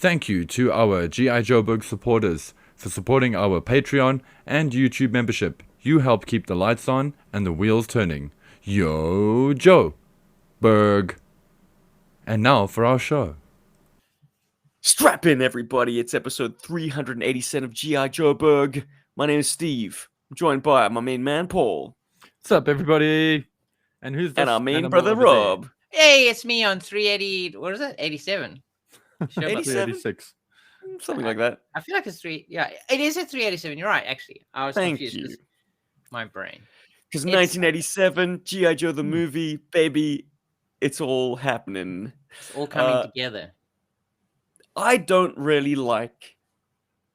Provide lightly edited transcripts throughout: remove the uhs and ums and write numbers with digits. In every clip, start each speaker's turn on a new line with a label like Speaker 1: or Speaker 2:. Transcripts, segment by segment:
Speaker 1: Thank you to our GI Joburg supporters for supporting our Patreon and YouTube membership. You help keep the lights on and the wheels turning. Yo, Joe. Berg. And now for our show.
Speaker 2: Strap in, everybody. It's episode 387 of GI Joburg. My name is Steve. I'm joined by my main man, Paul.
Speaker 1: What's up, everybody? And who's this?
Speaker 2: And our main
Speaker 1: animal
Speaker 2: brother,
Speaker 1: over there?
Speaker 2: Rob.
Speaker 3: Hey, it's me on 380. What is it? 87. Sure about that.
Speaker 1: 386.
Speaker 2: Something like that.
Speaker 3: I feel like it's 3. Yeah, it is at 387. You're right, actually. I was
Speaker 2: Thank
Speaker 3: confused.
Speaker 2: you.
Speaker 3: 'Cause my brain.
Speaker 2: Because
Speaker 3: It's-
Speaker 2: 1987, GI Joe the movie, baby, it's all happening.
Speaker 3: It's all coming together.
Speaker 2: I don't really like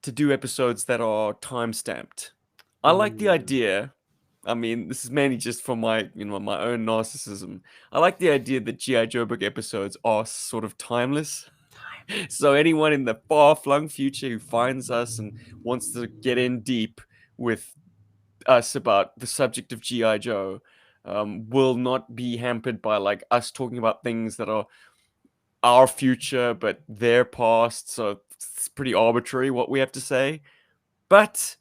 Speaker 2: to do episodes that are time-stamped. I like the idea. I mean, this is mainly just for my, my own narcissism. I like the idea that GI Joburg episodes are sort of timeless. So anyone in the far-flung future who finds us and wants to get in deep with us about the subject of GI Joe will not be hampered by like us talking about things that are our future but their past. So it's pretty arbitrary what we have to say. But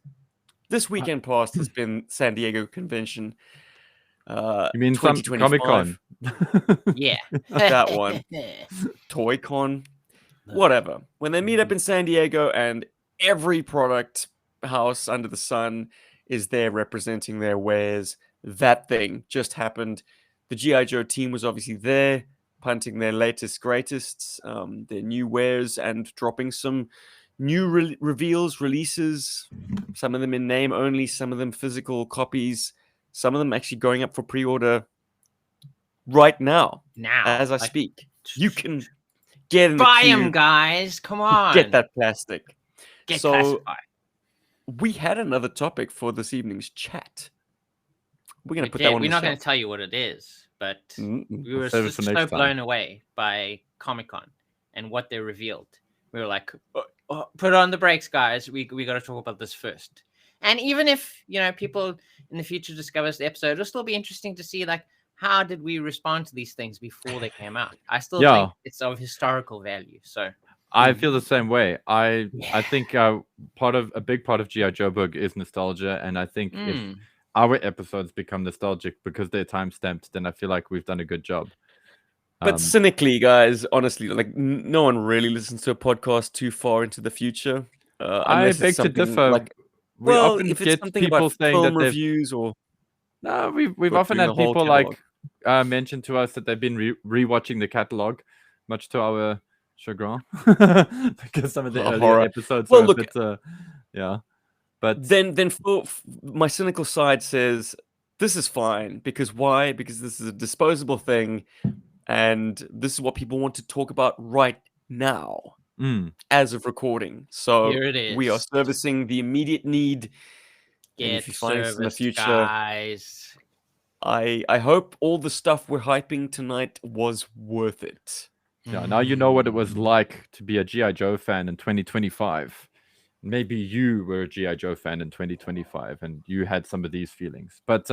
Speaker 2: this weekend past has been San Diego Convention.
Speaker 1: You mean some
Speaker 2: 2025.
Speaker 1: Comic-Con?
Speaker 3: Yeah.
Speaker 2: That one. Toy Con, whatever. When they meet up in San Diego and every product house under the sun is there representing their wares, that thing just happened. The GI Joe team was obviously there, punting their latest greatest, their new wares, and dropping some new reveals, releases, some of them in name only, some of them physical copies, some of them actually going up for pre-order right now. As I speak. You can get in the
Speaker 3: buy
Speaker 2: queue,
Speaker 3: them, guys. Come on.
Speaker 2: get that plastic.
Speaker 3: Get
Speaker 2: So
Speaker 3: classified.
Speaker 2: we had another topic for this evening's chat. We're going to put
Speaker 3: did.
Speaker 2: that one
Speaker 3: We're
Speaker 2: on
Speaker 3: not
Speaker 2: the
Speaker 3: going
Speaker 2: shelf.
Speaker 3: to tell you what it is, but we were
Speaker 1: save it
Speaker 3: just
Speaker 1: for
Speaker 3: so
Speaker 1: next time.
Speaker 3: blown away by Comic-Con and what they revealed. We were like, put on the brakes, guys. We got to talk about this first. And even if, people in the future discovers the episode, it'll still be interesting to see, like, how did we respond to these things before they came out? I still think it's of historical value. So
Speaker 1: I feel the same way. I
Speaker 3: Yeah.
Speaker 1: think a big part of GI Joburg is nostalgia, and I think if our episodes become nostalgic because they're time stamped, then I feel like we've done a good job.
Speaker 2: But cynically, guys, honestly, like no one really listens to a podcast too far into the future.
Speaker 1: I
Speaker 2: Unless
Speaker 1: beg
Speaker 2: it's
Speaker 1: to
Speaker 2: something
Speaker 1: differ.
Speaker 2: like,
Speaker 1: We
Speaker 2: well,
Speaker 1: often
Speaker 2: if it's
Speaker 1: get
Speaker 2: something
Speaker 1: people
Speaker 2: about
Speaker 1: saying
Speaker 2: film
Speaker 1: that they've.
Speaker 2: reviews or
Speaker 1: No, we've
Speaker 2: Got
Speaker 1: often
Speaker 2: doing
Speaker 1: had
Speaker 2: the whole
Speaker 1: people
Speaker 2: catalog.
Speaker 1: like mention to us that they've been rewatching the catalog, much to our chagrin, because some of the earlier
Speaker 2: horror.
Speaker 1: episodes
Speaker 2: Well,
Speaker 1: are
Speaker 2: look-
Speaker 1: a bit, yeah. But
Speaker 2: then for my cynical side says this is fine because why? Because this is a disposable thing, and this is what people want to talk about right now as of recording. So
Speaker 3: Here it
Speaker 2: we are
Speaker 3: is.
Speaker 2: servicing the immediate need. And
Speaker 3: get
Speaker 2: if you find us in the
Speaker 3: serviced,
Speaker 2: future,
Speaker 3: guys.
Speaker 2: I hope all the stuff we're hyping tonight was worth it.
Speaker 1: yeah, now you know what it was like to be a GI Joe fan in 2025. Maybe you were a GI Joe fan in 2025, and you had some of these feelings. But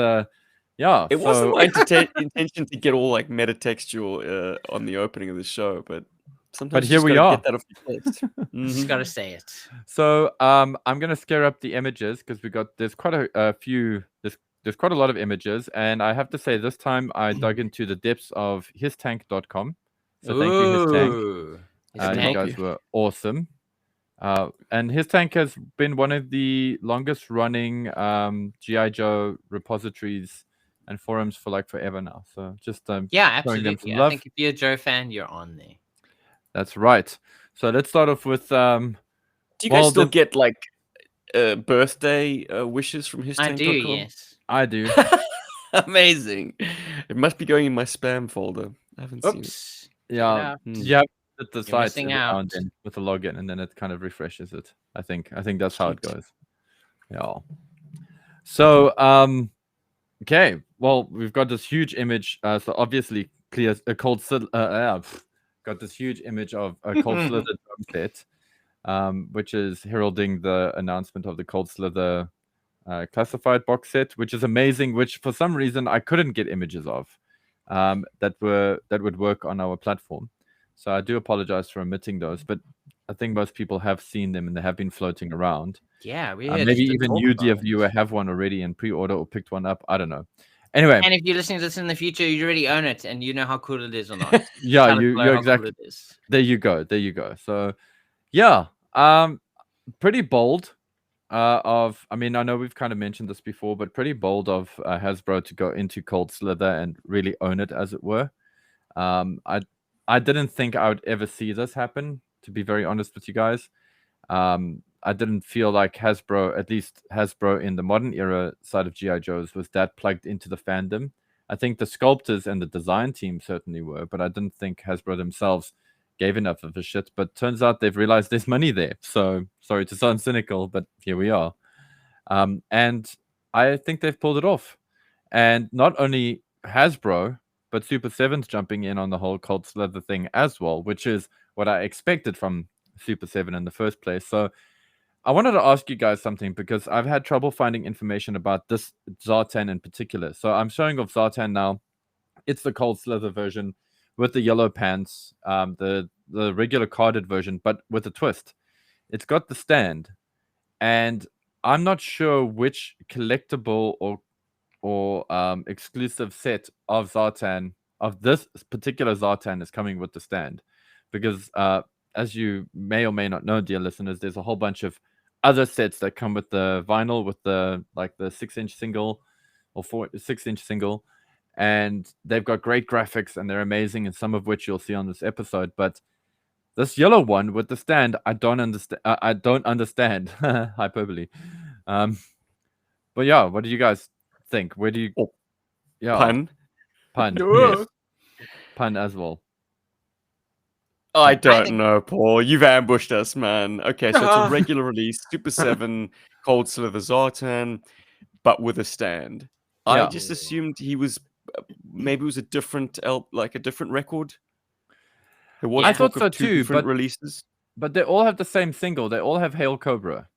Speaker 1: yeah,
Speaker 2: It wasn't
Speaker 1: so-
Speaker 2: my intention to get all like metatextual on the opening of the show, but sometimes
Speaker 1: here
Speaker 2: you just
Speaker 1: we
Speaker 2: gotta
Speaker 1: are.
Speaker 2: get that off your chest.
Speaker 3: Just gotta say it.
Speaker 1: So I'm gonna scare up the images because there's quite a few there's quite a lot of images, and I have to say this time I dug into the depths of histank.com. So thank you, Histank.
Speaker 3: Ooh.
Speaker 2: His
Speaker 1: You
Speaker 2: Tank.
Speaker 1: guys were awesome. And Histank has been one of the longest running GI Joe repositories and forums for like forever now. So just
Speaker 3: Yeah,
Speaker 1: showing them
Speaker 3: absolutely.
Speaker 1: some
Speaker 3: I
Speaker 1: love.
Speaker 3: think if you're a Joe fan, you're on there.
Speaker 1: That's right. So let's start off with
Speaker 2: Do you guys still get like birthday wishes from histank.com?
Speaker 3: I do, yes.
Speaker 1: I do.
Speaker 2: Amazing. It must be going in my spam folder. I haven't seen it.
Speaker 3: Oops.
Speaker 1: Yeah.
Speaker 2: Hmm.
Speaker 1: You have to the
Speaker 3: You're
Speaker 1: site
Speaker 3: missing
Speaker 1: every now
Speaker 3: out.
Speaker 1: and then with a login, and then it kind of refreshes it. I think that's how it
Speaker 2: Cute.
Speaker 1: goes. Yeah. So okay. Well, we've got this huge image. So obviously, clear a cold got this huge image of a cold Slither drum set, which is heralding the announcement of the cold Slither classified box set, which is amazing. Which for some reason I couldn't get images of that would work on our platform. So I do apologize for omitting those. But I think most people have seen them and they have been floating around.
Speaker 3: Yeah, we
Speaker 1: Maybe even you, dear viewer, have one already in pre-order or picked one up. I don't know. Anyway,
Speaker 3: And if you're listening to this in the future, you already own it and you know how cool it is or not.
Speaker 1: yeah,
Speaker 3: Tell us below
Speaker 1: you're
Speaker 3: how
Speaker 1: exactly.
Speaker 3: cool it is.
Speaker 1: There you go. There you go. So, yeah, pretty bold. I mean, I know we've kind of mentioned this before, but pretty bold of Hasbro to go into Cold Slither and really own it, as it were. I didn't think I would ever see this happen, to be very honest with you guys. I didn't feel like Hasbro, at least Hasbro in the modern era side of GI Joes, was that plugged into the fandom. I think the sculptors and the design team certainly were, but I didn't think Hasbro themselves gave enough of a shit. But turns out they've realized there's money there. So sorry to sound cynical, but here we are. And I think they've pulled it off. And not only Hasbro, but Super 7's jumping in on the whole Cold Slither thing as well, which is what I expected from Super 7 in the first place. So I wanted to ask you guys something because I've had trouble finding information about this Zartan in particular. So I'm showing off Zartan now. It's the Cold Slither version with the yellow pants, the regular carded version, but with a twist. It's got the stand, and I'm not sure which collectible or exclusive set of Zartan, of this particular Zartan, is coming with the stand, because as you may or may not know, dear listeners, there's a whole bunch of other sets that come with the vinyl, with the 6-inch single or 6-inch single, and they've got great graphics and they're amazing, and some of which you'll see on this episode. But this yellow one with the stand, I don't understand. I don't understand. Hyperbole. But yeah, what do you guys think? Where do you? Yeah,
Speaker 2: Pun.
Speaker 1: Yes. Pun as well.
Speaker 2: I don't know, Paul. You've ambushed us, man. Okay, so it's a regular release, Super 7 Cold Slither Zartan, but with a stand. I
Speaker 1: Yeah.
Speaker 2: just assumed he was maybe it was a different a different record. There was
Speaker 1: I thought
Speaker 2: talk
Speaker 1: so
Speaker 2: of two
Speaker 1: too,
Speaker 2: different releases.
Speaker 1: But they all have the same single. They all have Hail Cobra,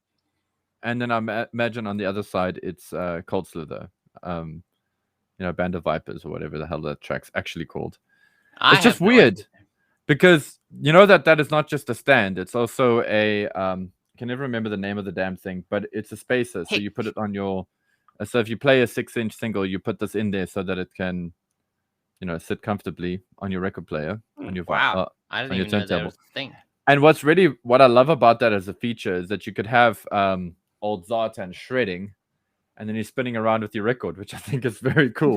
Speaker 1: and then I imagine on the other side it's Cold Slither. Band of Vipers or whatever the hell that track's actually called. It's just weird. Because you know that is not just a stand. It's also a I can never remember the name of the damn thing, but it's a spacer. So you put it on your. So if you play a 6-inch single, you put this in there so that it can, sit comfortably on your record player on your
Speaker 3: I didn't even know that was a thing.
Speaker 1: And what I love about that as a feature is that you could have old Zartan shredding, and then you're spinning around with your record, which I think is very cool.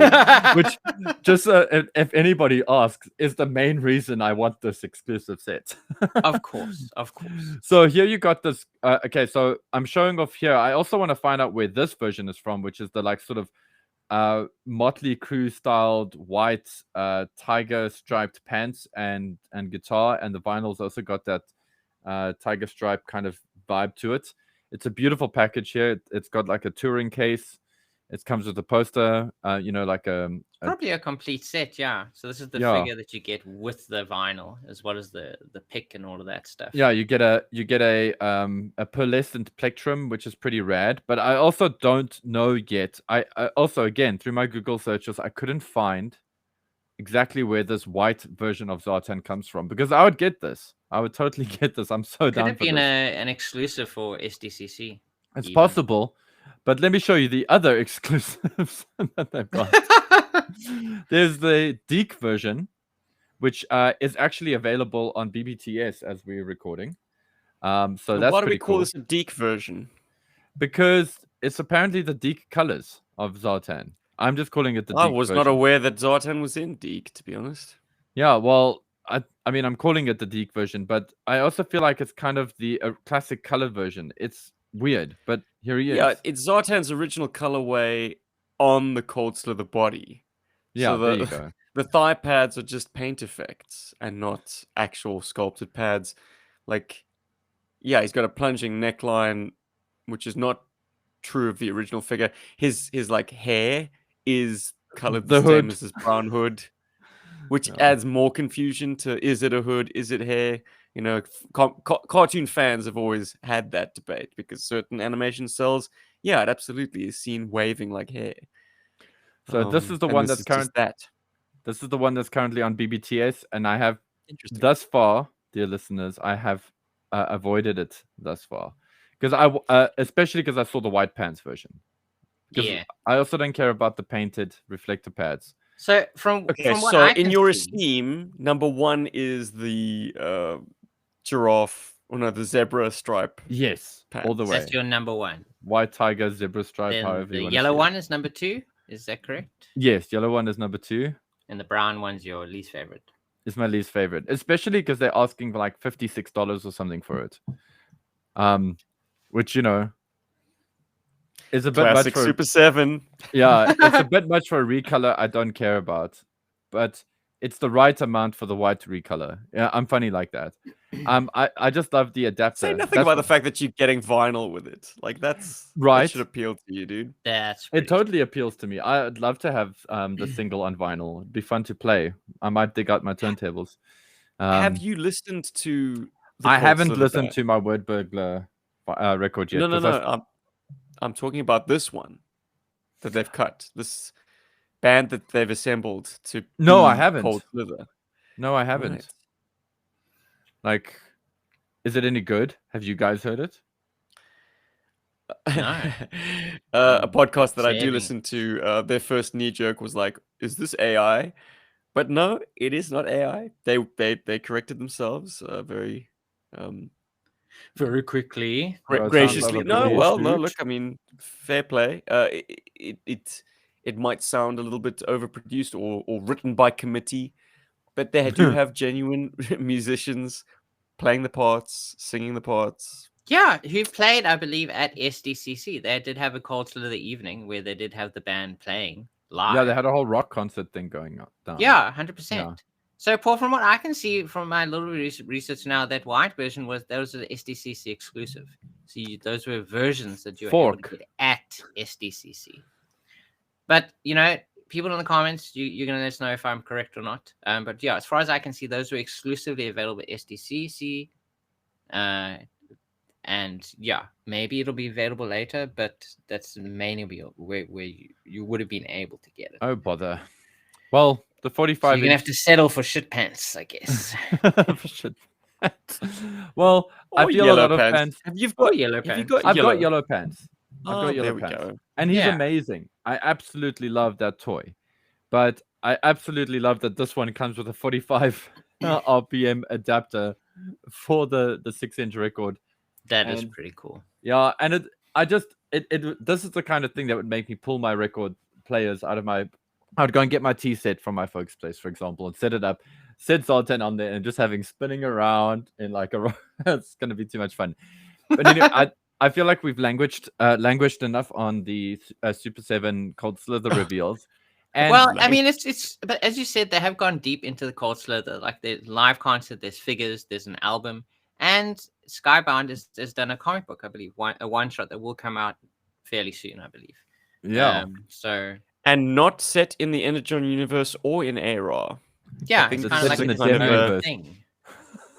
Speaker 1: Which, just if anybody asks, is the main reason I want this exclusive set.
Speaker 3: Of course.
Speaker 1: So here you got this. Okay, so I'm showing off here. I also want to find out where this version is from, which is the sort of Motley Crue styled white tiger striped pants and guitar, and the vinyl's also got that tiger stripe kind of vibe to it. It's a beautiful package here. It's got like a touring case. It comes with a poster,
Speaker 3: probably a complete set, yeah. So this is the figure that you get with the vinyl, as well as the pick and all of that stuff.
Speaker 1: Yeah, you get a pearlescent plectrum, which is pretty rad. But I also don't know yet. I also, again, through my Google searches, I couldn't find exactly where this white version of Zartan comes from, because I would get this. I would totally get this. I'm so down for this.
Speaker 3: Could it be an exclusive for SDCC?
Speaker 1: It's possible, but let me show you the other exclusives that they've got. There's the Deke version, which is actually available on BBTS as we're recording. So that's pretty cool.
Speaker 2: Why do we call this a Deke version?
Speaker 1: Because it's apparently the Deke colors of Zartan. I'm just calling it the Deke
Speaker 2: I was not aware that Zartan was in Deke, to be honest.
Speaker 1: Yeah, well, I mean, I'm calling it the Deke version, but I also feel like it's kind of the classic color version. It's weird, but here he is.
Speaker 2: Yeah, it's Zartan's original colorway on the Cold Slither body.
Speaker 1: Yeah,
Speaker 2: so
Speaker 1: there you go.
Speaker 2: The thigh pads are just paint effects and not actual sculpted pads. He's got a plunging neckline, which is not true of the original figure. His hair is colored the same as his brown hood, which adds more confusion to, is it a hood, is it hair? Cartoon fans have always had that debate, because certain animation cells, it absolutely is seen waving like hair.
Speaker 1: So this is the one that's This is the one that's currently on BBTS, and I have thus far, dear listeners, I have avoided it thus far, because especially because I saw the white pants version.
Speaker 3: Yeah.
Speaker 1: I also don't care about the painted reflector pads.
Speaker 3: So from
Speaker 2: Okay,
Speaker 3: what
Speaker 2: so
Speaker 3: I
Speaker 2: in
Speaker 3: can
Speaker 2: your
Speaker 3: see,
Speaker 2: esteem, number one is the giraffe, or no, the zebra stripe.
Speaker 1: Yes, all the way.
Speaker 3: that's your number one.
Speaker 1: White tiger, zebra stripe,
Speaker 3: Then
Speaker 1: however you
Speaker 3: the
Speaker 1: want
Speaker 3: yellow
Speaker 1: to see
Speaker 3: one is number 2. Is that correct?
Speaker 1: Yes, yellow one is number 2.
Speaker 3: And the brown one's your least favorite.
Speaker 1: It's my least favorite, especially because they're asking for like $56 or something for it. Which is a bit
Speaker 2: Classic
Speaker 1: much for
Speaker 2: Super 7.
Speaker 1: yeah, it's a bit much for a recolor I don't care about, but it's the right amount for the white recolor. Yeah, I'm funny like that. I just love the adapter.
Speaker 2: Say nothing about the fact that you're getting vinyl with it. Like that
Speaker 1: Right.
Speaker 2: should appeal to you, dude.
Speaker 3: That's
Speaker 1: It
Speaker 3: pretty
Speaker 1: totally appeals to me. I'd love to have the single on vinyl. It'd be fun to play. I might dig out my turntables.
Speaker 2: Have you listened to the
Speaker 1: I
Speaker 2: Cold
Speaker 1: haven't
Speaker 2: Slither
Speaker 1: listened
Speaker 2: band?
Speaker 1: to my Word Burglar record yet.
Speaker 2: No,
Speaker 1: 'cause
Speaker 2: I'm talking about this one that they've cut. This band that they've assembled to
Speaker 1: No, I
Speaker 2: be
Speaker 1: haven't.
Speaker 2: Cold Slither.
Speaker 1: No, I haven't.
Speaker 2: Right.
Speaker 1: Like, is it any good? Have you guys heard it?
Speaker 3: No.
Speaker 2: A podcast that I do
Speaker 3: saving
Speaker 2: listen to, their first knee jerk was like, "Is this AI?" But no, it is not AI. They corrected themselves very
Speaker 3: very quickly.
Speaker 1: Well, it sounds
Speaker 2: graciously.
Speaker 1: like a
Speaker 2: No,
Speaker 1: British
Speaker 2: well, no.
Speaker 1: dude.
Speaker 2: Look, I mean, fair play. It might sound a little bit overproduced or written by committee, but they do have genuine musicians playing the parts, singing the parts.
Speaker 3: Yeah, who played, I believe, at SDCC. They did have a Cold Slither evening where they did have the band playing live.
Speaker 1: Yeah, they had a whole rock concert thing going on.
Speaker 3: Yeah, 100%. So, Paul, from what I can see from my little research now, that white version was an SDCC exclusive. So those were versions that you were able to get at SDCC. But people in the comments, you're gonna let us know if I'm correct or not. But yeah, as far as I can see, those were exclusively available at SDCC. And yeah, maybe it'll be available later, but that's mainly where you would have been able to get it.
Speaker 1: Oh bother. Well, the 45.
Speaker 3: So you're gonna have to settle for shit pants, I guess.
Speaker 1: For shit pants. Well, I feel a
Speaker 2: yellow
Speaker 1: lot of
Speaker 2: pants.
Speaker 1: fans.
Speaker 2: You've got
Speaker 3: yellow
Speaker 2: Have you
Speaker 3: pants.
Speaker 2: got
Speaker 1: I've
Speaker 2: yellow?
Speaker 1: got yellow pants. I've got yellow
Speaker 2: there we
Speaker 1: pants.
Speaker 2: go.
Speaker 1: And he's
Speaker 3: Yeah.
Speaker 1: amazing. I absolutely love that toy. But I absolutely love that this one comes with a 45 RPM adapter for the 6-inch record.
Speaker 3: That is
Speaker 1: And-
Speaker 3: pretty cool.
Speaker 1: Yeah, and this is the kind of thing that would make me pull my record players out of my. I'd go and get my tea set from my folks' place, for example, and set it up, set Zoltan on there, and just having spinning around in like a. It's gonna be too much fun. But anyway, I feel like we've languished enough on the Super 7 Cold Slither reveals. And
Speaker 3: Well, I mean, it's but as you said, they have gone deep into the Cold Slither. Like there's live concert, there's figures, there's an album, and Skybound has done a comic book, I believe, a one shot that will come out fairly soon, I believe.
Speaker 1: yeah,
Speaker 3: So
Speaker 2: And not set in the Energon universe or in ARA.
Speaker 3: yeah,
Speaker 2: think
Speaker 3: it's
Speaker 1: it's
Speaker 3: kind of like
Speaker 1: in
Speaker 3: its
Speaker 1: the
Speaker 3: own
Speaker 1: Dev universe.
Speaker 3: thing.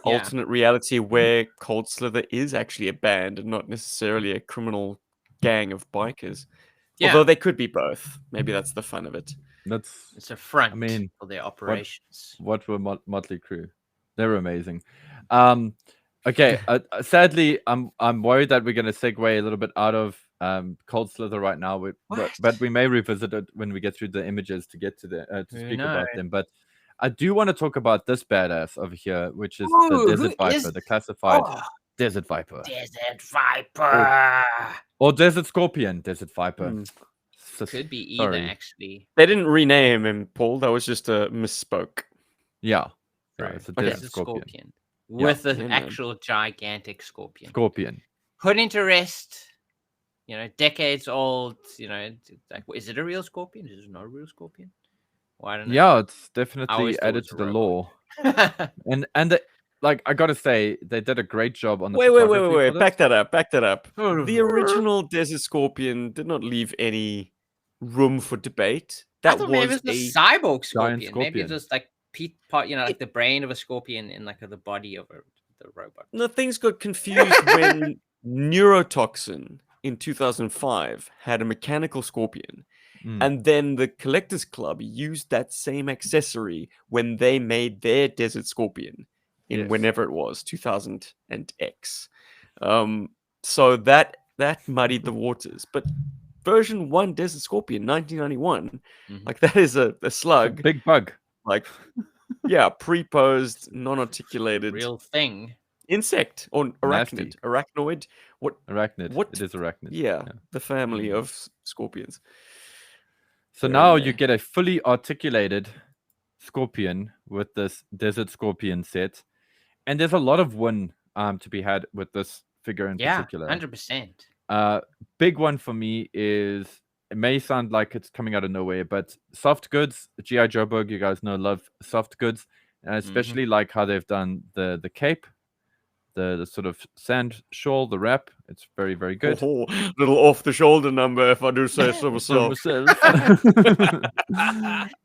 Speaker 3: Yeah.
Speaker 2: Alternate reality where Cold Slither is actually a band and not necessarily a criminal gang of bikers.
Speaker 3: Yeah.
Speaker 2: Although they could be both. Maybe that's the fun of it.
Speaker 1: that's
Speaker 3: It's a front
Speaker 1: mean,
Speaker 3: for their operations.
Speaker 1: what were Motley Crue. They're amazing. Okay. Sadly, I'm worried that we're going to segue a little bit out of Cold Slither right now. But we may revisit it when we get through the images to get to to speak about them. But I do want to talk about this badass over here, which is the Desert Viper, the classified Desert Viper,
Speaker 3: Desert Viper.
Speaker 1: or Desert Scorpion, Desert Viper.
Speaker 3: Could be either,
Speaker 1: Sorry.
Speaker 3: actually.
Speaker 2: They didn't rename him, Paul. That was just a misspoke.
Speaker 1: Yeah.
Speaker 3: Sorry.
Speaker 1: Yeah, it's a
Speaker 2: Okay.
Speaker 1: Desert
Speaker 3: It's a
Speaker 1: Scorpion.
Speaker 3: scorpion. With
Speaker 2: Yeah,
Speaker 3: an
Speaker 2: man.
Speaker 3: actual gigantic scorpion.
Speaker 1: Scorpion.
Speaker 3: Putting to rest, decades old, like, is it a real scorpion? Is it not a real scorpion? Well, I don't know.
Speaker 1: Yeah, it's
Speaker 3: I
Speaker 1: definitely
Speaker 3: always thought it
Speaker 1: added
Speaker 3: was
Speaker 1: to
Speaker 3: a
Speaker 1: the
Speaker 3: robot.
Speaker 1: lore. And I gotta say, they did a great job on the
Speaker 2: Wait.
Speaker 1: photography for
Speaker 2: Back
Speaker 1: this.
Speaker 2: that up. The original Desert Scorpion did not leave any room for debate.
Speaker 3: I
Speaker 2: That
Speaker 3: thought maybe
Speaker 2: was
Speaker 3: it was
Speaker 2: a
Speaker 3: the cyborg scorpion. Maybe
Speaker 1: scorpion.
Speaker 3: it was like part, like the brain of a scorpion in like the body of the robot.
Speaker 2: No, things got confused when Neurotoxin in 2005 had a mechanical scorpion.
Speaker 1: Mm.
Speaker 2: And then the Collectors Club used that same accessory when they made their Desert Scorpion. in
Speaker 1: Yes.
Speaker 2: whenever it was 2000 and X. So that muddied the waters. But version 1 Desert Scorpion 1991,
Speaker 3: Mhm.
Speaker 2: like that is a
Speaker 1: It's a
Speaker 2: slug,
Speaker 1: big bug.
Speaker 2: like yeah, pre-posed, non-articulated
Speaker 3: Real thing.
Speaker 2: insect or
Speaker 1: Nasty.
Speaker 2: arachnoid.
Speaker 1: Arachnid.
Speaker 2: What?
Speaker 1: It is arachnid.
Speaker 2: Yeah, the family
Speaker 3: Mm.
Speaker 2: of scorpions.
Speaker 1: So
Speaker 2: They're
Speaker 1: now
Speaker 2: in
Speaker 1: you
Speaker 2: there.
Speaker 1: get a fully articulated scorpion with this Desert Scorpion set. And there's a lot of win to be had with this figure in
Speaker 3: Yeah,
Speaker 1: particular.
Speaker 3: 100%.
Speaker 1: Big one for me is, it may sound like it's coming out of nowhere, but soft goods, GI Joburg, you guys know, love soft goods, and especially like how they've done the cape, the sort of sand shawl, the wrap. It's very, very good.
Speaker 2: Oh, little off the shoulder number, if I do say so myself.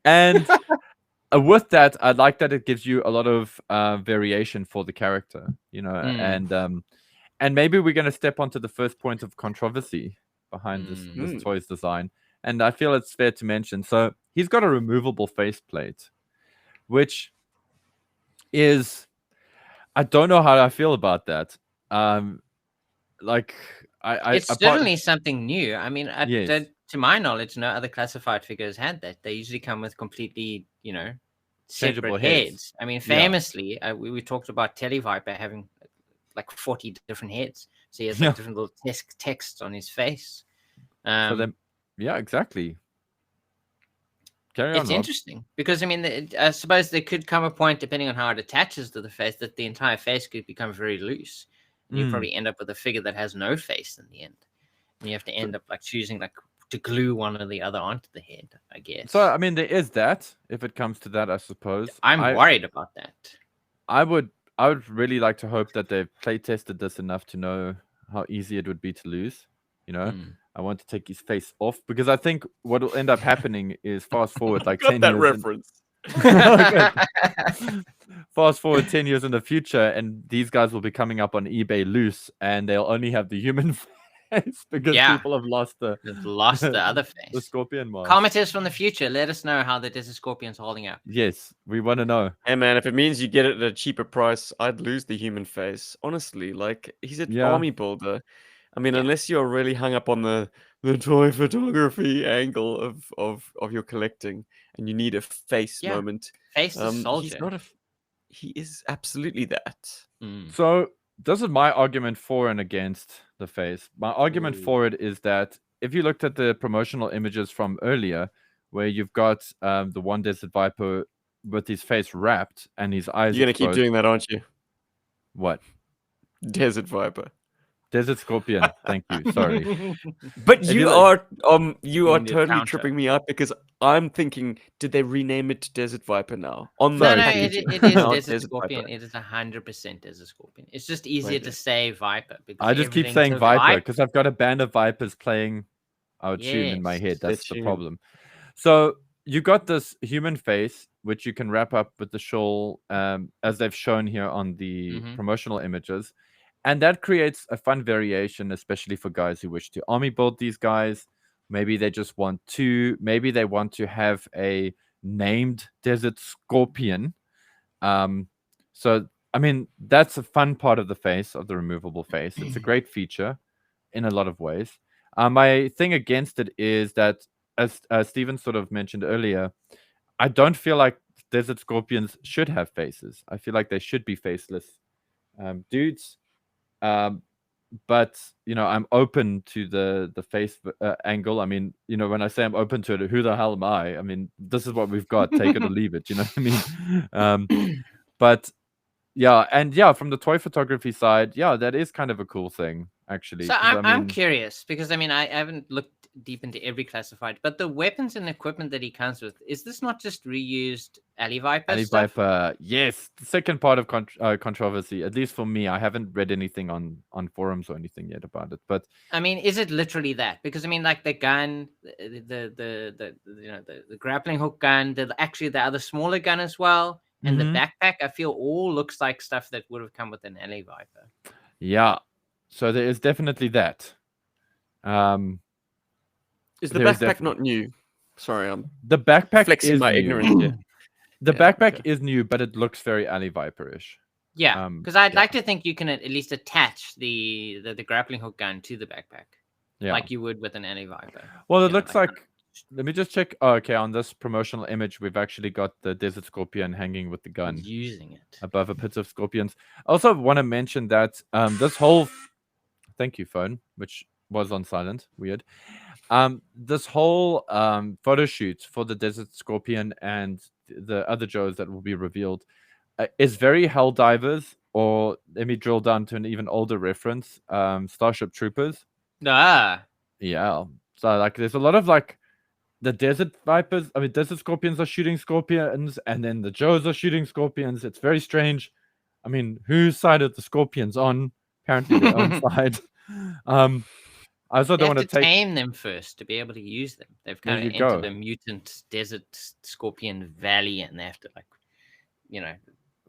Speaker 1: And with that, I like that it gives you a lot of variation for the character, you know, and maybe we're going to step onto the first point of controversy behind this toy's design, and I feel it's fair to mention. So he's got a removable faceplate, which is, I don't know how I feel about that. Like
Speaker 3: It's certainly something new. I mean,
Speaker 1: Yes.
Speaker 3: to my knowledge, no other classified figures had that. They usually come with completely, you know,
Speaker 1: Changeable
Speaker 3: separate
Speaker 1: heads.
Speaker 3: heads. I mean,
Speaker 1: Yeah.
Speaker 3: famously, we talked about Televiper having like 40 different heads. So he has like
Speaker 1: Yeah.
Speaker 3: different little texts on his face.
Speaker 1: So then, yeah, exactly. Carry on,
Speaker 3: It's
Speaker 1: Rob.
Speaker 3: interesting because I mean, I suppose there could come a point, depending on how it attaches to the face, that the entire face could become very loose. And you probably end up with a figure that has no face in the end. And you have to end up like choosing like to glue one or the other onto the head, I guess.
Speaker 1: So I mean, there is that. If it comes to that, I suppose.
Speaker 3: I'm worried about that.
Speaker 1: I would really like to hope that they've play tested this enough to know how easy it would be to lose. You know, I want to take his face off, because I think what will end up happening is, fast forward like 10
Speaker 2: that
Speaker 1: years.
Speaker 2: reference.
Speaker 1: Fast forward 10 years in the future, and these guys will be coming up on eBay loose, and they'll only have the human face because people have lost the
Speaker 3: other face.
Speaker 1: the scorpion mask.
Speaker 3: Commenters from the future, let us know how the Desert Scorpion's holding up.
Speaker 1: Yes, we want to know.
Speaker 2: Hey man, if it means you get it at a cheaper price, I'd lose the human face. Honestly, like he's an army builder. I mean, unless you're really hung up on the toy photography angle of your collecting, and you need a face moment.
Speaker 3: Face the soldier.
Speaker 2: He's not he is absolutely that.
Speaker 1: So this is my argument for and against the face. My argument for it is that if you looked at the promotional images from earlier, where you've got the one Desert Viper with his face wrapped and his eyes
Speaker 2: You're gonna keep doing that, aren't you?
Speaker 1: What?
Speaker 2: Desert Viper.
Speaker 1: Desert Scorpion. Thank you. Sorry.
Speaker 2: But you are totally
Speaker 3: counter.
Speaker 2: tripping me up, because I'm thinking, did they rename it to Desert Viper now?
Speaker 3: No, it is
Speaker 2: Now it's
Speaker 3: Desert Scorpion.
Speaker 2: Viper.
Speaker 3: It is 100% Desert Scorpion. It's just easier to say Viper. Because
Speaker 1: I just keep
Speaker 3: everything's
Speaker 1: saying
Speaker 3: a
Speaker 1: Viper because I've got a band of Vipers playing our tune in my head. That's the problem. So you got this human face, which you can wrap up with the shawl, as they've shown here on the promotional images. And that creates a fun variation, especially for guys who wish to army build these guys. Maybe they just want to, maybe they want to have a named Desert Scorpion. So, I mean, that's a fun part of the face, of the removable face. It's a great feature in a lot of ways. My thing against it is that, as Steven sort of mentioned earlier, I don't feel like Desert Scorpions should have faces. I feel like they should be faceless dudes. But you know, I'm open to the face angle. I mean, you know, when I say I'm open to it, who the hell am I? I mean, this is what we've got. Take it or leave it. You know what I mean? But yeah, and yeah, from the toy photography side, yeah, that is kind of a cool thing, actually.
Speaker 3: So
Speaker 1: 'cause,
Speaker 3: I'm curious, because I mean, I haven't looked deep into every classified, but the weapons and equipment that he comes with, is this not just reused Alley Viper stuff?
Speaker 1: Viper, yes. The second part of controversy, at least for me. I haven't read anything on forums or anything yet about it, but
Speaker 3: I mean, is it literally that? Because I mean, like the gun, the grappling hook gun, actually the other smaller gun as well, and the backpack, I feel all looks like stuff that would have come with an Alley Viper.
Speaker 1: Yeah, so there is definitely that.
Speaker 2: Is the backpack not new? Sorry, I'm
Speaker 1: the backpack
Speaker 2: flexing
Speaker 1: is
Speaker 2: my
Speaker 1: new.
Speaker 2: ignorance here.
Speaker 1: The backpack is new, but it looks very Alley Viper-ish.
Speaker 3: Yeah, because I'd
Speaker 1: yeah.
Speaker 3: like to think you can at least attach the grappling hook gun to the backpack,
Speaker 1: Yeah.
Speaker 3: like you would with an Annie Viper.
Speaker 1: Well, it
Speaker 3: you know,
Speaker 1: looks
Speaker 3: like
Speaker 1: like. Let me just check. Oh, okay, on this promotional image, we've actually got the Desert Scorpion hanging with the gun
Speaker 3: using it.
Speaker 1: above a pit of scorpions. I also want to mention that this whole. Thank you, phone, which was on silent. Weird. This whole photo shoot for the Desert Scorpion and the other Joes that will be revealed is very Helldivers, or let me drill down to an even older reference, Starship Troopers.
Speaker 3: Ah,
Speaker 1: Yeah. So like there's a lot of like the Desert Vipers, I mean Desert Scorpions are shooting scorpions, and then the Joes are shooting scorpions. It's very strange. I mean, whose side are the scorpions on? Apparently their own side. I also
Speaker 3: they
Speaker 1: don't
Speaker 3: have
Speaker 1: want
Speaker 3: to
Speaker 1: to take.
Speaker 3: tame them first to be able to use them. They've
Speaker 1: There
Speaker 3: kind
Speaker 1: you
Speaker 3: of entered
Speaker 1: go.
Speaker 3: the mutant desert scorpion valley, and they have to you know,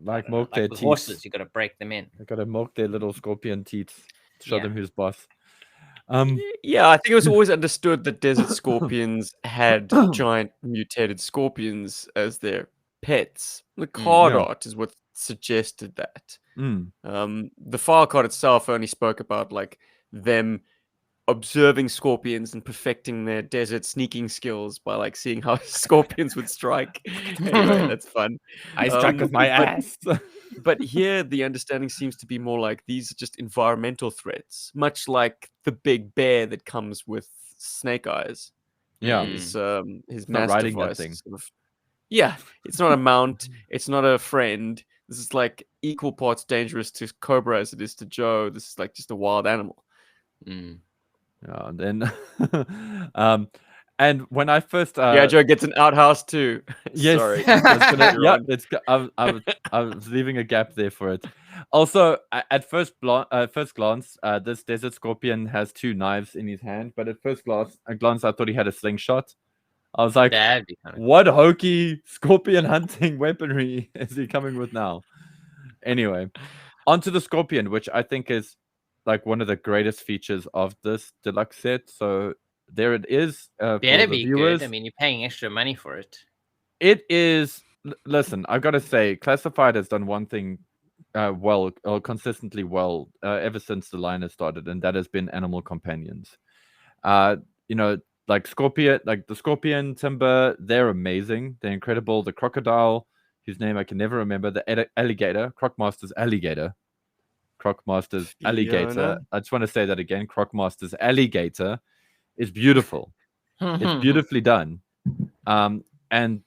Speaker 1: Like
Speaker 3: I don't know,
Speaker 1: milk their
Speaker 3: like with horses,
Speaker 1: teeth.
Speaker 3: you got to break them in.
Speaker 1: They gotta milk their little scorpion teeth to show
Speaker 3: Yeah.
Speaker 1: them who's boss.
Speaker 2: Yeah, I think it was always understood that desert scorpions had giant mutated scorpions as their pets. The card
Speaker 1: Yeah.
Speaker 2: art is what suggested that.
Speaker 1: Mm.
Speaker 2: The file card itself only spoke about like them observing scorpions and perfecting their desert sneaking skills by like seeing how scorpions would strike. Anyway, that's fun.
Speaker 1: I struck with my
Speaker 2: but-
Speaker 1: ass.
Speaker 2: But here, the understanding seems to be more like these are just environmental threats, much like the big bear that comes with Snake Eyes.
Speaker 1: Yeah.
Speaker 2: His
Speaker 1: not
Speaker 2: mass
Speaker 1: riding that
Speaker 2: device.
Speaker 1: thing.
Speaker 2: Sort of, yeah, it's not a mount. It's not a friend. This is like equal parts dangerous to Cobra as it is to Joe. This is like just a wild animal.
Speaker 3: Mm.
Speaker 1: Yeah, and then and when I first
Speaker 2: Yeah, Joe gets an outhouse too.
Speaker 1: yes,
Speaker 2: Sorry.
Speaker 1: yeah, I was leaving a gap there for it. Also, at first glance, this Desert Scorpion has 2 knives in his hand, but at first glance, I thought he had a slingshot. I was like,
Speaker 3: That'd be kind of
Speaker 1: what hokey scorpion hunting weaponry is he coming with now? Anyway, onto the Scorpion, which I think is like one of the greatest features of this deluxe set. So there it is. For
Speaker 3: better
Speaker 1: the
Speaker 3: be
Speaker 1: viewers.
Speaker 3: good. I mean, you're paying extra money for it.
Speaker 1: It is. Listen, I've got to say, Classified has done one thing well, or consistently well, ever since the line has started, and that has been animal companions. You know, like Scorpion, like the Scorpion, Timber, they're amazing. They're incredible. The crocodile, whose name I can never remember, the alligator, Crocmaster's alligator. Crocmaster's alligator.
Speaker 2: Fiona?
Speaker 1: I just want to say that again. Crocmaster's alligator is beautiful. It's beautifully done. And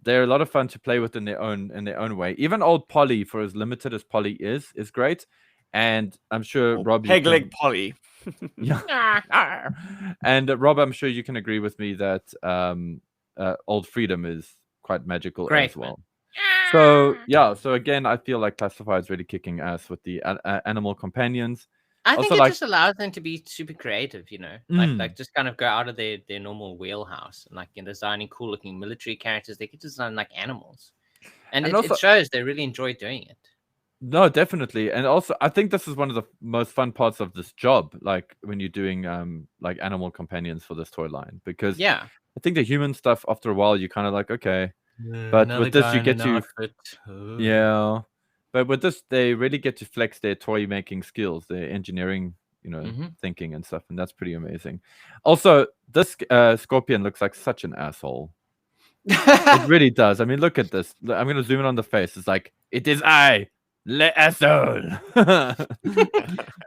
Speaker 1: they're a lot of fun to play with in their own way. Even old Polly, for as limited as Polly is great. And I'm sure Rob, you
Speaker 2: Peg
Speaker 1: can-
Speaker 2: leg Polly.
Speaker 1: yeah. And Rob, I'm sure you can agree with me that Old Freedom is quite magical
Speaker 3: Great,
Speaker 1: as
Speaker 3: man.
Speaker 1: well. So yeah, so again, I feel like Classified is really kicking ass with the animal companions.
Speaker 3: I think
Speaker 1: Also,
Speaker 3: it
Speaker 1: like-
Speaker 3: just allows them to be super creative, you know, like just kind of go out of their normal wheelhouse and like designing cool looking military characters. They could design like animals, and it
Speaker 1: also-
Speaker 3: shows they really enjoy doing it.
Speaker 1: No, definitely. And also, I think this is one of the most fun parts of this job, like when you're doing like animal companions for this toy line, because
Speaker 3: Yeah,
Speaker 1: I think the human stuff, after a while, you're kind of like, okay. But with this, you get to yeah. But with this, they really get to flex their toy making skills, their engineering, thinking and stuff, and that's pretty amazing. Also, this Scorpion looks like such an asshole. It really does. I mean, look at this. I'm gonna zoom in on the face. It's like, it is I, Le Asshole.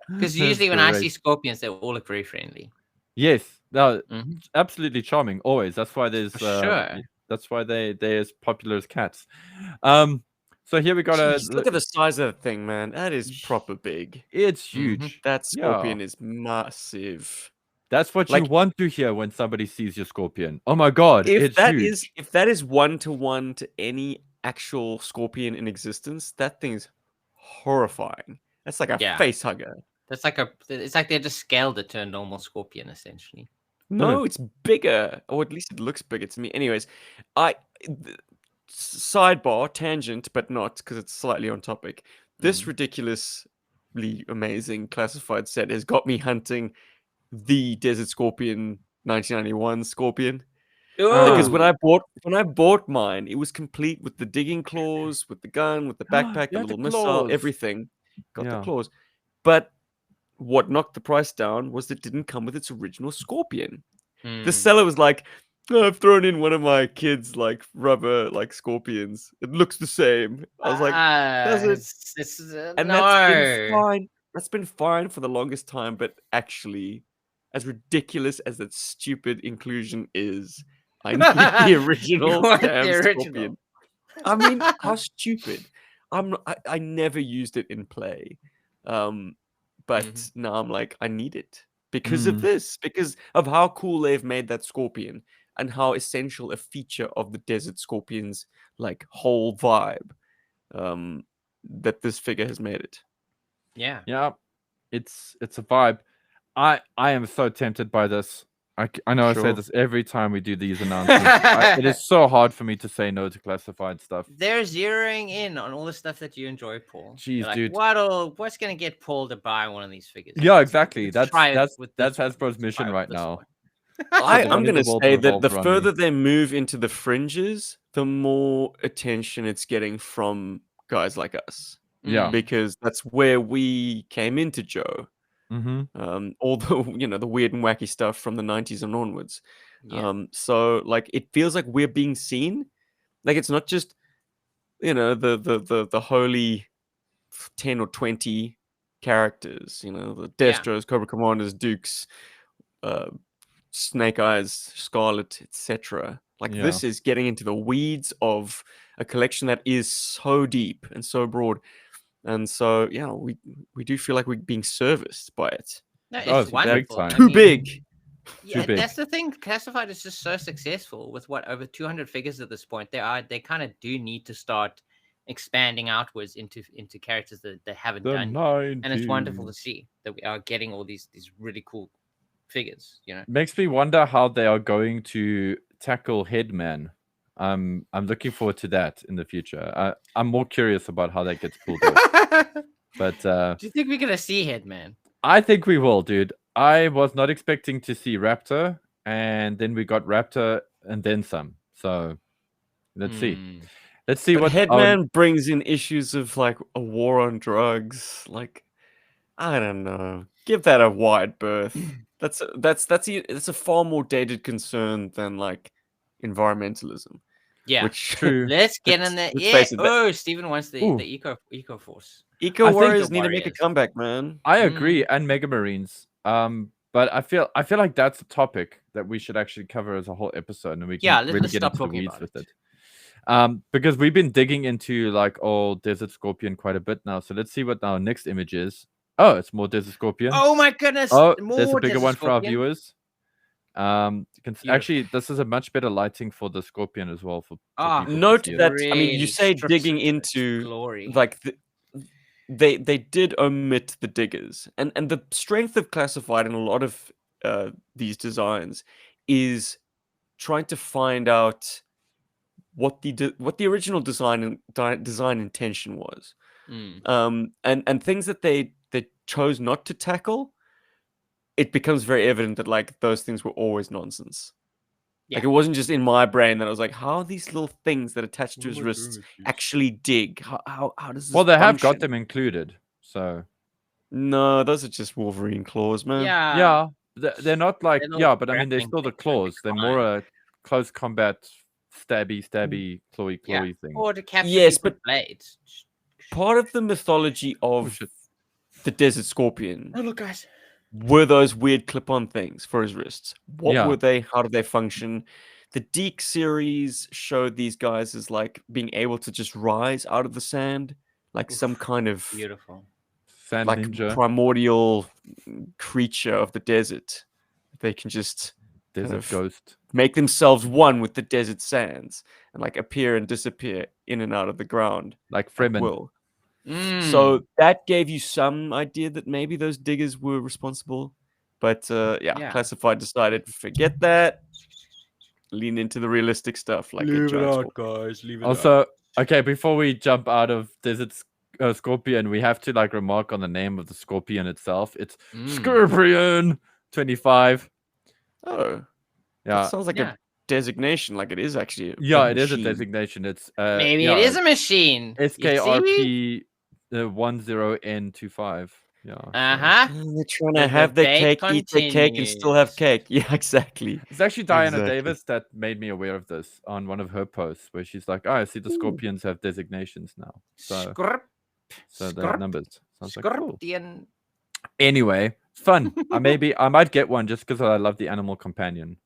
Speaker 3: because usually when I see
Speaker 1: great.
Speaker 3: scorpions, they all look very friendly.
Speaker 1: Yes, no,
Speaker 3: Mhm.
Speaker 1: absolutely charming. Always. That's why there's
Speaker 3: For sure.
Speaker 1: That's why they're as popular as cats. So here we got
Speaker 2: Jeez, look at the size of that thing, man. That is proper big.
Speaker 1: It's huge.
Speaker 2: That
Speaker 1: Yeah.
Speaker 2: scorpion is massive.
Speaker 1: That's what you
Speaker 2: Like-
Speaker 1: want to hear when somebody sees your Scorpion. Oh my god, it's huge.
Speaker 2: If that is 1-to-1 to any actual scorpion in existence, that thing's horrifying. That's like a
Speaker 3: Yeah.
Speaker 2: face hugger.
Speaker 3: It's like they just scaled it to a normal scorpion essentially.
Speaker 2: No, it's bigger, or at least it looks bigger to me. Anyways, sidebar tangent, but not because it's slightly on topic. This ridiculously amazing classified set has got me hunting the Desert Scorpion 1991 Scorpion. Because
Speaker 3: Ooh.
Speaker 2: when I bought mine, it was complete with the digging claws, with the gun, with the backpack,
Speaker 1: You
Speaker 2: the
Speaker 1: had the
Speaker 2: little missile,
Speaker 1: claws.
Speaker 2: everything. Got the
Speaker 1: Yeah.
Speaker 2: claws. But what knocked the price down was it didn't come with its original scorpion. The seller was like, "Oh, I've thrown in one of my kids' like rubber like scorpions. It looks the same." I was like, "Does it?" And
Speaker 3: no.
Speaker 2: that's been fine. That's been fine for the longest time, but actually, as ridiculous as that stupid inclusion is, I need the original
Speaker 3: want the
Speaker 2: damn
Speaker 3: original.
Speaker 2: scorpion. I mean, how stupid. I never used it in play. But now I'm like, I need it because of this, because of how cool they've made that scorpion and how essential a feature of the desert scorpion's like whole vibe that this figure has made it.
Speaker 3: Yeah.
Speaker 1: Yeah, it's a vibe. I am so tempted by this. I know I say
Speaker 2: Sure.
Speaker 1: this every time we do these announcements. It is so hard for me to say no to classified stuff.
Speaker 3: They're zeroing in on all the stuff that you enjoy, Paul.
Speaker 1: Jeez,
Speaker 3: You're like,
Speaker 1: dude.
Speaker 3: what's gonna get Paul to buy one of these figures?
Speaker 1: Yeah, exactly.
Speaker 3: Let's try it
Speaker 1: That's
Speaker 3: with this one.
Speaker 1: Hasbro's
Speaker 3: Let's
Speaker 1: mission
Speaker 3: try it
Speaker 1: right
Speaker 3: with this
Speaker 1: now.
Speaker 3: one.
Speaker 1: the
Speaker 2: I'm
Speaker 1: way
Speaker 2: going
Speaker 1: the
Speaker 2: to
Speaker 1: world
Speaker 2: say that the
Speaker 1: revolves around
Speaker 2: further
Speaker 1: me.
Speaker 2: they move into the fringes, the more attention it's getting from guys like us.
Speaker 1: Yeah.
Speaker 2: Because that's where we came into Joe.
Speaker 1: Mm-hmm.
Speaker 2: All the the weird and wacky stuff from the 90s and onwards.
Speaker 3: Yeah.
Speaker 2: So like it feels like we're being seen. Like it's not just the holy 10 or 20 characters, the Destros, Cobra Commanders, Dukes, Snake Eyes, Scarlet, etc. Like
Speaker 1: Yeah.
Speaker 2: this is getting into the weeds of a collection that is so deep and so broad. And so, yeah, we do feel like we're being serviced by it.
Speaker 3: No,
Speaker 1: Oh,
Speaker 3: it's
Speaker 1: it's big
Speaker 3: wonderful.
Speaker 1: time.
Speaker 2: Too big.
Speaker 3: Yeah,
Speaker 1: big.
Speaker 3: that's the thing. Classified is just so successful with over 200 figures at this point. They kind of do need to start expanding outwards into characters that they haven't done. And it's wonderful to see that we are getting all these really cool figures.
Speaker 1: Makes me wonder how they are going to tackle Headman. I'm looking forward to that in the future. I'm more curious about how that gets pulled off. But
Speaker 3: do you think we're gonna see Headman?
Speaker 1: I think we will, dude. I was not expecting to see Raptor, and then we got Raptor and then some. So let's see. Let's see
Speaker 2: But
Speaker 1: what
Speaker 2: Headman brings in issues of like a war on drugs. Like, I don't know. Give that a wide berth. That's a far more dated concern than like environmentalism.
Speaker 3: Yeah,
Speaker 2: Which
Speaker 1: True.
Speaker 3: let's get in there.
Speaker 2: let's
Speaker 3: Yeah.
Speaker 2: face it,
Speaker 3: Oh, Stephen wants the
Speaker 1: Ooh.
Speaker 3: eco force.
Speaker 2: Eco
Speaker 1: I think
Speaker 2: warriors
Speaker 3: the
Speaker 2: need to make a
Speaker 3: warriors.
Speaker 2: comeback, man.
Speaker 1: I agree, and Mega Marines. But I feel like that's a topic that we should actually cover as a whole episode, and we can really
Speaker 3: let's
Speaker 1: get
Speaker 3: stop
Speaker 1: into the
Speaker 3: talking
Speaker 1: weeds
Speaker 3: about
Speaker 1: with it. Because we've been digging into like old Desert Scorpion quite a bit now. So let's see what our next image is. Oh, it's more Desert Scorpion.
Speaker 3: Oh my goodness!
Speaker 1: Oh,
Speaker 3: more
Speaker 1: there's a bigger
Speaker 3: Desert
Speaker 1: one for our
Speaker 3: Scorpion.
Speaker 1: viewers. Actually, this is a much better lighting for the Scorpion as well. For people to
Speaker 2: Note
Speaker 1: see it.
Speaker 2: that I mean, you
Speaker 3: Really
Speaker 2: say
Speaker 3: strips
Speaker 2: digging
Speaker 3: it of its
Speaker 2: into
Speaker 3: glory.
Speaker 2: like they did omit the diggers, and the strength of Classified in a lot of these designs is trying to find out what the original design intention was, and things that they chose not to tackle. It becomes very evident that like those things were always nonsense.
Speaker 3: Yeah.
Speaker 2: Like it wasn't just in my brain that I was like, how are these little things that attach to his wrists actually dig? How does this
Speaker 1: Well, they have got
Speaker 2: function?
Speaker 1: them included. So
Speaker 2: No, those are just Wolverine claws, man.
Speaker 3: Yeah.
Speaker 1: They're not like
Speaker 3: little
Speaker 1: but I mean they're
Speaker 3: grappling
Speaker 1: still the
Speaker 3: things that they
Speaker 1: claws. They're more a close combat stabby, clawy thing.
Speaker 3: Or to capture
Speaker 2: Yes,
Speaker 3: people with
Speaker 2: but
Speaker 3: blades.
Speaker 2: part of the mythology of
Speaker 1: shit.
Speaker 2: the Desert Scorpion
Speaker 3: Oh look, guys.
Speaker 2: were those weird clip-on things for his wrists. What
Speaker 1: Yeah.
Speaker 2: were they? How did they function? The Deke series showed these guys as like being able to just rise out of the sand, like some kind of
Speaker 3: Beautiful.
Speaker 1: Sand
Speaker 2: like
Speaker 1: ninja,
Speaker 2: primordial creature of the desert. They can just
Speaker 1: desert
Speaker 2: of
Speaker 1: ghost.
Speaker 2: make themselves one with the desert sands and like appear and disappear in and out of the ground
Speaker 1: Like
Speaker 2: at
Speaker 1: Fremen.
Speaker 2: will.
Speaker 3: Mm.
Speaker 2: So that gave you some idea that maybe those diggers were responsible. But
Speaker 3: Yeah.
Speaker 2: Classified decided forget that. Lean into the realistic stuff, like a giant scorpion.
Speaker 3: guys. Leave
Speaker 1: Also, okay, before we jump out of Desert Scorpion, we have to like remark on the name of the Scorpion itself. It's Scorpion 25.
Speaker 2: Oh,
Speaker 1: Yeah,
Speaker 2: that sounds like
Speaker 3: Yeah.
Speaker 2: a designation. Like it is actually a
Speaker 1: Yeah, it is a
Speaker 2: machine.
Speaker 1: designation. It's
Speaker 3: Maybe it is a machine. You see?
Speaker 1: SKRP 10N25. Yeah. so-
Speaker 3: Uh-huh.
Speaker 2: They're trying
Speaker 3: The
Speaker 2: to have their
Speaker 3: debate
Speaker 2: cake, eat their cake, and still have
Speaker 3: continues.
Speaker 2: cake. Yeah, exactly.
Speaker 1: It's actually Diana
Speaker 2: Exactly.
Speaker 1: Davis that made me aware of this on one of her posts, where she's like, "Oh, I see the Scorpions have designations now." So they have numbers. So I was like, cool.
Speaker 3: Scorpion.
Speaker 1: Anyway, fun. I might get one just because I love the animal companion.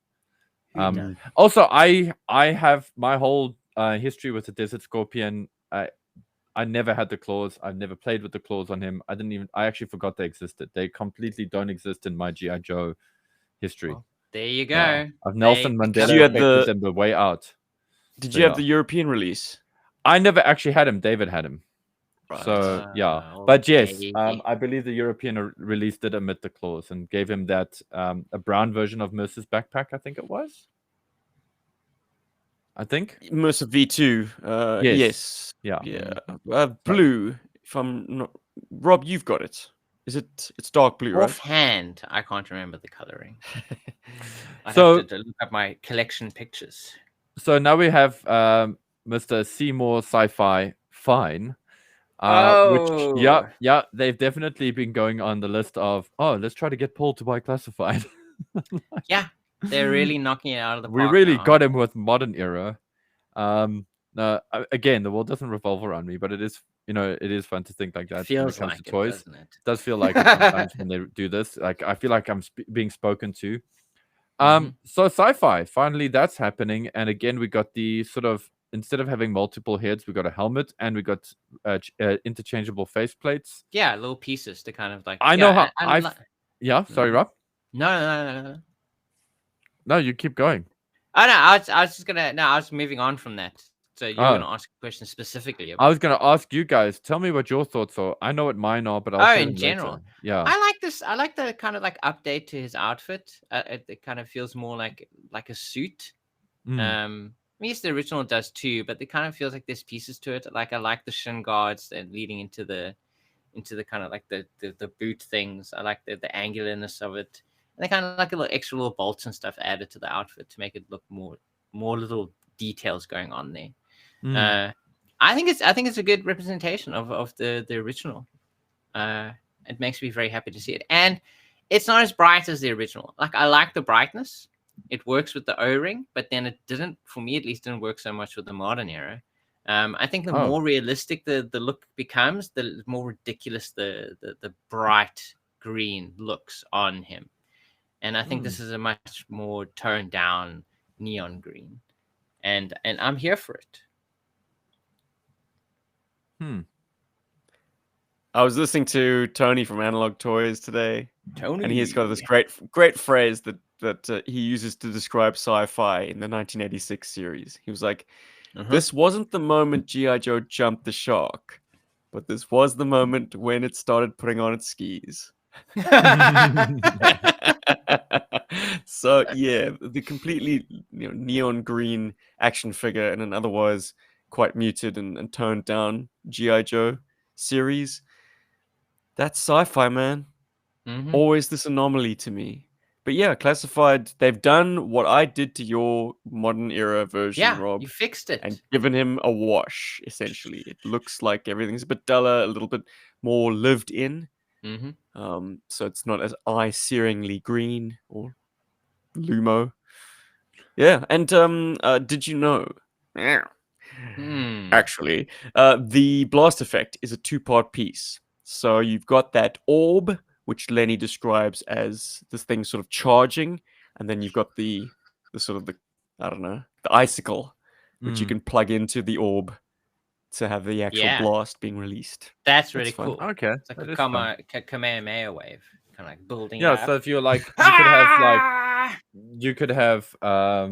Speaker 3: Who does?
Speaker 1: Also, I have my whole history with the desert scorpion. I never had the claws. I've never played with the claws on him. I actually forgot they existed. They completely don't exist in my GI Joe history.
Speaker 3: Well, there you go.
Speaker 1: Yeah. I've Nelson Mandela
Speaker 2: You had
Speaker 1: affected them the way out.
Speaker 2: Did
Speaker 1: So,
Speaker 2: you have
Speaker 1: yeah.
Speaker 2: the European release?
Speaker 1: I never actually had him. David had him.
Speaker 2: Right.
Speaker 1: So yeah, but yes,
Speaker 3: okay.
Speaker 1: I believe the European release did omit the claws and gave him that a brown version of Mercer's backpack. I think it was. I think.
Speaker 2: Mercer V2. Yes.
Speaker 1: Yeah.
Speaker 2: Yeah. Blue. If I'm not, Rob, you've got it. Is it? It's dark blue, right?
Speaker 3: Offhand, I can't remember the coloring. I
Speaker 1: So-
Speaker 3: have to look up my collection pictures.
Speaker 1: So now we have Mr. Seymour Sci-Fi Fine.
Speaker 3: Oh.
Speaker 1: Which, yeah, they've definitely been going on the list of, let's try to get Paul to buy Classified.
Speaker 3: Yeah, they're really knocking it out of the
Speaker 1: We
Speaker 3: park.
Speaker 1: really
Speaker 3: now.
Speaker 1: got him with Modern Era. Again, the world doesn't revolve around me, but it is, it is fun to think like that when it
Speaker 3: Feels
Speaker 1: comes
Speaker 3: like
Speaker 1: to
Speaker 3: it,
Speaker 1: toys.
Speaker 3: doesn't it?
Speaker 1: It does feel like it sometimes when they do this. Like, I feel like I'm being spoken to. So Sci-Fi, finally that's happening. And again, we got the sort of, instead of having multiple heads, we got a helmet and we got interchangeable faceplates.
Speaker 3: Yeah, little pieces to kind of like.
Speaker 1: I know how Yeah, sorry, Rob.
Speaker 3: No.
Speaker 1: No, you keep going.
Speaker 3: Oh no, I was just gonna. No, I was moving on from that. So you're gonna ask a question specifically.
Speaker 1: I was gonna ask you guys. Tell me what your thoughts are. I know what mine are, but I'll share
Speaker 3: in
Speaker 1: them
Speaker 3: general.
Speaker 1: later. Yeah.
Speaker 3: I like this. I like the kind of like update to his outfit. It kind of feels more like a suit. I guess the original does too, but it kind of feels like there's pieces to it. Like I like the shin guards and leading into the kind of like the boot things. I like the angularness of it, and they kind of like a little extra little bolts and stuff added to the outfit to make it look more little details going on there. I think it's a good representation of the original. It makes me very happy to see it, and it's not as bright as the original. Like I like the brightness. It works with the O-ring, but then it didn't, for me at least, didn't work so much with the Modern Era. I think the more realistic the look becomes, the more ridiculous the bright green looks on him. And I think this is a much more toned down neon green. And I'm here for it.
Speaker 2: I was listening to Tony from Analog Toys today,
Speaker 3: Tony,
Speaker 2: and he's got this great phrase that he uses to describe Sci-Fi in the 1986 series. He was like, "This wasn't the moment GI Joe jumped the shark, but this was the moment when it started putting on its skis." So yeah, the completely neon green action figure in an otherwise quite muted and toned down GI Joe series. That's Sci-Fi, man. Always this anomaly to me. But yeah, Classified, they've done what I did to your Modern Era version, Rob.
Speaker 3: You fixed it.
Speaker 2: And given him a wash, essentially. It looks like everything's a bit duller, a little bit more lived in. So it's not as eye-searingly green or lumo. Yeah, and did you know? Actually, the blast effect is a two-part piece. So you've got that orb, which Lenny describes as this thing sort of charging, and then you've got the sort of the icicle, which you can plug into the orb to have the actual blast being released.
Speaker 3: That's really cool.
Speaker 1: Okay,
Speaker 3: it's like a Kamehameha wave, kind of like building.
Speaker 1: Yeah, so if you're like, you could have I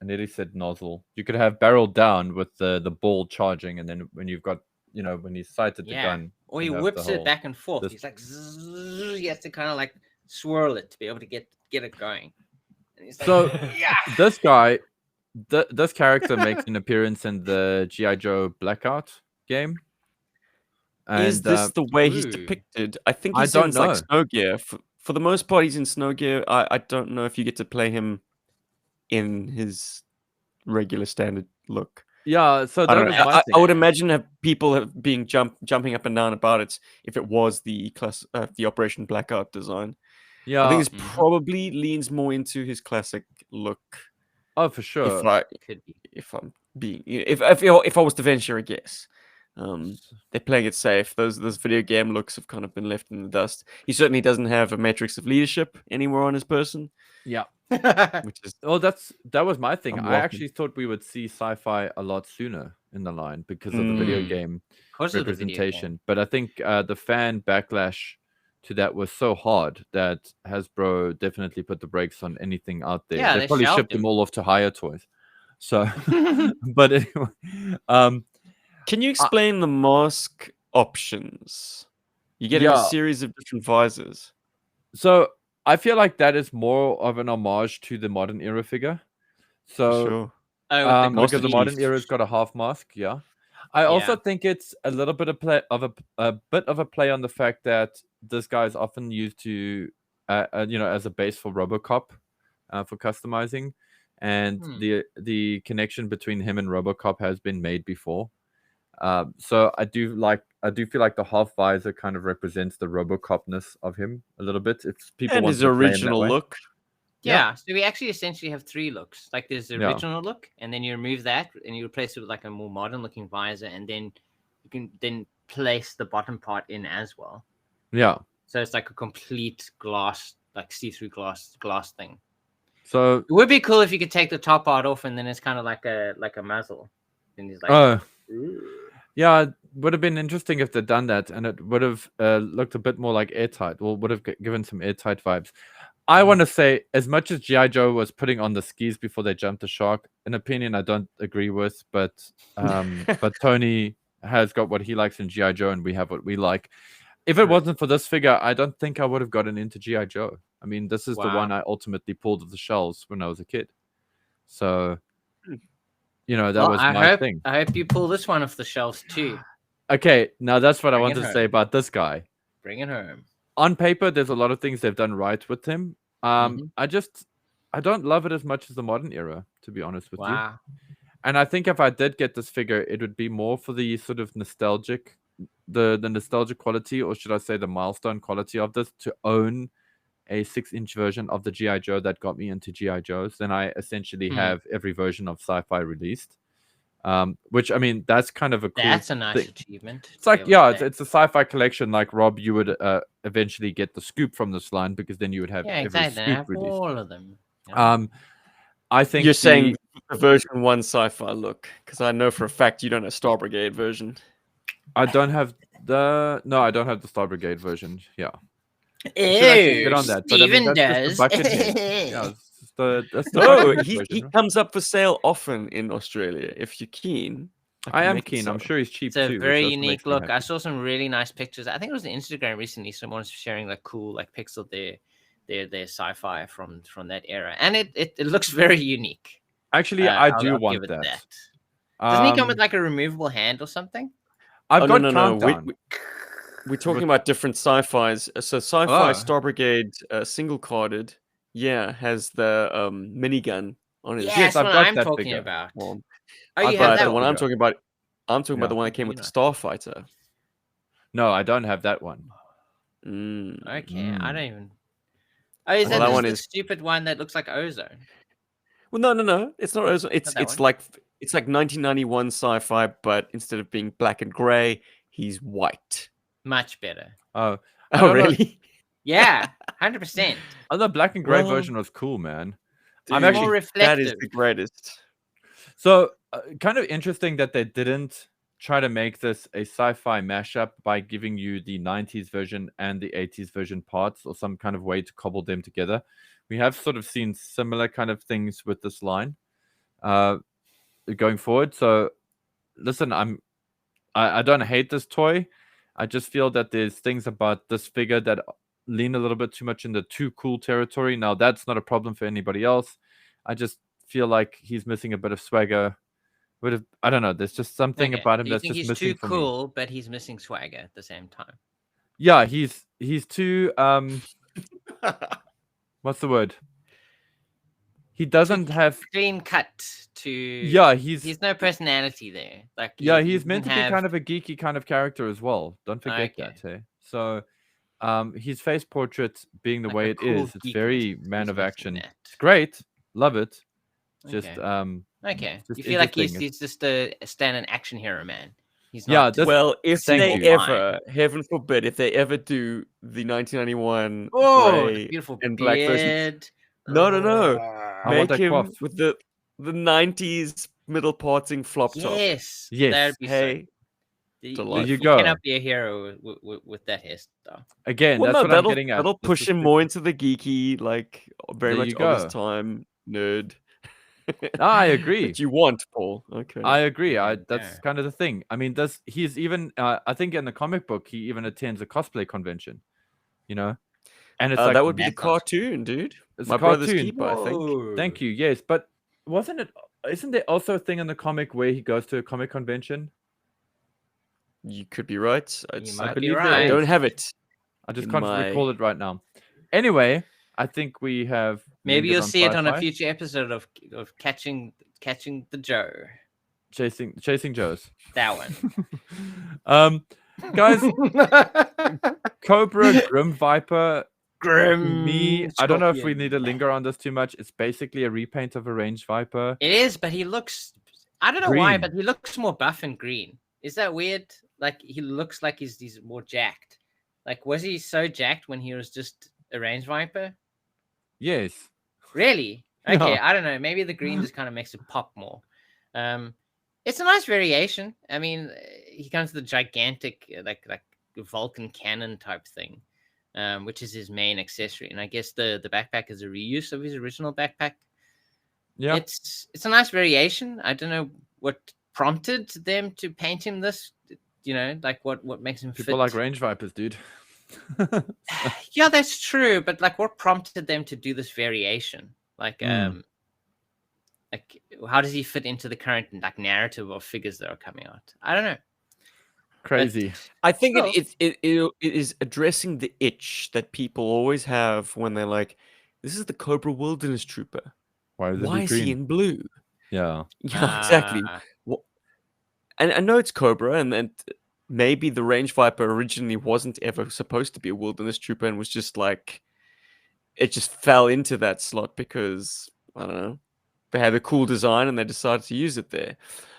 Speaker 1: nearly said nozzle. You could have barrel down with the ball charging, and then when you've got, when he's sighted the gun.
Speaker 3: Or he whips it back and forth. He's like, he has to kind of like swirl it to be able to get it going. And he's like,
Speaker 1: so this guy, this character makes an appearance in the GI Joe Blackout game. And,
Speaker 2: is this the way he's depicted? I think he's in like snow gear. For the most part, he's in snow gear. I don't know if you get to play him in his regular standard look.
Speaker 1: Yeah, so
Speaker 2: I
Speaker 1: that
Speaker 2: don't
Speaker 1: was
Speaker 2: know.
Speaker 1: my
Speaker 2: I
Speaker 1: thing.
Speaker 2: would imagine people being jumping up and down about it if it was the the Operation Blackout design. I
Speaker 1: Yeah.
Speaker 2: think this probably leans more into his classic look.
Speaker 1: Oh, for sure.
Speaker 3: Could be.
Speaker 2: If I'm being, if I was to venture a guess, they're playing it safe. Those video game looks have kind of been left in the dust. He certainly doesn't have a matrix of leadership anymore on his person,
Speaker 1: Yeah.
Speaker 2: which is
Speaker 1: Oh, that was my thing. I
Speaker 2: unwelcome.
Speaker 1: actually thought we would see sci-fi a lot sooner in the line because of the video game
Speaker 3: Because of the video game.
Speaker 1: representation. But I think the fan backlash to that was so hard that Hasbro definitely put the brakes on anything out there.
Speaker 3: Yeah,
Speaker 1: they
Speaker 3: they
Speaker 1: probably
Speaker 3: shelved
Speaker 1: shipped them
Speaker 3: him.
Speaker 1: all off to higher toys. So, but anyway,
Speaker 2: Can you explain the mask options? You get a
Speaker 1: Yeah.
Speaker 2: series of different visors.
Speaker 1: so I feel like that is more of an homage to the modern era figure.
Speaker 2: For
Speaker 1: So
Speaker 2: sure.
Speaker 3: Oh, with the
Speaker 1: because the
Speaker 2: Master
Speaker 1: modern
Speaker 2: Chief.
Speaker 1: era's got a half mask, yeah. I also
Speaker 3: Yeah.
Speaker 1: think it's a little bit of play of a bit of a play on the fact that this guy is often used to, as a base for RoboCop, for customizing, and the connection between him and RoboCop has been made before. So I do feel like the half visor kind of represents the RoboCopness of him a little bit. If people
Speaker 2: And
Speaker 1: want
Speaker 2: his
Speaker 1: to play him that
Speaker 2: original
Speaker 1: way.
Speaker 2: look.
Speaker 3: Yeah, so we actually essentially have three looks. Like there's the
Speaker 1: Yeah.
Speaker 3: original look, and then you remove that, and you replace it with like a more modern looking visor, and then you can then place the bottom part in as well.
Speaker 1: Yeah.
Speaker 3: So it's like a complete glass, like see-through glass thing.
Speaker 1: So
Speaker 3: It would be cool if you could take the top part off, and then it's kind of like a muzzle. And he's like,
Speaker 1: yeah, it would have been interesting if they'd done that, and it would have looked a bit more like airtight. Well, would have given some airtight vibes. I want to say, as much as GI Joe was putting on the skis before they jumped the shark, an opinion I don't agree with, but Tony has got what he likes in GI Joe, and we have what we like. If it wasn't for this figure, I don't think I would have gotten into GI Joe. I mean, this is the one I ultimately pulled off the shelves when I was a kid. So, that was my thing.
Speaker 3: I hope you pull this one off the shelves too.
Speaker 1: Okay, now that's what I
Speaker 3: Bring
Speaker 1: wanted
Speaker 3: it
Speaker 1: to
Speaker 3: home.
Speaker 1: say about this guy.
Speaker 3: Bring it home.
Speaker 1: On paper, there's a lot of things they've done right with him. I don't love it as much as the modern era, to be honest with you.
Speaker 3: Wow.
Speaker 1: And I think if I did get this figure, it would be more for the sort of nostalgic, the nostalgic quality, or should I say the milestone quality of this, to own a 6-inch version of the GI Joe that got me into GI Joes. Then I essentially have every version of Sci-Fi released. Which, I mean, that's kind of a cool
Speaker 3: That's a nice
Speaker 1: thing.
Speaker 3: achievement.
Speaker 1: It's like, yeah, it's a Sci-Fi collection. Like, Rob, you would eventually get the scoop from this line, because then you would have every
Speaker 3: exactly.
Speaker 1: scoop
Speaker 3: Have
Speaker 1: released.
Speaker 3: all of them. Yeah.
Speaker 1: I think
Speaker 2: You're saying the version 1 Sci-Fi look, because I know for a fact you don't have Star Brigade version.
Speaker 1: I don't have the Star Brigade version. Yeah.
Speaker 3: Ew,
Speaker 1: get on that, but I mean,
Speaker 3: Steven
Speaker 1: that's just the
Speaker 3: does.
Speaker 1: Buckethead. Yeah, that's the
Speaker 2: No,
Speaker 1: Buckethead
Speaker 2: he
Speaker 1: version, right?
Speaker 2: comes up for sale often in Australia. If you're keen,
Speaker 1: I
Speaker 2: can
Speaker 1: am
Speaker 2: make it
Speaker 1: keen. I'm
Speaker 2: so.
Speaker 1: sure he's cheap
Speaker 3: It's a
Speaker 1: too. which
Speaker 3: very
Speaker 1: also
Speaker 3: unique
Speaker 1: makes me
Speaker 3: look. I
Speaker 1: happy.
Speaker 3: saw some really nice pictures. I think it was on Instagram recently. Someone was sharing like cool like pics of their sci-fi from that era, and it looks very unique.
Speaker 1: Actually, I
Speaker 3: I'll
Speaker 1: do
Speaker 3: give
Speaker 1: want
Speaker 3: it
Speaker 1: that.
Speaker 3: Doesn't he come with like a removable hand or something?
Speaker 1: I've got
Speaker 2: no.
Speaker 1: Countdown.
Speaker 2: We're talking about different sci-fis. So sci-fi
Speaker 3: Oh.
Speaker 2: Star Brigade single carded, has the minigun on it.
Speaker 3: Yeah,
Speaker 1: Yes,
Speaker 3: that's
Speaker 1: I've
Speaker 3: what
Speaker 1: got
Speaker 3: I'm
Speaker 1: that
Speaker 3: talking
Speaker 1: figure.
Speaker 3: about.
Speaker 2: Well,
Speaker 3: Oh, you
Speaker 1: I've
Speaker 3: have
Speaker 1: got
Speaker 3: that
Speaker 2: the one
Speaker 3: one.
Speaker 2: I'm talking about. I'm talking about the one that
Speaker 3: Yeah.
Speaker 2: came with the Starfighter.
Speaker 1: No, I don't have that one.
Speaker 3: Okay, I don't even. Oh, is
Speaker 2: Well,
Speaker 3: that
Speaker 2: that one
Speaker 3: the
Speaker 2: is-
Speaker 3: stupid one that looks like ozone?
Speaker 2: Well, no. It's not. It's
Speaker 3: that
Speaker 2: like 1991 sci-fi, but instead of being black and gray, he's white.
Speaker 3: Much better.
Speaker 1: I
Speaker 2: Oh,
Speaker 1: don't know.
Speaker 2: really?
Speaker 3: Yeah, 100%.
Speaker 1: Oh, the black and gray
Speaker 2: Well,
Speaker 1: version was cool, man. I'm
Speaker 2: Dude,
Speaker 1: actually
Speaker 3: more
Speaker 2: that is
Speaker 3: reflective.
Speaker 2: the greatest.
Speaker 1: so kind of interesting that they didn't try to make this a sci-fi mashup by giving you the 90s version and the 80s version parts, or some kind of way to cobble them together. We have sort of seen similar kind of things with this line going forward. So listen, I don't hate this toy. I just feel that there's things about this figure that lean a little bit too much in the too cool territory. Now, that's not a problem for anybody else. I just feel like he's missing a bit of swagger. I don't know. There's just something
Speaker 3: Okay,
Speaker 1: about him
Speaker 3: so you
Speaker 1: that's
Speaker 3: think
Speaker 1: just
Speaker 3: he's
Speaker 1: missing
Speaker 3: too
Speaker 1: for me.
Speaker 3: cool, but he's missing swagger at the same time.
Speaker 1: Yeah, he's too what's the word? he doesn't have.
Speaker 3: clean cut to.
Speaker 1: Yeah, he's
Speaker 3: no personality there. Like
Speaker 1: yeah,
Speaker 3: he
Speaker 1: he's meant to
Speaker 3: doesn't
Speaker 1: be kind
Speaker 3: have-
Speaker 1: of a geeky kind of character as well. Don't forget
Speaker 3: Okay.
Speaker 1: that. Hey? So, his face portrait being the
Speaker 3: like
Speaker 1: way
Speaker 3: a
Speaker 1: it
Speaker 3: cool
Speaker 1: is, it's
Speaker 3: geekness
Speaker 1: very
Speaker 3: is
Speaker 1: man of
Speaker 3: missing
Speaker 1: action.
Speaker 3: that.
Speaker 1: It's great, love it. It's
Speaker 3: Okay.
Speaker 1: just
Speaker 3: Okay.
Speaker 1: just
Speaker 3: You feel like
Speaker 1: interesting.
Speaker 3: he's just a standard action hero man. He's
Speaker 1: Yeah,
Speaker 3: not.
Speaker 1: that's-
Speaker 2: Well, if
Speaker 1: Thank
Speaker 2: they
Speaker 1: you.
Speaker 2: ever, heaven forbid, if they ever do the 1991
Speaker 3: Oh, the
Speaker 2: grey
Speaker 3: beautiful
Speaker 2: and black version,
Speaker 3: beard.
Speaker 2: no,
Speaker 1: I want
Speaker 2: make
Speaker 1: that
Speaker 2: him
Speaker 1: coif.
Speaker 2: with the 90s middle parting flop top.
Speaker 3: Yes.
Speaker 1: Yes.
Speaker 3: That'd be
Speaker 2: Hey,
Speaker 3: so.
Speaker 2: delightful.
Speaker 1: you go.
Speaker 3: cannot be a hero with that hairstyle.
Speaker 1: Again,
Speaker 2: Well,
Speaker 1: that's
Speaker 2: no,
Speaker 1: what I'm getting at.
Speaker 2: that'll
Speaker 1: This
Speaker 2: push
Speaker 1: is
Speaker 2: him
Speaker 1: the-
Speaker 2: more into the geeky, like very
Speaker 1: There
Speaker 2: much
Speaker 1: you
Speaker 2: of his
Speaker 1: go.
Speaker 2: time nerd.
Speaker 1: I agree.
Speaker 2: That you want, Paul. Okay.
Speaker 1: I agree.
Speaker 3: There you
Speaker 1: That's
Speaker 3: go.
Speaker 1: kind of the thing. I mean, he's even I think in the comic book he even attends a cosplay convention, you know, and it's like
Speaker 2: that would be the
Speaker 3: that sounds-
Speaker 2: cartoon, dude.
Speaker 1: It's
Speaker 2: My
Speaker 1: a
Speaker 2: brother's
Speaker 1: cartoon.
Speaker 2: keeper, I think.
Speaker 1: Thank you. Yes, but isn't there also a thing in the comic where he goes to a comic convention?
Speaker 2: You could be right.
Speaker 3: might
Speaker 2: I
Speaker 3: be
Speaker 2: believe
Speaker 3: right.
Speaker 2: I don't have it.
Speaker 1: I just
Speaker 2: in
Speaker 1: can't
Speaker 2: my-
Speaker 1: recall it right now. Anyway, I think we have.
Speaker 3: Maybe
Speaker 1: lingered
Speaker 3: you'll see it on a
Speaker 1: sci-fi.
Speaker 3: future episode of catching the Joe.
Speaker 1: Chasing Joes.
Speaker 3: That one.
Speaker 1: Guys, Cobra, Grim Viper.
Speaker 3: Grim.
Speaker 1: Me, I don't know if we
Speaker 3: Scorpion.
Speaker 1: need to linger on this too much. It's basically a repaint of a range Viper.
Speaker 3: It is, but he looks. I don't know why,
Speaker 1: Green.
Speaker 3: but he looks more buff and green. Is that weird? Like he looks like he's more jacked. Like was he so jacked when he was just a range viper?
Speaker 1: Yes.
Speaker 3: Really? Okay,
Speaker 1: Yeah.
Speaker 3: I don't know. Maybe the green just kind of makes it pop more. It's a nice variation. I mean, he comes with a gigantic like Vulcan cannon type thing, which is his main accessory. And I guess the backpack is a reuse of his original backpack.
Speaker 1: Yeah.
Speaker 3: It's a nice variation. I don't know what prompted them to paint him this. You know, like what makes him
Speaker 1: People
Speaker 3: fit.
Speaker 1: like range Vipers, dude.
Speaker 3: Yeah, that's true. But like, what prompted them to do this variation? Like, like how does he fit into the current like narrative of figures that are coming out? I don't know.
Speaker 1: Crazy.
Speaker 2: I think
Speaker 3: So-
Speaker 2: it is addressing the itch that people always have when they're like, "This is the Cobra Wilderness Trooper.
Speaker 1: Why is
Speaker 2: Why
Speaker 1: it
Speaker 2: is he
Speaker 1: green?
Speaker 2: in blue?"
Speaker 1: Yeah.
Speaker 2: Yeah, exactly.
Speaker 3: Ah,
Speaker 2: And I know it's Cobra, and maybe the Range Viper originally wasn't ever supposed to be a Wilderness Trooper, and was just like, it just fell into that slot because I don't know, they had a cool design and they decided to use it there.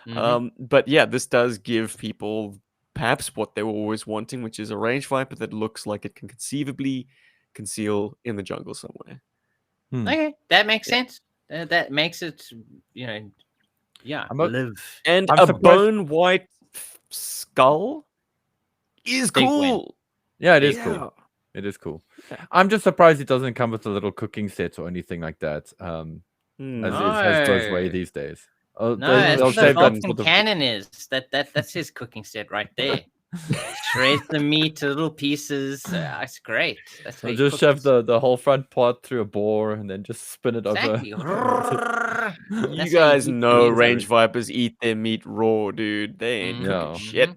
Speaker 3: mhm.
Speaker 2: But yeah, this does give people perhaps what they were always wanting, which is a Range Viper that looks like it can conceivably conceal in the jungle somewhere.
Speaker 3: Okay, that makes sense. That makes it, you know, yeah,
Speaker 1: I'm a-
Speaker 3: live.
Speaker 2: And
Speaker 1: I'm
Speaker 2: a
Speaker 1: surprised-
Speaker 2: bone white skull is
Speaker 3: Big win.
Speaker 2: cool.
Speaker 1: Yeah, it is
Speaker 2: Yeah.
Speaker 1: cool. It is cool.
Speaker 2: Yeah.
Speaker 1: I'm just surprised it doesn't come with a little cooking set or anything like that. As it goes way
Speaker 3: No.
Speaker 1: these days. Oh,
Speaker 3: No,
Speaker 1: they'll
Speaker 3: that's what the
Speaker 1: save that
Speaker 3: Vulcan
Speaker 1: sort of-
Speaker 3: cannon is. That's his cooking set right there. Shreds the meat to little pieces. It's great. That's how
Speaker 1: They'll
Speaker 3: he
Speaker 1: just shove
Speaker 3: cooks.
Speaker 1: the whole front part through a bore and then just spin it
Speaker 3: Exactly.
Speaker 1: over.
Speaker 2: You
Speaker 3: That's how he
Speaker 2: guys
Speaker 3: eats
Speaker 2: know
Speaker 3: meat.
Speaker 2: Range Vipers eat their meat raw, dude. They ain't
Speaker 1: Yeah.
Speaker 2: cooking shit.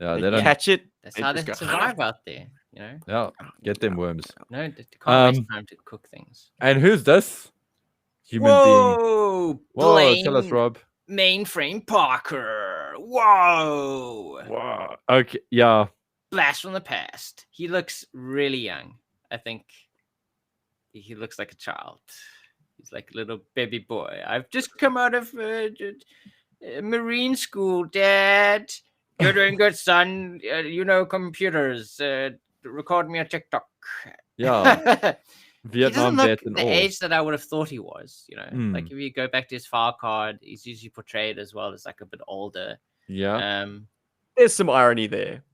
Speaker 1: Yeah,
Speaker 2: They
Speaker 1: they don't.
Speaker 2: catch it.
Speaker 3: That's
Speaker 2: and
Speaker 3: how they
Speaker 2: just go,
Speaker 3: survive out there. You know,
Speaker 1: Yeah, get them worms.
Speaker 3: no, they can't waste
Speaker 1: Um,
Speaker 3: time to cook things.
Speaker 1: And who's this human being?
Speaker 3: Whoa,
Speaker 1: Whoa, tell us,
Speaker 3: Blaine
Speaker 1: Rob.
Speaker 3: Mainframe Parker. Whoa,
Speaker 1: Wow. Okay, yeah.
Speaker 3: blast from the past. He looks really young. I think he looks like a child. He's like a little baby boy. I've just come out of marine school, Dad. You're doing good, son. You know computers. Record me a TikTok.
Speaker 1: Yeah.
Speaker 3: He doesn't
Speaker 1: Vietnam
Speaker 3: look
Speaker 1: vet and
Speaker 3: the
Speaker 1: all.
Speaker 3: age that I would have thought he was. You know, like
Speaker 1: Mm.
Speaker 3: if you go back to his file card, he's usually portrayed as well as like a bit older.
Speaker 1: Yeah.
Speaker 2: There's some irony there.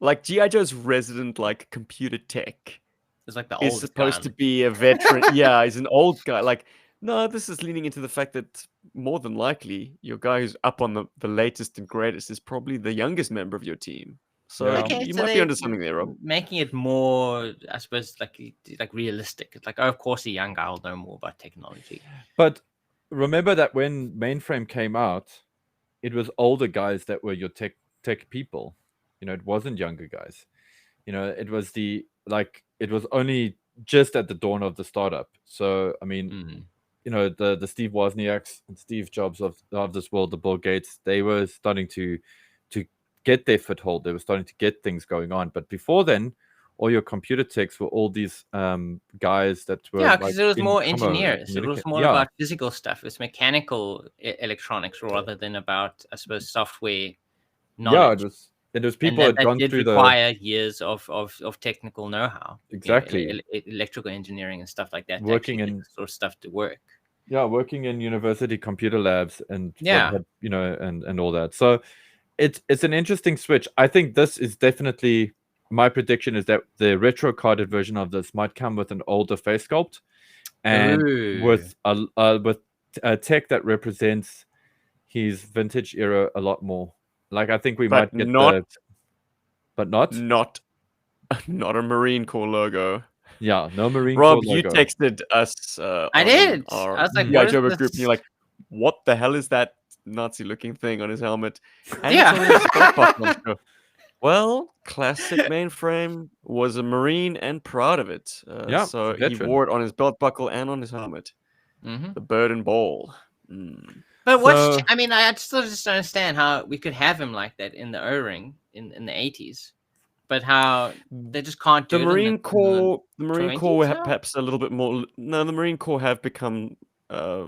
Speaker 2: Like GI Joe's resident like computer tech
Speaker 3: It's like the
Speaker 2: is
Speaker 3: old
Speaker 2: supposed to be a veteran. Yeah, he's an old guy. Like, no, this is leaning into the fact that more than likely your guy who's up on the latest and greatest is probably the youngest member of your team. So
Speaker 1: Yeah.
Speaker 3: Okay,
Speaker 2: you
Speaker 3: so
Speaker 2: might be
Speaker 3: they-
Speaker 2: onto something there, Rob.
Speaker 3: making it more, I suppose, like realistic. It's like, oh, of course, a young guy will know more about technology.
Speaker 1: But remember that when Mainframe came out, it was older guys that were your tech people. You know, it wasn't younger guys. You know, it was it was only just at the dawn of the startup. So I mean, the Steve Wozniaks and Steve Jobs of this world, the Bill Gates, they were starting to get their foothold. They were starting to get things going on. But before then, all your computer techs were all these guys that were
Speaker 3: Yeah, because
Speaker 1: like
Speaker 3: it was
Speaker 1: in
Speaker 3: more
Speaker 1: commo,
Speaker 3: engineers. It was more
Speaker 1: yeah,
Speaker 3: about physical stuff. It was mechanical electronics rather than about, I suppose, software knowledge.
Speaker 1: It was
Speaker 3: And
Speaker 1: people
Speaker 3: that
Speaker 1: had gone
Speaker 3: did
Speaker 1: through
Speaker 3: require years of technical know-how.
Speaker 1: Exactly.
Speaker 3: Electrical engineering and stuff like that. To
Speaker 1: Working
Speaker 3: actually get
Speaker 1: in-
Speaker 3: this sort of stuff to work.
Speaker 1: working in university computer labs and
Speaker 3: Yeah.
Speaker 1: and all that. So it's an interesting switch. I think this is definitely, my prediction is that the retro carded version of this might come with an older face sculpt and with a tech that represents his vintage era a lot more. Like I think we
Speaker 2: But
Speaker 1: might get
Speaker 2: not
Speaker 1: not
Speaker 2: not a Marine Corps logo.
Speaker 1: no Marine
Speaker 2: Rob,
Speaker 1: Corps
Speaker 2: you
Speaker 1: logo.
Speaker 2: texted us
Speaker 3: I did.
Speaker 2: our
Speaker 3: I was like,
Speaker 2: GI
Speaker 3: what is
Speaker 2: Joburg group, and
Speaker 3: this?
Speaker 2: you're like, what the hell is that Nazi-looking thing on his helmet? And
Speaker 3: Yeah.
Speaker 2: it's on his belt buckle, I'm sure. Well, classic Mainframe was a Marine and proud of it. So he
Speaker 1: veteran.
Speaker 2: wore it on his belt buckle and on his helmet.
Speaker 3: Mhm.
Speaker 2: The bird and ball. Mm.
Speaker 3: But
Speaker 1: So-
Speaker 3: I mean, I still just don't understand how we could have him like that in the O-ring in the 80s, but how they just can't do
Speaker 2: The
Speaker 3: it.
Speaker 2: Marine Corps, the Marine
Speaker 3: 20s
Speaker 2: Corps were
Speaker 3: now?
Speaker 2: perhaps a little bit more. No, the Marine Corps have become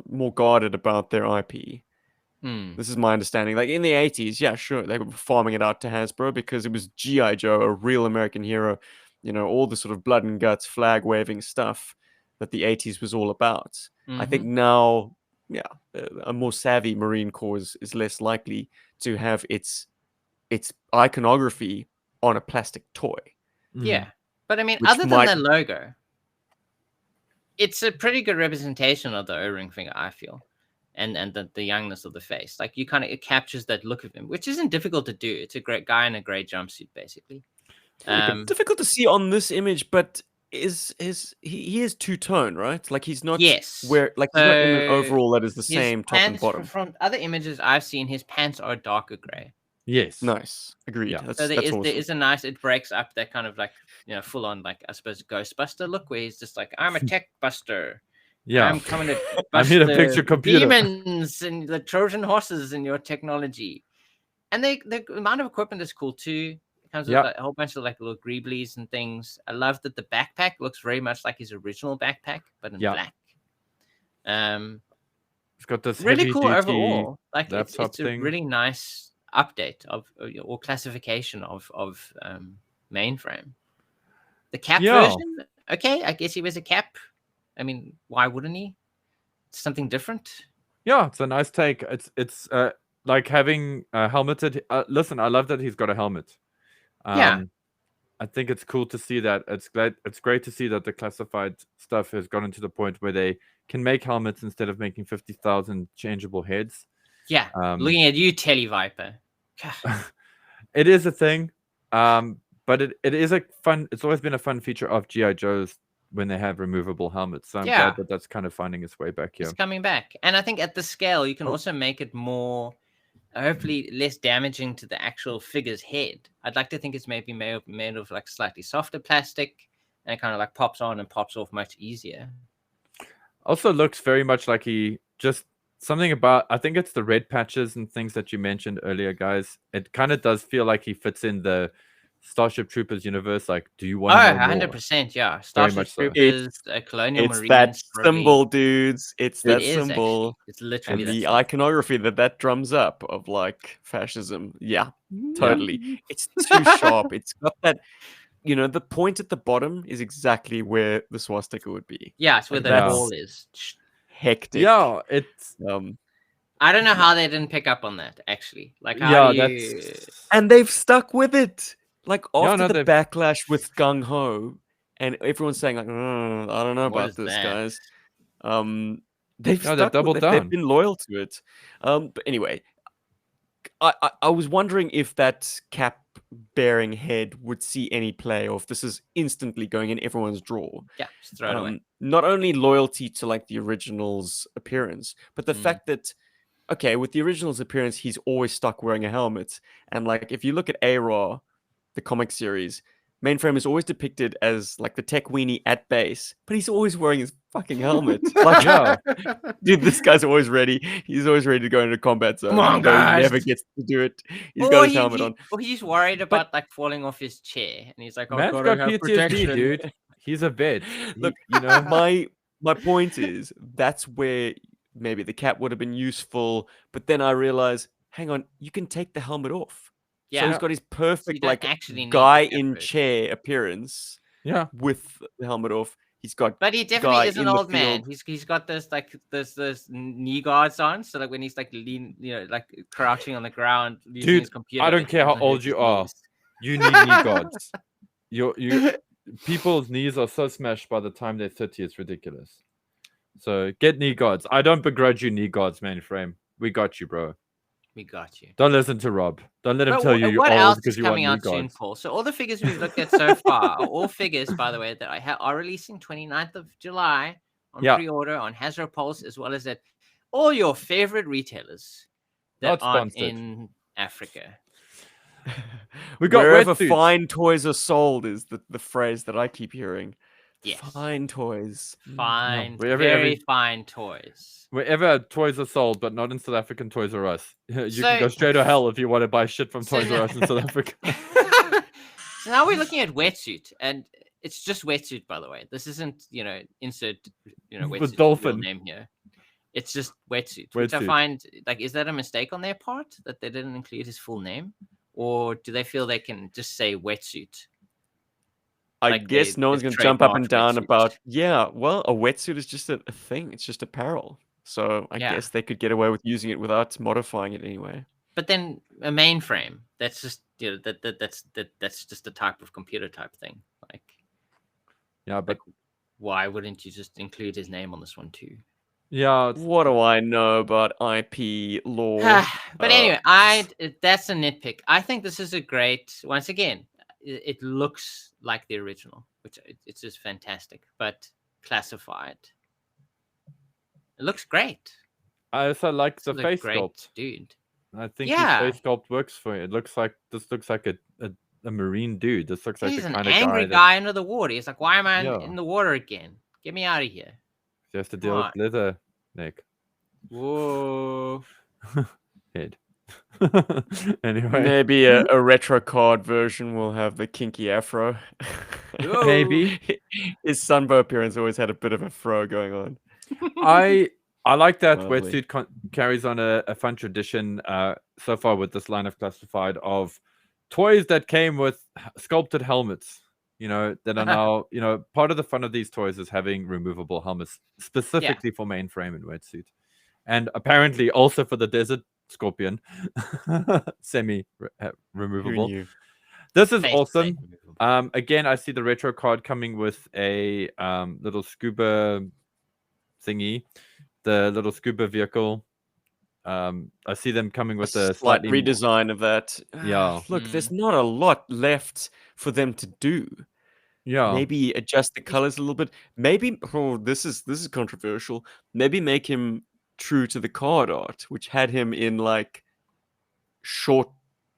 Speaker 2: more guarded about their IP.
Speaker 3: Hmm.
Speaker 2: This is my understanding. Like in the 80s, yeah, sure, they were farming it out to Hasbro because it was GI Joe, a real American hero. All the sort of blood and guts, flag waving stuff that the 80s was all about. I think now, a more savvy Marine Corps is less likely to have its iconography on a plastic toy.
Speaker 3: Yeah, but I mean,
Speaker 2: Which
Speaker 3: other than
Speaker 2: might-
Speaker 3: the logo, it's a pretty good representation of the O-ring figure, I feel, and the youngness of the face. Like it captures that look of him, which isn't difficult to do. It's a great guy in a grey jumpsuit, basically.
Speaker 2: Difficult to see on this image, but he is two-tone, right? Like he's not
Speaker 3: Yes.
Speaker 2: he's not in an
Speaker 3: So
Speaker 2: overall that is the
Speaker 3: his
Speaker 2: same top and
Speaker 3: pants,
Speaker 2: bottom.
Speaker 3: from other images I've seen, his pants are darker grey.
Speaker 1: Yes.
Speaker 2: Nice. Agreed.
Speaker 1: Yeah.
Speaker 2: That's
Speaker 3: So there
Speaker 2: awesome.
Speaker 3: is a nice. It breaks up that kind of like full on, like, I suppose, Ghostbuster look, where he's just like, I'm a tech buster.
Speaker 1: Yeah.
Speaker 3: I'm coming to
Speaker 1: I'm
Speaker 3: bust
Speaker 1: here to
Speaker 3: the
Speaker 1: fix your computer.
Speaker 3: demons and the Trojan horses in your technology. And the amount of equipment is cool too. It comes with
Speaker 1: Yeah.
Speaker 3: like, a whole bunch of like little greeblies and things. I love that the backpack looks very much like his original backpack, but in
Speaker 1: Yeah.
Speaker 3: black.
Speaker 1: It's got this
Speaker 3: Really cool
Speaker 1: heavy-duty
Speaker 3: overall. Like
Speaker 1: laptop
Speaker 3: it's a
Speaker 1: thing.
Speaker 3: really nice update of or classification of Mainframe. The cap
Speaker 1: Yeah.
Speaker 3: version, okay, I guess he wears a cap. I mean, why wouldn't he? Something different.
Speaker 1: Yeah, it's a nice take. It's like having a helmeted. Listen, I love that he's got a helmet.
Speaker 3: Yeah.
Speaker 1: I think it's cool to see that. It's great to see that the classified stuff has gotten to the point where they can make helmets instead of making 50,000 changeable heads.
Speaker 3: Yeah. Looking at you, Telly Viper.
Speaker 1: It is a thing, but it is a fun. It's always been a fun feature of GI Joes when they have removable helmets. So I'm
Speaker 3: Yeah.
Speaker 1: glad that that's kind of finding its way back here.
Speaker 3: It's coming back. And I think at the scale, you can
Speaker 1: Oh.
Speaker 3: also make it more, hopefully less damaging to the actual figure's head. I'd like to think it's maybe made of like slightly softer plastic, and it kind of like pops on and pops off much easier.
Speaker 1: Also looks very much like he just something about, I think it's the red patches and things that you mentioned earlier, guys. It kind of does feel like he fits in the Starship Troopers universe. Like, do you want to know more?
Speaker 3: 100%, yeah.
Speaker 1: Very
Speaker 3: Starship
Speaker 1: much so.
Speaker 3: Troopers, Colonial
Speaker 2: It's
Speaker 3: Marines.
Speaker 2: that
Speaker 3: probably.
Speaker 2: symbol, dudes. It's
Speaker 3: It
Speaker 2: that
Speaker 3: is
Speaker 2: symbol.
Speaker 3: actually. It's literally
Speaker 2: And
Speaker 3: that
Speaker 2: the
Speaker 3: symbol.
Speaker 2: iconography that drums up of like fascism. Yeah, totally. It's too sharp. It's got that, the point at the bottom is exactly where the swastika would be.
Speaker 3: Yeah, it's where the
Speaker 1: Yeah.
Speaker 3: ball is.
Speaker 2: Hectic.
Speaker 1: Yeah, it's
Speaker 3: I don't know how they didn't pick up on that, actually. Like, how
Speaker 1: yeah,
Speaker 3: do you...
Speaker 1: that's
Speaker 2: And they've stuck with it. Like
Speaker 1: Yeah,
Speaker 2: after
Speaker 1: no,
Speaker 2: the
Speaker 1: they've-
Speaker 2: backlash with Gung Ho, and everyone's saying like, I don't know
Speaker 3: What
Speaker 2: about
Speaker 3: is
Speaker 2: this,
Speaker 3: that?"
Speaker 2: guys. They've
Speaker 1: No, they've
Speaker 2: stuck with
Speaker 1: doubled
Speaker 2: it.
Speaker 1: down.
Speaker 2: They've been loyal to it. But anyway, I was wondering if that cap bearing head would see any play, or if this is instantly going in everyone's drawer.
Speaker 3: Yeah, just throw it away.
Speaker 2: Not only loyalty to like the original's appearance, but the fact that, okay, with the original's appearance, he's always stuck wearing a helmet. And like, if you look at A-Raw, the comic series, Mainframe is always depicted as like the tech weenie at base, but he's always wearing his fucking helmet. Like,
Speaker 1: Yeah.
Speaker 2: dude, this guy's always ready. He's always ready to go into combat zone.
Speaker 3: Come on,
Speaker 2: though
Speaker 3: guys.
Speaker 2: He never gets to do it. He's
Speaker 3: Or
Speaker 2: got his helmet on.
Speaker 3: Or he's worried about like falling off his chair, and he's like, "Oh,
Speaker 1: Man's
Speaker 3: gotta
Speaker 1: got
Speaker 3: have
Speaker 1: PTSD,
Speaker 3: protection."
Speaker 1: dude. He's a vet.
Speaker 2: Look,
Speaker 1: You know.
Speaker 2: my point is that's where maybe the cap would have been useful, but then I realize, hang on, you can take the helmet off. So
Speaker 3: Yeah,
Speaker 2: he's got his
Speaker 3: you
Speaker 2: perfect
Speaker 3: don't
Speaker 2: like
Speaker 3: actually need
Speaker 2: guy
Speaker 3: the cap
Speaker 2: in
Speaker 3: first.
Speaker 2: chair appearance
Speaker 1: Yeah.
Speaker 2: with the helmet off. He's got
Speaker 3: But he definitely
Speaker 2: guy
Speaker 3: is an
Speaker 2: in the
Speaker 3: old man.
Speaker 2: field.
Speaker 3: He's got this like this knee guards on, so like when he's like like crouching on the ground using
Speaker 1: Dude,
Speaker 3: his computer.
Speaker 1: I don't
Speaker 3: like,
Speaker 1: care
Speaker 3: he
Speaker 1: how
Speaker 3: doesn't hurt
Speaker 1: old you
Speaker 3: his
Speaker 1: are.
Speaker 3: knees.
Speaker 1: You need knee guards. You people's knees are so smashed by the time they're 30, it's ridiculous. So get knee guards. I don't begrudge you knee guards, Mainframe. We got you, bro.
Speaker 3: We got you.
Speaker 1: Don't listen to Rob. Don't let him
Speaker 3: But
Speaker 1: tell you you're
Speaker 3: what
Speaker 1: old
Speaker 3: else
Speaker 1: because
Speaker 3: is
Speaker 1: you want
Speaker 3: coming
Speaker 1: knee
Speaker 3: out soon,
Speaker 1: guards.
Speaker 3: Paul? So all the figures we've looked at so far are all figures, by the way, that are releasing 29th of July on
Speaker 1: Yeah.
Speaker 3: pre-order on Hasbro Pulse, as well as at all your favorite retailers that
Speaker 1: Not
Speaker 3: aren't
Speaker 1: sponsored.
Speaker 3: in Africa.
Speaker 1: We got
Speaker 2: Wherever
Speaker 1: wetsuits.
Speaker 2: fine toys are sold is the phrase that I keep hearing.
Speaker 3: Yes.
Speaker 2: Fine toys.
Speaker 3: Fine,
Speaker 1: wherever
Speaker 3: very
Speaker 1: every-
Speaker 3: fine toys.
Speaker 1: Wherever toys are sold, but not in South African Toys R Us. You
Speaker 3: So-
Speaker 1: can go straight to hell if you want to buy shit from
Speaker 3: So
Speaker 1: Toys
Speaker 3: now-
Speaker 1: R Us in South Africa.
Speaker 3: So now we're looking at Wetsuit, and it's just Wetsuit, by the way. This isn't, insert, Wetsuit's real
Speaker 1: dolphin.
Speaker 3: name here. It's just Wetsuit, which I
Speaker 1: Wetsuit.
Speaker 3: find, like, is that a mistake on their part that they didn't include his full name? Or do they feel they can just say Wetsuit?
Speaker 2: I
Speaker 3: Like
Speaker 2: guess
Speaker 3: they-
Speaker 2: no one's
Speaker 3: they've
Speaker 2: going to jump up and
Speaker 3: trademarked
Speaker 2: down
Speaker 3: wetsuits.
Speaker 2: about, well, a wetsuit is just a thing. It's just apparel. So I
Speaker 3: Yeah.
Speaker 2: guess they could get away with using it without modifying it anyway.
Speaker 3: But then a mainframe, that's just, that's just a type of computer type thing. Like,
Speaker 1: Yeah, but
Speaker 3: why wouldn't you just include his name on this one too?
Speaker 1: yeah, it's-
Speaker 2: What do I know about IP law?
Speaker 3: But anyway, that's a nitpick. I think this is a great. Once again, it looks like the original, which it's just fantastic. But classified, it looks great.
Speaker 1: I also like
Speaker 3: This
Speaker 1: the
Speaker 3: is a
Speaker 1: face
Speaker 3: great
Speaker 1: sculpt.
Speaker 3: dude.
Speaker 1: I think
Speaker 3: Yeah.
Speaker 1: his face sculpt works for it. This looks like a marine dude. This looks like
Speaker 3: He's
Speaker 1: the
Speaker 3: an
Speaker 1: kind of
Speaker 3: angry
Speaker 1: guy
Speaker 3: guy under the water. He's like, "Why am I
Speaker 1: Yeah.
Speaker 3: in the water again? Get me out of here!"
Speaker 1: that has to deal
Speaker 3: on.
Speaker 1: with Slither, Nick.
Speaker 3: Whoa.
Speaker 1: Head. Anyway,
Speaker 2: Maybe a retro card version will have the kinky afro.
Speaker 1: maybe.
Speaker 2: His Sunbow appearance always had a bit of a fro going on.
Speaker 1: I like that
Speaker 2: Lovely.
Speaker 1: Wetsuit carries on a fun tradition so far with this line of classified of toys that came with sculpted helmets. That are now part of the fun of these toys is having removable helmets specifically for Mainframe and Wetsuit, and apparently also for the Desert Scorpion, semi removable.
Speaker 2: knew?
Speaker 1: This is
Speaker 3: Face
Speaker 1: awesome.
Speaker 3: plate removable.
Speaker 1: Again, I see the retro card coming with a little scuba thingy, the little scuba vehicle. I see them coming with a
Speaker 2: slight
Speaker 1: slightly
Speaker 2: redesign of that.
Speaker 1: Yeah.
Speaker 2: Look, there's not a lot left for them to do.
Speaker 1: Yeah.
Speaker 2: Maybe adjust the colors a little bit. Maybe this is controversial. Maybe make him true to the card art, which had him in like short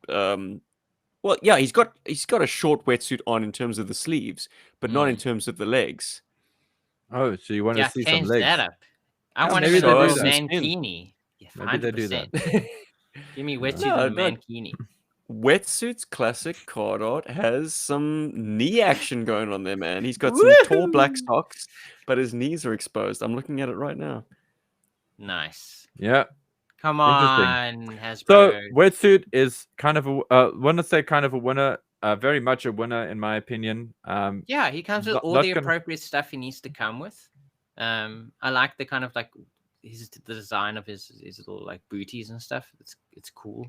Speaker 2: well, yeah, he's got a short wetsuit on in terms of the sleeves, but not in terms of the legs.
Speaker 1: Oh, so you want to
Speaker 3: Yeah,
Speaker 1: see some
Speaker 3: change
Speaker 1: legs?
Speaker 3: that up. I
Speaker 1: Yeah,
Speaker 3: want
Speaker 1: maybe
Speaker 3: him in
Speaker 1: they
Speaker 3: a
Speaker 1: do
Speaker 3: little
Speaker 1: that.
Speaker 3: mankini. Yeah,
Speaker 1: Maybe they do that.
Speaker 3: 100%. Give me wetsuit
Speaker 2: No,
Speaker 3: and a
Speaker 2: no.
Speaker 3: mankini.
Speaker 2: Wetsuit's classic card art has some knee action going on there, man. He's got some tall black socks, but his knees are exposed. I'm looking at it right now.
Speaker 3: Nice.
Speaker 1: Yeah.
Speaker 3: Come
Speaker 1: Interesting.
Speaker 3: on, Hasbro.
Speaker 1: So Wetsuit is kind of want to say kind of a winner, very much a winner in my opinion.
Speaker 3: Yeah, he comes with
Speaker 1: Not-
Speaker 3: all
Speaker 1: not
Speaker 3: the
Speaker 1: gonna-
Speaker 3: appropriate stuff he needs to come with. I like the kind of like the design of his little like booties and stuff. It's cool.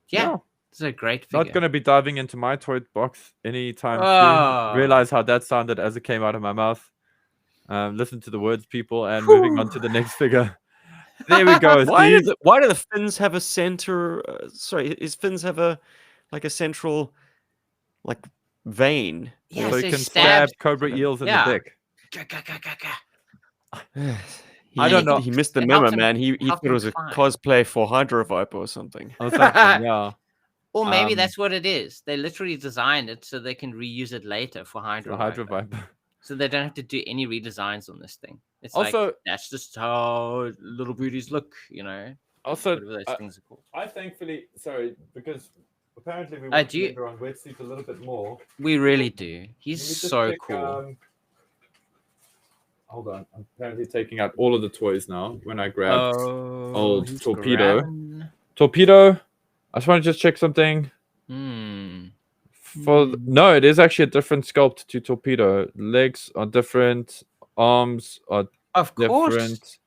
Speaker 3: Yeah, it's a great figure.
Speaker 1: Not going to be diving into my toy box anytime
Speaker 3: Oh.
Speaker 1: soon. Realize how that sounded as it came out of my mouth. Listen to the words, people, and moving on to the next figure. There we go.
Speaker 2: Why
Speaker 1: Steve.
Speaker 2: do the fins have a center? Sorry, his fins have a central like vein.
Speaker 3: Yeah,
Speaker 1: so
Speaker 3: so
Speaker 1: you
Speaker 3: he
Speaker 1: can stab
Speaker 3: stabs-
Speaker 1: cobra eels in
Speaker 3: Yeah.
Speaker 1: the dick.
Speaker 2: I don't know.
Speaker 3: He-
Speaker 2: He missed the
Speaker 3: it
Speaker 2: memo,
Speaker 3: helps him-
Speaker 2: man. He
Speaker 3: helps
Speaker 2: thought it
Speaker 3: him
Speaker 2: was a
Speaker 3: climb.
Speaker 2: cosplay for Hydro Viper or something.
Speaker 1: Or something, yeah.
Speaker 3: Or maybe that's what it is. They literally designed it so they can reuse it later for Hydro Viper. So they don't have to do any redesigns on this thing. It's
Speaker 1: Also,
Speaker 3: like, that's just how little booties look, you know.
Speaker 1: Also,
Speaker 3: whatever those things are called.
Speaker 1: I thankfully, sorry, because apparently we want to linger on Wetsuit a little bit more.
Speaker 3: We really do. He's so cool.
Speaker 1: Hold on, I'm apparently taking out all of the toys now when I grab old Torpedo. Torpedo, I just want to just check something. No, it is actually a different sculpt to Torpedo. Legs are different. Arms are different.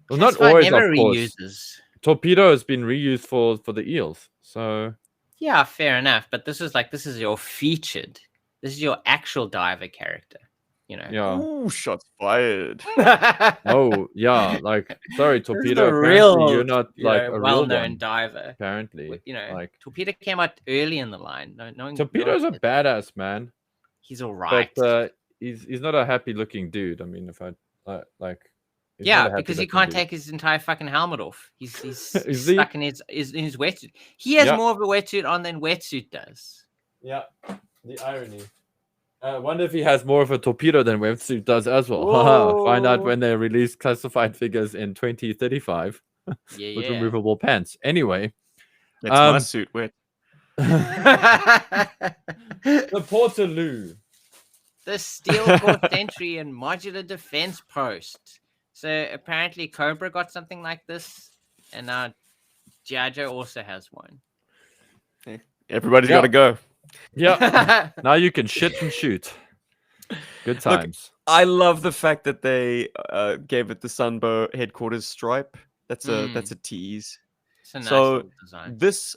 Speaker 1: Well, not always, of course. Torpedo has been reused for the eels. So
Speaker 3: yeah, fair enough. But this is your featured. This is your actual diver character. You know.
Speaker 1: Yeah.
Speaker 2: Ooh, shots fired.
Speaker 1: Oh yeah, like sorry, Torpedo. You're not like a
Speaker 3: well-known diver.
Speaker 1: Apparently,
Speaker 3: you know,
Speaker 1: like
Speaker 3: Torpedo came out early in the line.
Speaker 1: Torpedo's a badass, man.
Speaker 3: He's all right.
Speaker 1: But he's not a happy-looking dude. I mean, if I like.
Speaker 3: Yeah, because he can't take his entire fucking helmet off. He's stuck in his wetsuit. He has more of a wetsuit on than Wetsuit does.
Speaker 1: Yeah, the irony. I wonder if he has more of a Torpedo than Wetsuit does as well. Find out when they release classified figures in 2035 with removable pants. Anyway,
Speaker 2: it's my suit. Wet.
Speaker 1: The Portaloo.
Speaker 3: The Steel Core Sentry and Modular Defense Post. So apparently Cobra got something like this, and now GI Joe also has one.
Speaker 2: Everybody's got to go.
Speaker 1: Yeah. Now you can shit and shoot. Good times.
Speaker 2: Look, I love the fact that they gave it the Sunbow headquarters stripe. That's a tease.
Speaker 3: It's a nice little design.
Speaker 2: This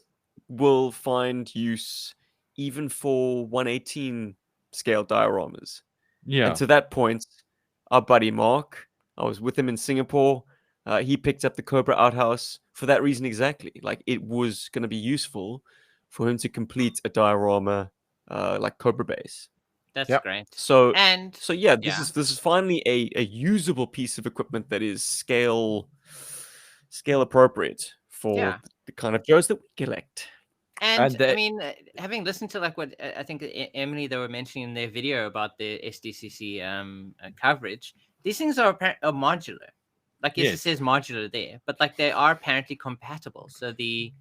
Speaker 2: will find use even for 118 scale dioramas.
Speaker 1: Yeah.
Speaker 2: And to that point, our buddy Mark, I was with him in Singapore. He picked up the Cobra Outhouse for that reason exactly. Like, it was going to be useful for him to complete a diorama like Cobra Base.
Speaker 3: That's great.
Speaker 2: So this is finally a usable piece of equipment that is scale appropriate for the kind of Joes that we collect.
Speaker 3: And I mean, having listened to like what I think Emily they were mentioning in their video about the SDCC coverage, these things are modular. Like it says modular there, but like they are apparently compatible. So the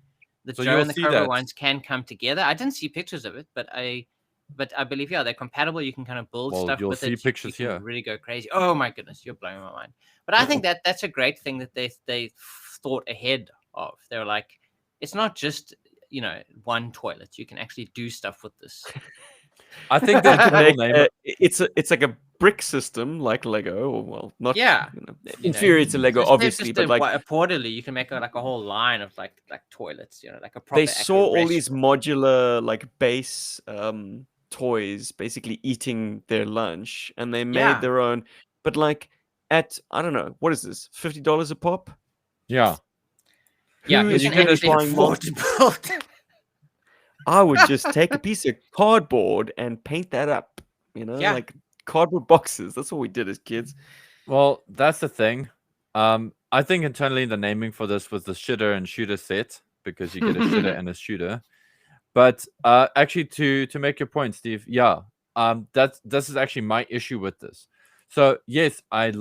Speaker 3: Joe and the Cobra ones can come together. I didn't see pictures of it, but I believe they're compatible. You can kind of build stuff with it.
Speaker 1: You'll see pictures here.
Speaker 3: Really go crazy. Oh my goodness, you're blowing my mind. But I think that's a great thing that they thought ahead of. They were like, it's not just one toilet. You can actually do stuff with this.
Speaker 1: I think that's
Speaker 2: it's like a brick system like Lego, or well, not inferior to Lego, obviously, but like
Speaker 3: reportedly you can make like a whole line of like toilets, like a proper.
Speaker 2: They saw all these modular like base toys basically eating their lunch, and they made their own. But like at I don't know, what is this? $50 a pop?
Speaker 1: Yeah.
Speaker 3: Yeah, you can actually afford to build.
Speaker 2: I would just take a piece of cardboard and paint that up, like cardboard boxes. That's what we did as kids.
Speaker 1: Well, that's the thing. I think internally the naming for this was the shitter and shooter set, because you get a shitter and a shooter. But actually, to make your point, Steve, this is actually my issue with this. So yes, I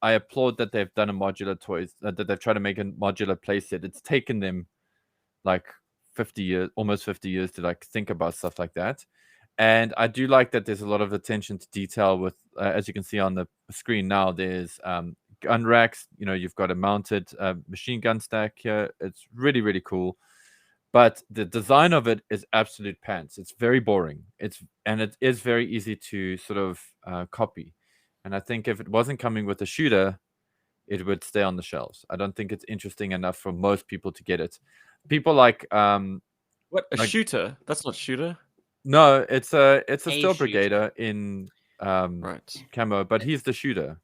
Speaker 1: applaud that they've done a modular toys, that they've tried to make a modular playset. It's taken them like 50 years, almost 50 years to like think about stuff like that. And I do like that there's a lot of attention to detail with, as you can see on the screen now, there's gun racks. You've got a mounted machine gun stack here. It's really, really cool. But the design of it is absolute pants. It's very boring. It is very easy to sort of copy. And I think if it wasn't coming with a shooter, it would stay on the shelves. I don't think it's interesting enough for most people to get it. People like
Speaker 2: what, a shooter? That's not shooter.
Speaker 1: No, it's a Steel Brigader in camo, but he's the shooter.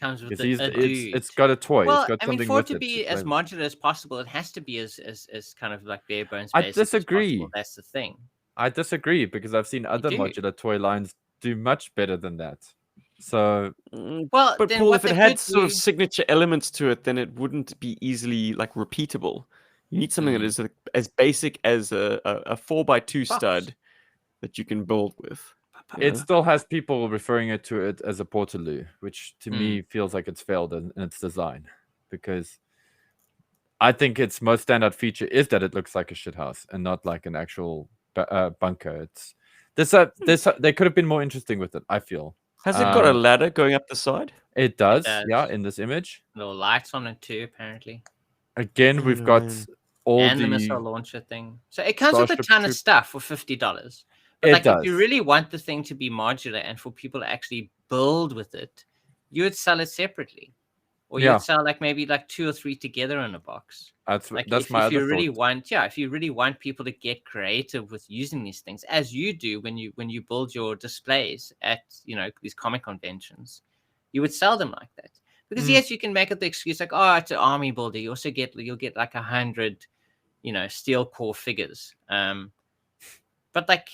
Speaker 3: Comes with
Speaker 1: it's got a toy.
Speaker 3: Well,
Speaker 1: it's got something
Speaker 3: for
Speaker 1: with
Speaker 3: it to be as modular as possible, it has to be as kind of like bare bones.
Speaker 1: I disagree.
Speaker 3: That's the thing.
Speaker 1: I disagree, because I've seen other modular toy lines do much better than that. So,
Speaker 2: but Paul, if it had sort of signature elements to it, then it wouldn't be easily like repeatable. You need something that is as basic as a 4x2
Speaker 3: Box.
Speaker 2: stud that you can build with.
Speaker 1: It still has people referring to it as a portaloo, which to me feels like it's failed in its design, because I think its most standout feature is that it looks like a shithouse and not like an actual bunker. It's they could have been more interesting with it, I feel.
Speaker 2: Has it got a ladder going up the side?
Speaker 1: It does,
Speaker 3: does.
Speaker 1: yeah, in this image.
Speaker 3: Little lights on it too, apparently.
Speaker 1: Again, we've got all
Speaker 3: and the missile launcher thing. So it comes with a ton of stuff for $50. But like, if you really want the thing to be modular and for people to actually build with it, you would sell it separately, or you'd sell like maybe like 2 or 3 together in a box.
Speaker 1: That's
Speaker 3: like
Speaker 1: that's
Speaker 3: if,
Speaker 1: my
Speaker 3: if
Speaker 1: other
Speaker 3: you really
Speaker 1: thought.
Speaker 3: want, if you really want people to get creative with using these things, as you do when you build your displays at these comic conventions, you would sell them like that. Because yes, you can make it the excuse like, oh, it's an army builder. You'll get like 100, steel core figures. But like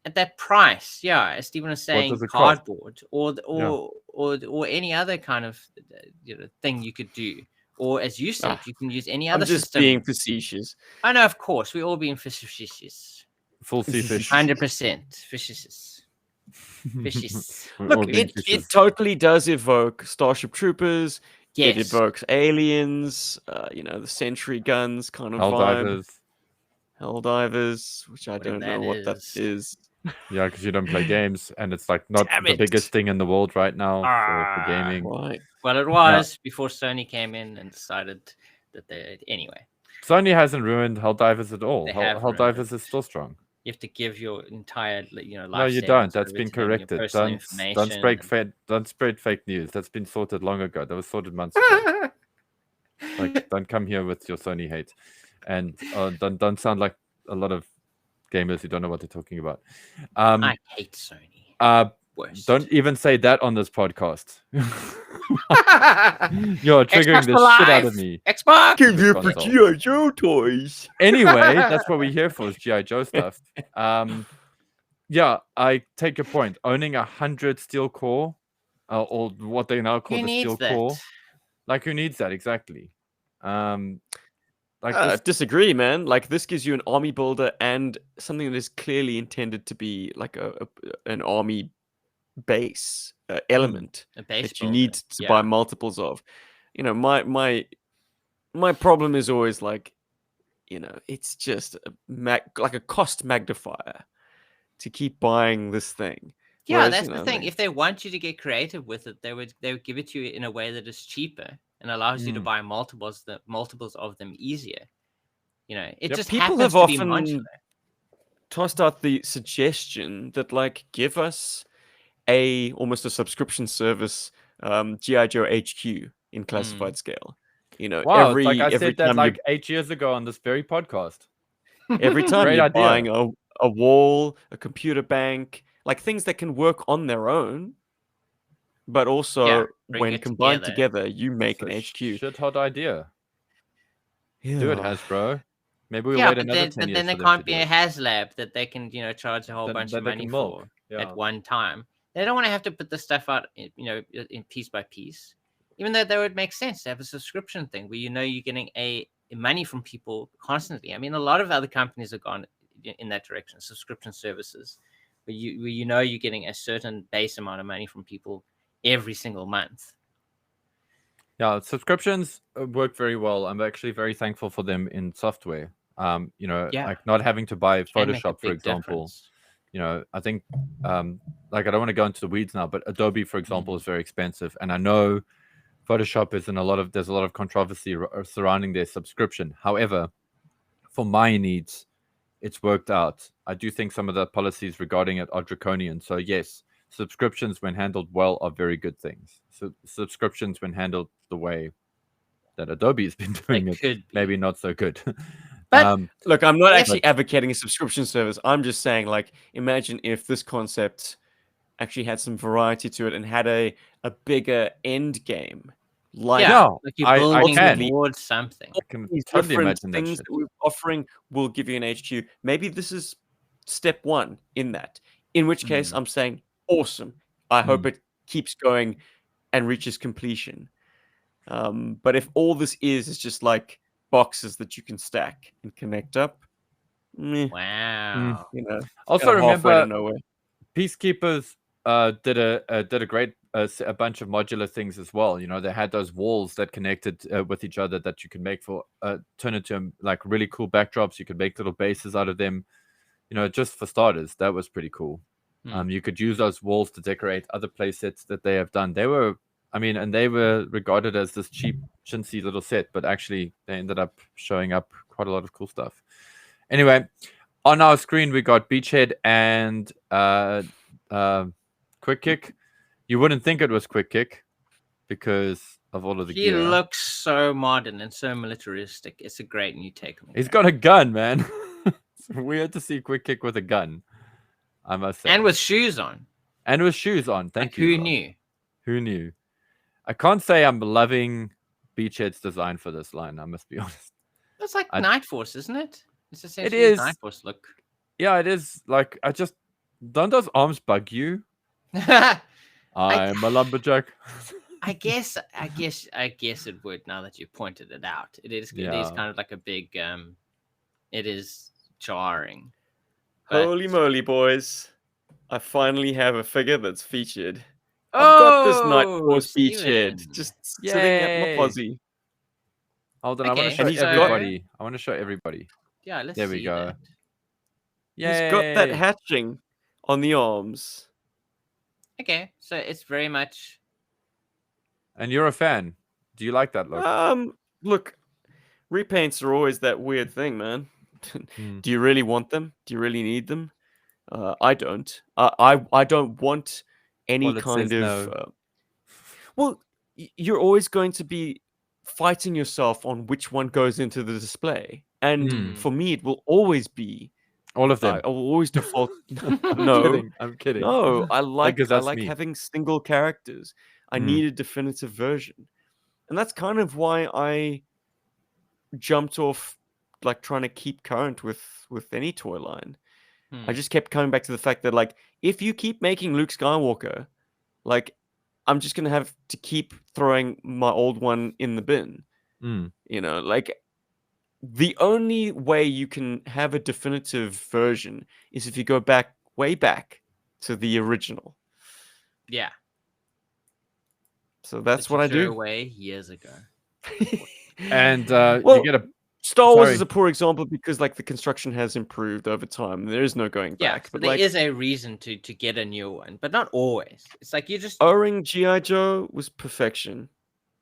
Speaker 3: at that price, as Stephen was saying, cardboard or any other kind of thing you could do. Or as you said, you can use any other system.
Speaker 2: Being facetious.
Speaker 3: I know, of course, we're all being facetious.
Speaker 1: Full sea fish.
Speaker 3: 100% fishes. Fishes.
Speaker 2: Look, it totally does evoke Starship Troopers.
Speaker 3: Yes.
Speaker 2: It evokes aliens. The sentry guns kind of
Speaker 1: Helldivers.
Speaker 2: Helldivers, which I don't know what that is.
Speaker 1: Yeah, because you don't play games, and it's like not the biggest thing in the world right now for gaming.
Speaker 2: Right.
Speaker 3: Well, it was before Sony came in and decided that anyway.
Speaker 1: Sony hasn't ruined Helldivers at all.
Speaker 3: Helldivers
Speaker 1: is still strong.
Speaker 3: You have to give your entire life.
Speaker 1: No, you don't. That's been corrected. Don't spread fake news. That's been sorted long ago. That was sorted months ago. Like, don't come here with your Sony hate, and don't sound like a lot of gamers who don't know what they're talking about.
Speaker 3: I hate Sony. Worst.
Speaker 1: Don't even say that on this podcast. You're triggering the shit out of me.
Speaker 3: Xbox!
Speaker 2: Give you for GI Joe toys.
Speaker 1: Anyway, that's what we're here for, is GI Joe stuff. I take your point. Owning 100 steel core, or what they now call the steel core. Like, who needs that exactly?
Speaker 2: Disagree, man. Like, this gives you an army builder and something that is clearly intended to be like an army base element that you need to buy multiples of. My problem is always like, it's just like a cost magnifier to keep buying this thing.
Speaker 3: Yeah,
Speaker 2: Whereas,
Speaker 3: that's the thing. If they want you to get creative with it, they would give it to you in a way that is cheaper and allows you to buy multiples of them easier. Just
Speaker 2: people have often tossed out the suggestion that like give us almost a subscription service, GI Joe HQ in classified scale.
Speaker 1: Wow, like I said that like 8 years ago on this very podcast.
Speaker 2: Every time you're buying a wall, a computer bank, like things that can work on their own, but also when combined together, you make an HQ.
Speaker 1: Shit hot idea. Do it, Hasbro. Maybe we'll wait another 10 years.
Speaker 3: But then there can't be a HasLab that they can, charge a whole bunch of money for at one time. They don't want to have to put the stuff out, in piece by piece. Even though that would make sense to have a subscription thing where you're getting a money from people constantly. I mean, a lot of other companies have gone in that direction, subscription services, where you're getting a certain base amount of money from people every single month.
Speaker 1: Yeah, subscriptions work very well. I'm actually very thankful for them in software. Like not having to buy Photoshop, for example. I think, like, I don't want to go into the weeds now, but Adobe, for example, is very expensive. And I know Photoshop there's a lot of controversy surrounding their subscription. However, for my needs, it's worked out. I do think some of the policies regarding it are draconian. So yes, subscriptions when handled well are very good things. So subscriptions when handled the way that Adobe has been doing it, maybe not so good.
Speaker 2: But look, I'm not actually advocating a subscription service. I'm just saying, like, imagine if this concept actually had some variety to it and had a bigger end game.
Speaker 3: Like you're building towards something.
Speaker 1: I can totally imagine that
Speaker 2: things that we're offering will give you an HQ. Maybe this is step one in that. In which case, I'm saying, awesome. I hope it keeps going and reaches completion. But if all this is just like, boxes that you can stack and connect up. Meh,
Speaker 3: Wow.
Speaker 2: you know,
Speaker 1: Also
Speaker 2: kinda halfway to
Speaker 1: remember,
Speaker 2: nowhere.
Speaker 1: Peacekeepers did a great a bunch of modular things as well. You know, they had those walls that connected with each other that you could make for turn into like really cool backdrops. You could make little bases out of them. You know, just for starters, that was pretty cool. You could use those walls to decorate other play sets that they have done. They were, I mean, and they were regarded as this cheap, chintzy little set, but actually they ended up showing up quite a lot of cool stuff. Anyway, on our screen we got Beachhead and Quick Kick. You wouldn't think it was Quick Kick because of all of the
Speaker 3: He
Speaker 1: gear.
Speaker 3: looks so modern and so militaristic. It's a great new take on the
Speaker 1: He's
Speaker 3: character.
Speaker 1: got a gun, man. It's weird to see Quick Kick with a gun, I must say.
Speaker 3: And with shoes on.
Speaker 1: And with shoes on. Thank
Speaker 3: Like,
Speaker 1: you.
Speaker 3: who
Speaker 1: Rob.
Speaker 3: knew?
Speaker 1: Who knew? I can't say I'm loving Beachhead's design for this line, I must be honest.
Speaker 3: That's like Night Force, isn't it? It's essentially
Speaker 1: is.
Speaker 3: Night Force look.
Speaker 1: Yeah, it is. Like, don't those arms bug you?
Speaker 3: I
Speaker 1: I'm a lumberjack.
Speaker 3: guess it would, now that you pointed it out. It is
Speaker 1: Yeah.
Speaker 3: kind of like a big it is jarring. But-
Speaker 2: Holy moly, boys. I finally have a figure that's featured. I've got this Night Force
Speaker 3: Steven.
Speaker 2: Beachhead just sitting at my
Speaker 1: Yay.
Speaker 2: posie.
Speaker 1: Hold on, I want
Speaker 3: Okay,
Speaker 1: to show
Speaker 2: and he's got-
Speaker 1: everybody. I want to show everybody.
Speaker 3: Yeah, let's
Speaker 1: There we
Speaker 3: see
Speaker 1: go.
Speaker 3: that.
Speaker 1: Yay.
Speaker 2: He's got that hatching on the arms.
Speaker 3: Okay, so it's very much
Speaker 1: And you're a fan. Do you like that look?
Speaker 2: Look, repaints are always that weird thing, man.
Speaker 1: Hmm.
Speaker 2: Do you really want them? Do you really need them? I don't. I don't want any
Speaker 1: Well, it
Speaker 2: kind
Speaker 1: says
Speaker 2: of.
Speaker 1: no.
Speaker 2: Well, you're always going to be fighting yourself on which one goes into the display, and
Speaker 1: Hmm.
Speaker 2: for me, it will always be.
Speaker 1: All of them.
Speaker 2: I will always default.
Speaker 1: I'm
Speaker 2: No,
Speaker 1: kidding. I'm kidding.
Speaker 2: no. I like
Speaker 1: Because
Speaker 2: I
Speaker 1: that's
Speaker 2: like
Speaker 1: me.
Speaker 2: having single characters. I
Speaker 1: Mm.
Speaker 2: need a definitive version, and that's kind of why I jumped off, like trying to keep current with any toy line. I just kept coming back to the fact that, like, if you keep making Luke Skywalker, like, I'm just gonna have to keep throwing my old one in the bin.
Speaker 1: Mm.
Speaker 2: You know, like, the only way you can have a definitive version is if you go back, way back to the original.
Speaker 3: yeah.
Speaker 2: So that's
Speaker 3: that
Speaker 2: what
Speaker 3: you
Speaker 2: I
Speaker 3: threw
Speaker 2: do.
Speaker 3: away years ago.
Speaker 1: And
Speaker 2: Well,
Speaker 1: you get a
Speaker 2: Star Wars
Speaker 1: sorry.
Speaker 2: is a poor example because, like, the construction has improved over time. There is no going
Speaker 3: Yeah,
Speaker 2: back.
Speaker 3: so
Speaker 2: But
Speaker 3: there
Speaker 2: like,
Speaker 3: is a reason to get a new one, but not always. It's like you just
Speaker 2: O-ring GI Joe was perfection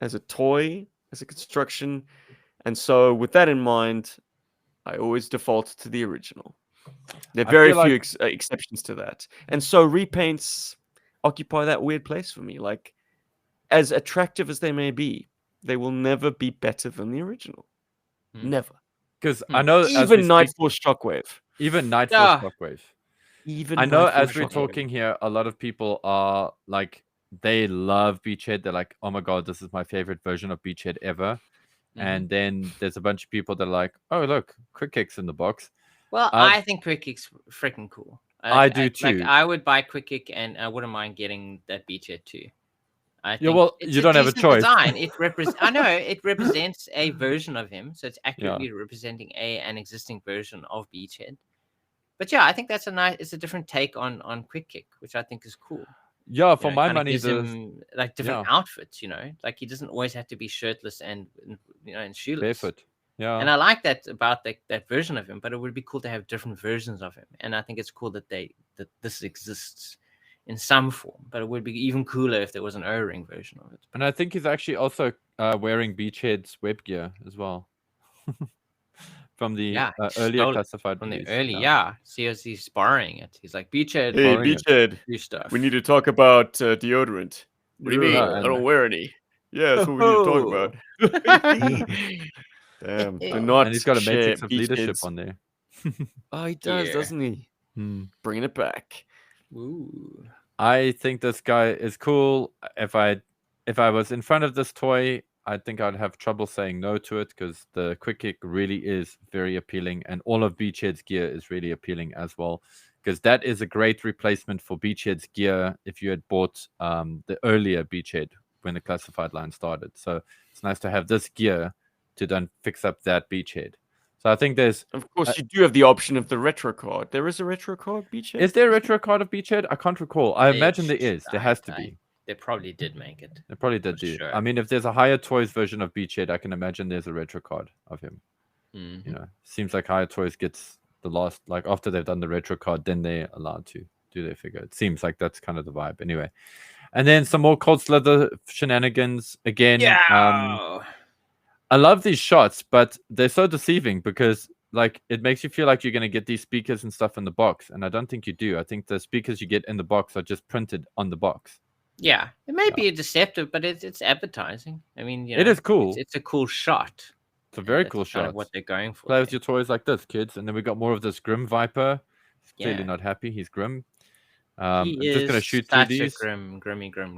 Speaker 2: as a toy, as a construction, and so with that in mind, I always default to the original. There are
Speaker 1: I
Speaker 2: very
Speaker 1: feel
Speaker 2: few
Speaker 1: like-
Speaker 2: exceptions to that, and so repaints occupy that weird place for me. Like, as attractive as they may be, they will never be better than the original.
Speaker 3: Hmm.
Speaker 2: Never.
Speaker 1: because I know as we
Speaker 2: Even Night
Speaker 1: speak,
Speaker 2: Force Shockwave.
Speaker 1: even Night Force
Speaker 3: Ah.
Speaker 1: Shockwave.
Speaker 2: Even
Speaker 1: I know
Speaker 2: Night
Speaker 1: as
Speaker 2: Force
Speaker 1: we're
Speaker 2: Shockwave.
Speaker 1: talking here, a lot of people are like, they love Beachhead. They're like, oh my god, this is my favorite version of Beachhead ever.
Speaker 3: Mhm.
Speaker 1: And then there's a bunch of people that are like, oh look, Quick Kick's in the box.
Speaker 3: Well, I think Quick Kick's freaking cool.
Speaker 1: I do
Speaker 3: Like,
Speaker 1: too.
Speaker 3: I would buy Quick Kick, and I wouldn't mind getting that Beachhead too. I
Speaker 1: Yeah,
Speaker 3: think
Speaker 1: well,
Speaker 3: it's
Speaker 1: you don't have a
Speaker 3: decent
Speaker 1: choice.
Speaker 3: Design. I know it represents a version of him, so it's accurately representing an existing version of Beachhead. But yeah, I think that's it's a different take on Quick Kick, which I think is cool.
Speaker 1: Yeah, for
Speaker 3: It
Speaker 1: my
Speaker 3: kinda
Speaker 1: money,
Speaker 3: gives
Speaker 1: the
Speaker 3: him like different outfits. Like he doesn't always have to be shirtless and and shoeless.
Speaker 1: barefoot. Yeah.
Speaker 3: And I like that about that version of him, but it would be cool to have different versions of him. And I think it's cool that this exists in some form. But it would be even cooler if there was an O-ring version of it.
Speaker 1: And I think he's actually also wearing Beachhead's web gear as well. From the earlier
Speaker 3: stole it
Speaker 1: classified
Speaker 3: from the
Speaker 1: release,
Speaker 3: early, yeah. See as he's borrowing it. He's like, Beachhead,
Speaker 2: Hey,
Speaker 1: Borrowing it.
Speaker 2: Beachhead,
Speaker 3: do stuff.
Speaker 2: we need to talk about deodorant. What do you mean?
Speaker 1: Yeah,
Speaker 2: I don't wear any. Yeah, that's what we need to talk about. Damn, do not
Speaker 1: And he's got a
Speaker 2: share
Speaker 1: matrix of leadership
Speaker 2: Beachhead's-
Speaker 1: on there.
Speaker 2: Oh, he does,
Speaker 3: Yeah.
Speaker 2: doesn't he?
Speaker 1: Hmm.
Speaker 2: Bringing it back.
Speaker 3: Ooh.
Speaker 1: I think this guy is cool. If I was in front of this toy, I think I'd have trouble saying no to it because the Quick Kick really is very appealing, and all of Beachhead's gear is really appealing as well. Because that is a great replacement for Beachhead's gear if you had bought the earlier Beachhead when the classified line started. So it's nice to have this gear to then fix up that beachhead. So I think there's.
Speaker 2: Of course, you do have the option of the retro card. There is a retro card Beachhead.
Speaker 1: Is there a retro card of Beachhead? I can't recall. I imagine there is. There has to be.
Speaker 3: They probably did make it.
Speaker 1: They probably did
Speaker 3: For
Speaker 1: do.
Speaker 3: sure.
Speaker 1: I mean, if there's a higher toys version of Beachhead, I can imagine there's a retro card of him.
Speaker 3: Mhm.
Speaker 1: You know, seems like higher toys gets the last, like after they've done the retro card, then they're allowed to do their figure. It seems like that's kind of the vibe. Anyway, and then some more Cold Slither shenanigans again.
Speaker 3: Yeah.
Speaker 1: I love these shots, but they're so deceiving because like it makes you feel like you're going to get these speakers and stuff in the box, and I don't think you do. I think the speakers you get in the box are just printed on the box.
Speaker 3: Yeah, it may be deceptive, but it's advertising. I mean, you know,
Speaker 1: It is cool.
Speaker 3: It's a cool shot.
Speaker 1: It's a very
Speaker 3: That's
Speaker 1: cool
Speaker 3: kind of
Speaker 1: shot.
Speaker 3: what they're going for.
Speaker 1: Play with
Speaker 3: there.
Speaker 1: your toys like this, kids. And then we got more of this Grim Viper. He's clearly
Speaker 3: Yeah.
Speaker 1: not happy. He's grim.
Speaker 3: He
Speaker 1: I'm just gonna
Speaker 3: is
Speaker 1: shoot through
Speaker 3: such a
Speaker 1: these.
Speaker 3: grim.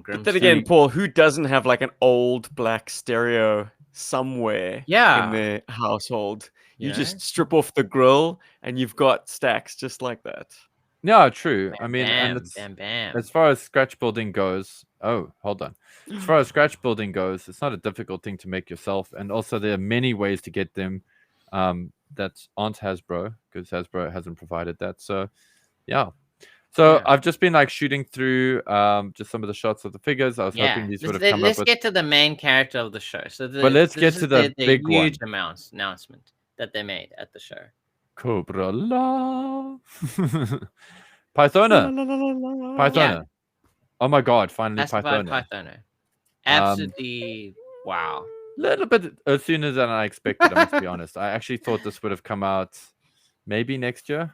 Speaker 2: But then again, Paul, who doesn't have like an old black stereo somewhere
Speaker 3: Yeah.
Speaker 2: in their household? You
Speaker 3: You
Speaker 2: just
Speaker 3: know?
Speaker 2: strip off the grill and you've got stacks just like that.
Speaker 1: Yeah, true.
Speaker 3: Bam,
Speaker 1: I mean,
Speaker 3: bam,
Speaker 1: and it's,
Speaker 3: bam, bam.
Speaker 1: as far as scratch building goes, oh, hold on. As far as scratch building goes, it's not a difficult thing to make yourself, and also there are many ways to get them that aren't Hasbro, because Hasbro hasn't provided that. So, yeah. So
Speaker 3: Yeah.
Speaker 1: I've just been like shooting through just some of the shots of the figures. I was hoping these would have come up
Speaker 3: Let's
Speaker 1: with.
Speaker 3: get to the main character of the show. So
Speaker 1: let's get to the big
Speaker 3: huge
Speaker 1: one.
Speaker 3: announcement that they made at the show.
Speaker 1: Cobra la. Pythona. Pythona.
Speaker 3: Yeah.
Speaker 1: Oh my god, finally
Speaker 3: Classified
Speaker 1: Pythona.
Speaker 3: Pythona. Absolutely wow.
Speaker 1: Little bit sooner than I expected, I must be honest. I actually thought this would have come out maybe next year.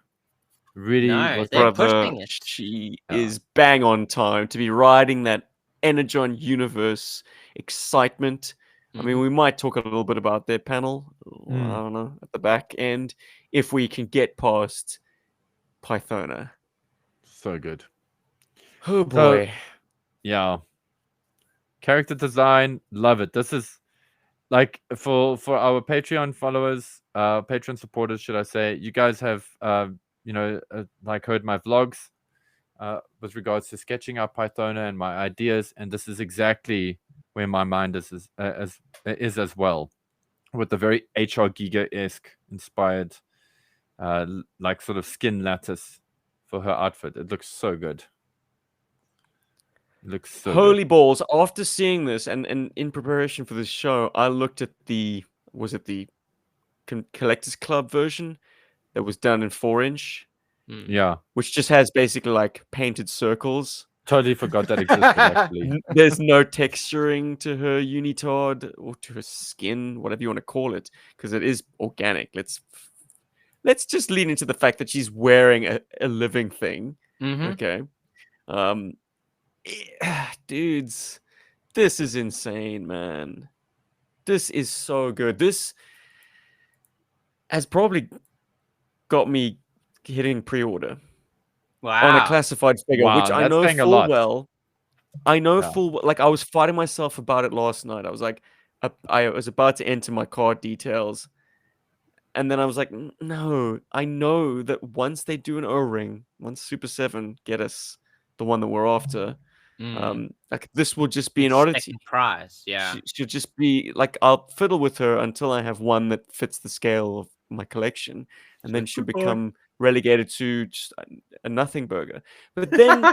Speaker 1: Really
Speaker 3: No,
Speaker 1: was
Speaker 3: they're
Speaker 1: not-
Speaker 3: pushing it.
Speaker 2: She
Speaker 1: Yeah.
Speaker 2: is bang on time to be riding that Energon universe excitement. I mean, we might talk a little bit about their panel. I don't know, at the back end, if we can get past Pythona.
Speaker 1: so good.
Speaker 2: Oh boy.
Speaker 1: Yeah. Character design, love it. This is like for our Patreon followers, Patreon supporters, should I say? You guys have like heard my vlogs with regards to sketching out Pythona and my ideas, and this is exactly where my mind is as well, with the very HR Giga-esque inspired like sort of skin lattice for her outfit. It looks so good. It looks so
Speaker 2: Holy
Speaker 1: good.
Speaker 2: balls. After seeing this and in preparation for this show, I looked at the Collectors Club version that was done in 4-inch,
Speaker 1: Yeah.
Speaker 2: which just has basically like painted circles.
Speaker 1: Totally forgot that existed actually.
Speaker 2: There's no texturing to her unitard or to her skin, whatever you want to call it, because it is organic. Let's just lean into the fact that she's wearing a living thing.
Speaker 3: Mhm.
Speaker 2: Okay. Dudes, this is insane, man. This is so good. This has probably got me hitting pre-order
Speaker 3: Wow.
Speaker 2: on a classified figure,
Speaker 1: Wow,
Speaker 2: which I
Speaker 1: that's
Speaker 2: know
Speaker 1: saying a
Speaker 2: full
Speaker 1: lot.
Speaker 2: well. I know
Speaker 1: Yeah.
Speaker 2: full well. Like, I was fighting myself about it last night. I was like, I was about to enter my card details. And then I was like, no, I know that once they do an O-ring, once Super 7 get us the one that we're after, like this will just be an oddity.
Speaker 3: Second prize, yeah.
Speaker 2: She'll just be like, I'll fiddle with her until I have one that fits the scale of my collection, and then she'll become relegated to just a nothing burger. But then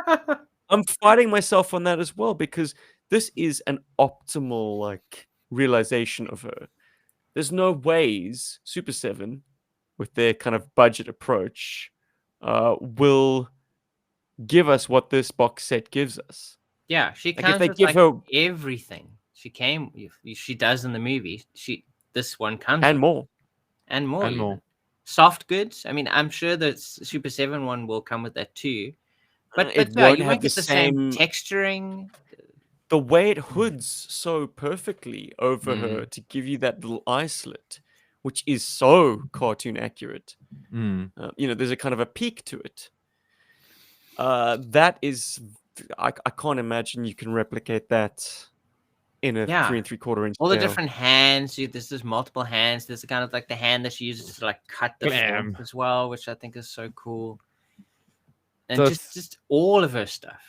Speaker 2: I'm fighting myself on that as well, because this is an optimal like realization of her. There's no ways Super 7, with their kind of budget approach, will give us what this box set gives us.
Speaker 3: Yeah, she
Speaker 2: Like, if
Speaker 3: comes
Speaker 2: they
Speaker 3: with
Speaker 2: give
Speaker 3: like
Speaker 2: her
Speaker 3: everything. She does in the movie. This one comes
Speaker 2: and
Speaker 3: with.
Speaker 2: more.
Speaker 3: And more.
Speaker 1: And
Speaker 3: even.
Speaker 1: more.
Speaker 3: Soft goods. I mean, I'm sure the Super 7 one will come with that too. But
Speaker 2: It
Speaker 3: yeah,
Speaker 2: won't
Speaker 3: you
Speaker 2: have
Speaker 3: won't
Speaker 2: the
Speaker 3: get the same
Speaker 2: same-
Speaker 3: texturing.
Speaker 2: The way it hoods so perfectly over her to give you that little eye slit, which is so cartoon accurate. There's a kind of a peak to it. That is, I can't imagine you can replicate that in a 3 3/4 inch
Speaker 3: All the
Speaker 2: scale.
Speaker 3: different hands. There's multiple hands. There's kind of like the hand that she uses to like cut the
Speaker 1: Blam.
Speaker 3: font as well, which I think is so cool. And
Speaker 1: So
Speaker 3: just all of her stuff.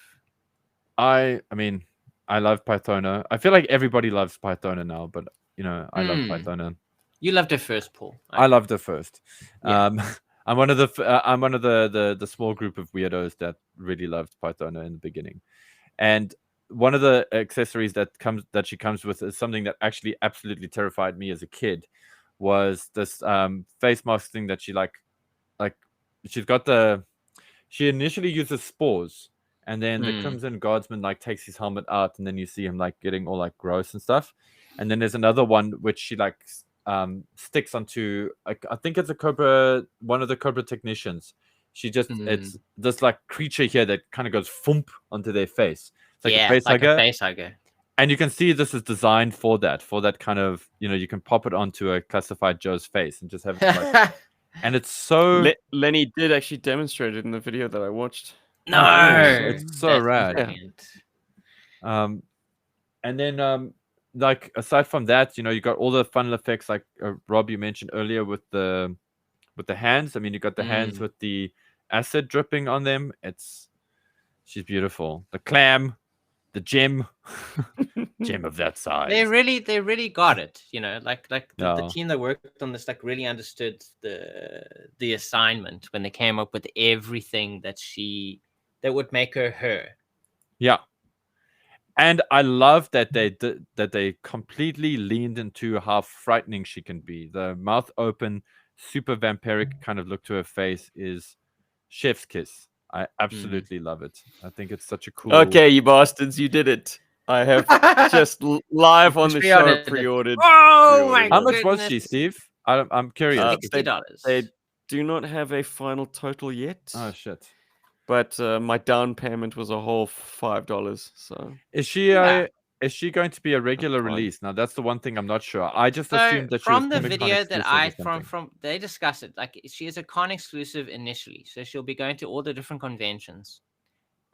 Speaker 1: I mean, I love Pythona. I feel like everybody loves Pythona now, but I love Pythona.
Speaker 3: You loved her first, Paul.
Speaker 1: I loved her first.
Speaker 3: Yeah.
Speaker 1: I'm one of the small group of weirdos that really loved Pythona in the beginning, and one of the accessories that she comes with is something that actually absolutely terrified me as a kid. Was this face mask thing that she like she's got she initially uses spores, and then the Crimson Guardsman like takes his helmet out, and then you see him like getting all like gross and stuff. And then there's another one which she like sticks onto. I think it's a Cobra, one of the Cobra technicians. She just it's this like creature here that kind of goes thump onto their face. It's like a face hugger.
Speaker 3: A face hugger.
Speaker 1: And you can see this is designed for that kind of, you can pop it onto a classified Joe's face and just have it like, and it's so.
Speaker 2: Lenny did actually demonstrate it in the video that I watched.
Speaker 3: No,
Speaker 1: it's so rad.
Speaker 3: Brilliant.
Speaker 1: And then like aside from that, you got all the fun effects like Rob, you mentioned earlier with the hands. I mean, you got the hands with the acid dripping on them. She's beautiful. The clam, the gem of that size.
Speaker 3: They really got it. Like the team that worked on this like really understood the assignment when they came up with everything that would make her.
Speaker 1: Yeah. And I love that they completely leaned into how frightening she can be. The mouth open, super vampiric kind of look to her face is chef's kiss. I absolutely love it. I think it's such a cool.
Speaker 2: Okay, you bastards, you did it. I have just live on the show pre-ordered.
Speaker 3: Oh my!
Speaker 1: How much was she, Steve? I'm curious.
Speaker 3: $60.
Speaker 2: They do not have a final total yet.
Speaker 1: Oh shit!
Speaker 2: But my down payment was a whole $5. So
Speaker 1: is she going to be a regular release? Now that's the one thing I'm not sure. I just assumed that
Speaker 3: from the video that from they discussed it, like she is a con exclusive initially, so she'll be going to all the different conventions,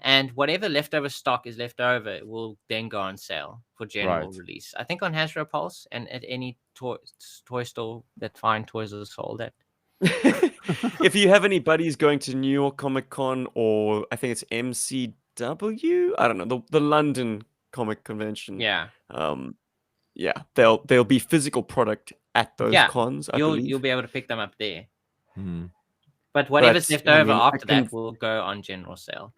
Speaker 3: and whatever leftover stock is left over will then go on sale for general release. I think on Hasbro Pulse and at any toy store that fine toys are sold at.
Speaker 2: If you have any buddies going to New York Comic Con, or I think it's MCW, I don't know, the London Comic Convention.
Speaker 3: Yeah.
Speaker 2: There'll be physical product at those cons.
Speaker 3: You'll be able to pick them up there. But whatever's left over after that will go on general sale.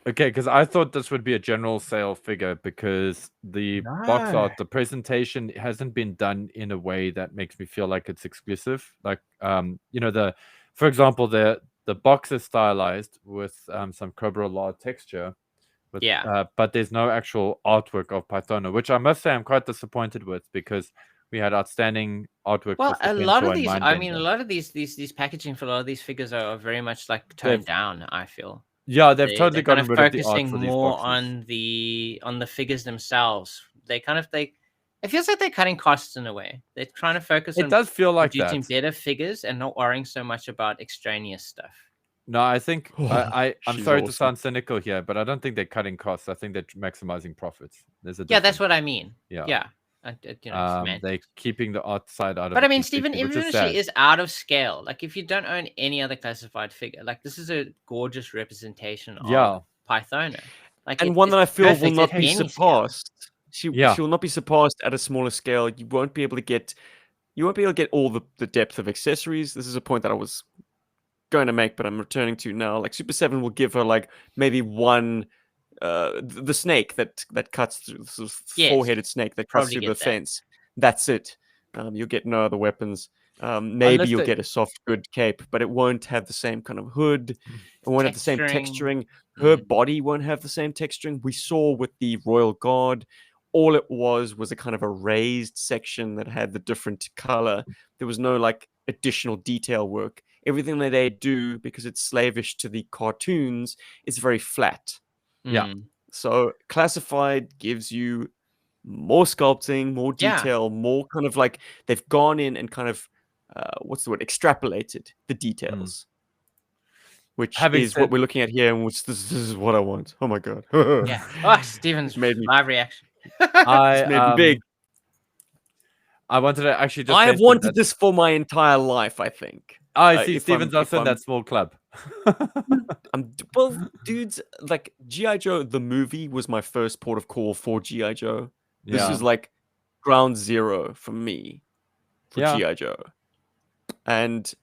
Speaker 1: Okay, because I thought this would be a general sale figure because the box art, the presentation hasn't been done in a way that makes me feel like it's exclusive. Like, for example, the box is stylized with some Cobra Law texture. But there's no actual artwork of Pythona, which I must say I'm quite disappointed with because we had outstanding artwork.
Speaker 3: Well, a lot of these packaging for a lot of these figures are very much like toned down, I feel.
Speaker 1: Yeah, they've totally gotten rid of the art
Speaker 3: focusing
Speaker 1: for these
Speaker 3: more
Speaker 1: boxes.
Speaker 3: on the figures themselves. It feels like they're cutting costs in a way. They're trying to focus on
Speaker 1: does feel like
Speaker 3: producing better figures and not worrying so much about extraneous stuff.
Speaker 1: No, I think I'm sorry to sound cynical here, but I don't think they're cutting costs. I think they're maximizing profits.
Speaker 3: That's what I mean. Yeah.
Speaker 1: They're keeping the art side out of it.
Speaker 3: But I mean, Stephen, even if she is out of scale, like if you don't own any other classified figure, like this is a gorgeous representation of Pythona. Like,
Speaker 2: and one that I feel will not be surpassed. She will not be surpassed at a smaller scale. You won't be able to get all the depth of accessories. This is a point that I was going to make, but I'm returning to now. Like Super 7 will give her like maybe one the snake that cuts through, the four-headed snake that cuts through the fence. That's it. You'll get no other weapons. Maybe you'll get a soft good cape, but it won't have the same kind of hood. It won't have the same texturing. Her body won't have the same texturing. We saw with the Royal Guard, all it was a kind of a raised section that had the different color. There was no like additional detail work. Everything that they do, because it's slavish to the cartoons, is very flat.
Speaker 1: Yeah.
Speaker 2: So classified gives you more sculpting, more detail, more kind of like they've gone in and kind of extrapolated the details, which is what we're looking at here, and which this is what I want. Oh my god!
Speaker 3: Stephen's made me live reaction.
Speaker 2: It's made me big.
Speaker 1: I wanted to actually just.
Speaker 2: I have wanted this for my entire life. I think.
Speaker 1: I see Stephen's also in that small club.
Speaker 2: Well, dudes, like GI Joe the movie was my first port of call for GI Joe. This is like ground zero for me. for
Speaker 1: Yeah.
Speaker 2: GI Joe, and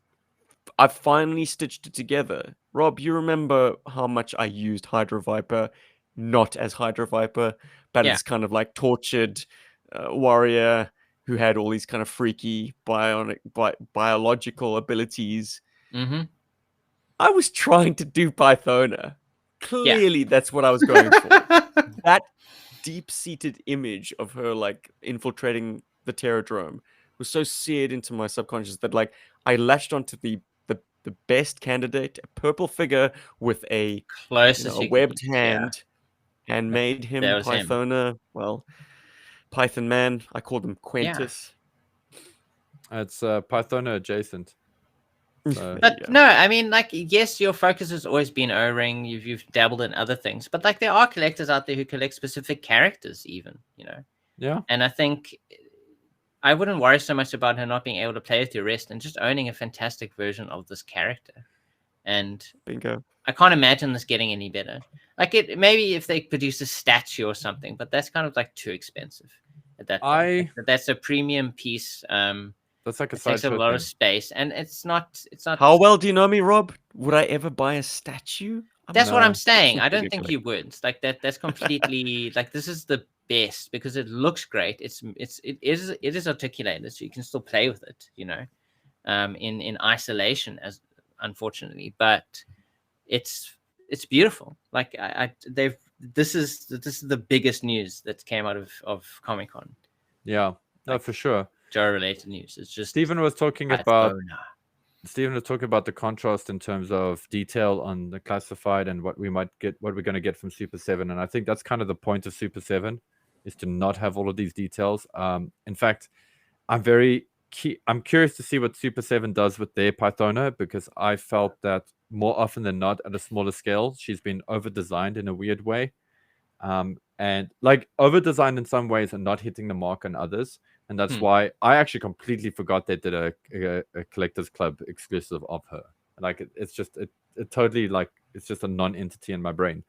Speaker 2: I finally stitched it together. Rob, you remember how much I used Hydro Viper, not as Hydro Viper, but
Speaker 3: Yeah.
Speaker 2: as kind of like tortured warrior who had all these kind of freaky biological abilities.
Speaker 3: Mm-hmm.
Speaker 2: I was trying to do Pythona. Clearly, that's what I was going for. That deep-seated image of her like infiltrating the Terradrome was so seared into my subconscious that like I latched onto the best candidate, a purple figure with a
Speaker 3: Closest
Speaker 2: a
Speaker 3: you can
Speaker 2: webbed
Speaker 3: get, yeah.
Speaker 2: hand, and made him
Speaker 3: That was him.
Speaker 2: Pythona. Well, Python Man. I called him Quentus.
Speaker 1: It's Pythona adjacent. So,
Speaker 2: There
Speaker 3: But
Speaker 2: you go.
Speaker 3: no, I mean, like, yes, your focus has always been O-ring. You've dabbled in other things, but like, there are collectors out there who collect specific characters, even, you know.
Speaker 1: yeah.
Speaker 3: And I think I wouldn't worry so much about her not being able to play with the rest and just owning a fantastic version of this character. And
Speaker 2: Bingo.
Speaker 3: I can't imagine this getting any better. Like, it maybe if they produce a statue or something, but that's kind of like too expensive at that point. That's a premium piece.
Speaker 1: That's like a
Speaker 3: It takes a
Speaker 1: sideshow
Speaker 3: lot
Speaker 1: thing.
Speaker 3: of space, and it's not.
Speaker 2: How well do you know me, Rob? Would I ever buy a statue?
Speaker 3: That's what
Speaker 1: No.
Speaker 3: I'm saying. I don't
Speaker 2: Absolutely
Speaker 3: think you would. It's like that. That's completely like, this is the best because it looks great. It is articulated, so you can still play with it. You know, in isolation, as unfortunately, but it's beautiful. Like this is the biggest news that came out of Comic-Con.
Speaker 1: Yeah, no, for sure.
Speaker 3: Joe related news. It's just
Speaker 1: Stephen was talking
Speaker 3: Pythona.
Speaker 1: about the contrast in terms of detail on the classified and what we're going to get from Super 7. And I think that's kind of the point of Super 7, is to not have all of these details. In fact, I'm curious to see what Super 7 does with their Pythona, because I felt that more often than not, at a smaller scale, she's been over-designed in a weird way. And like over-designed in some ways and not hitting the mark on others. And that's why I actually completely forgot they did a Collectors Club exclusive of her. Like, it's just it totally, like, it's just a non-entity in my brain.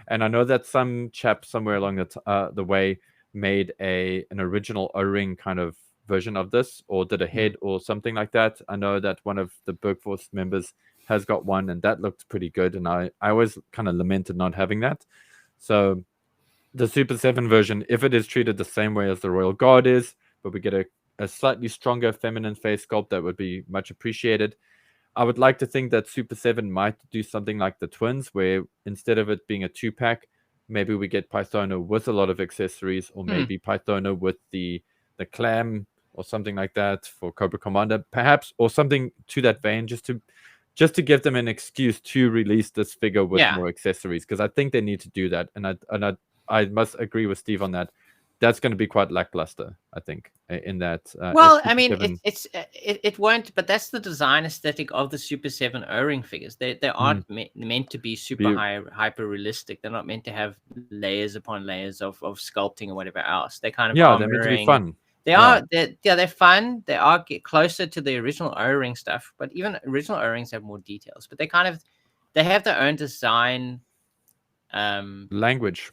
Speaker 1: And I know that some chap somewhere along the way made an original O-ring kind of version of this, or did a head or something like that. I know that one of the Bergforce members has got one, and that looked pretty good. And I always kind of lamented not having that. So the Super 7 version, if it is treated the same way as the Royal Guard is, but we get a slightly stronger feminine face sculpt, that would be much appreciated. I would like to think that Super 7 might do something like the Twins, where instead of it being a 2-pack, maybe we get Pythona with a lot of accessories, or maybe Pythona with the clam or something like that for Cobra Commander, perhaps, or something to that vein, just to give them an excuse to release this figure with more accessories, because I think they need to do that. And I must agree with Steve on that. That's going to be quite lackluster, I think, in that.
Speaker 3: Well, I mean, it won't, but that's the design aesthetic of the Super 7 O-ring figures. They aren't meant to be super hyper realistic. They're not meant to have layers upon layers of sculpting or whatever else. They kind of
Speaker 1: they're meant to be fun.
Speaker 3: They're fun. They are get closer to the original O-ring stuff, but even original O-rings have more details. But they have their own design language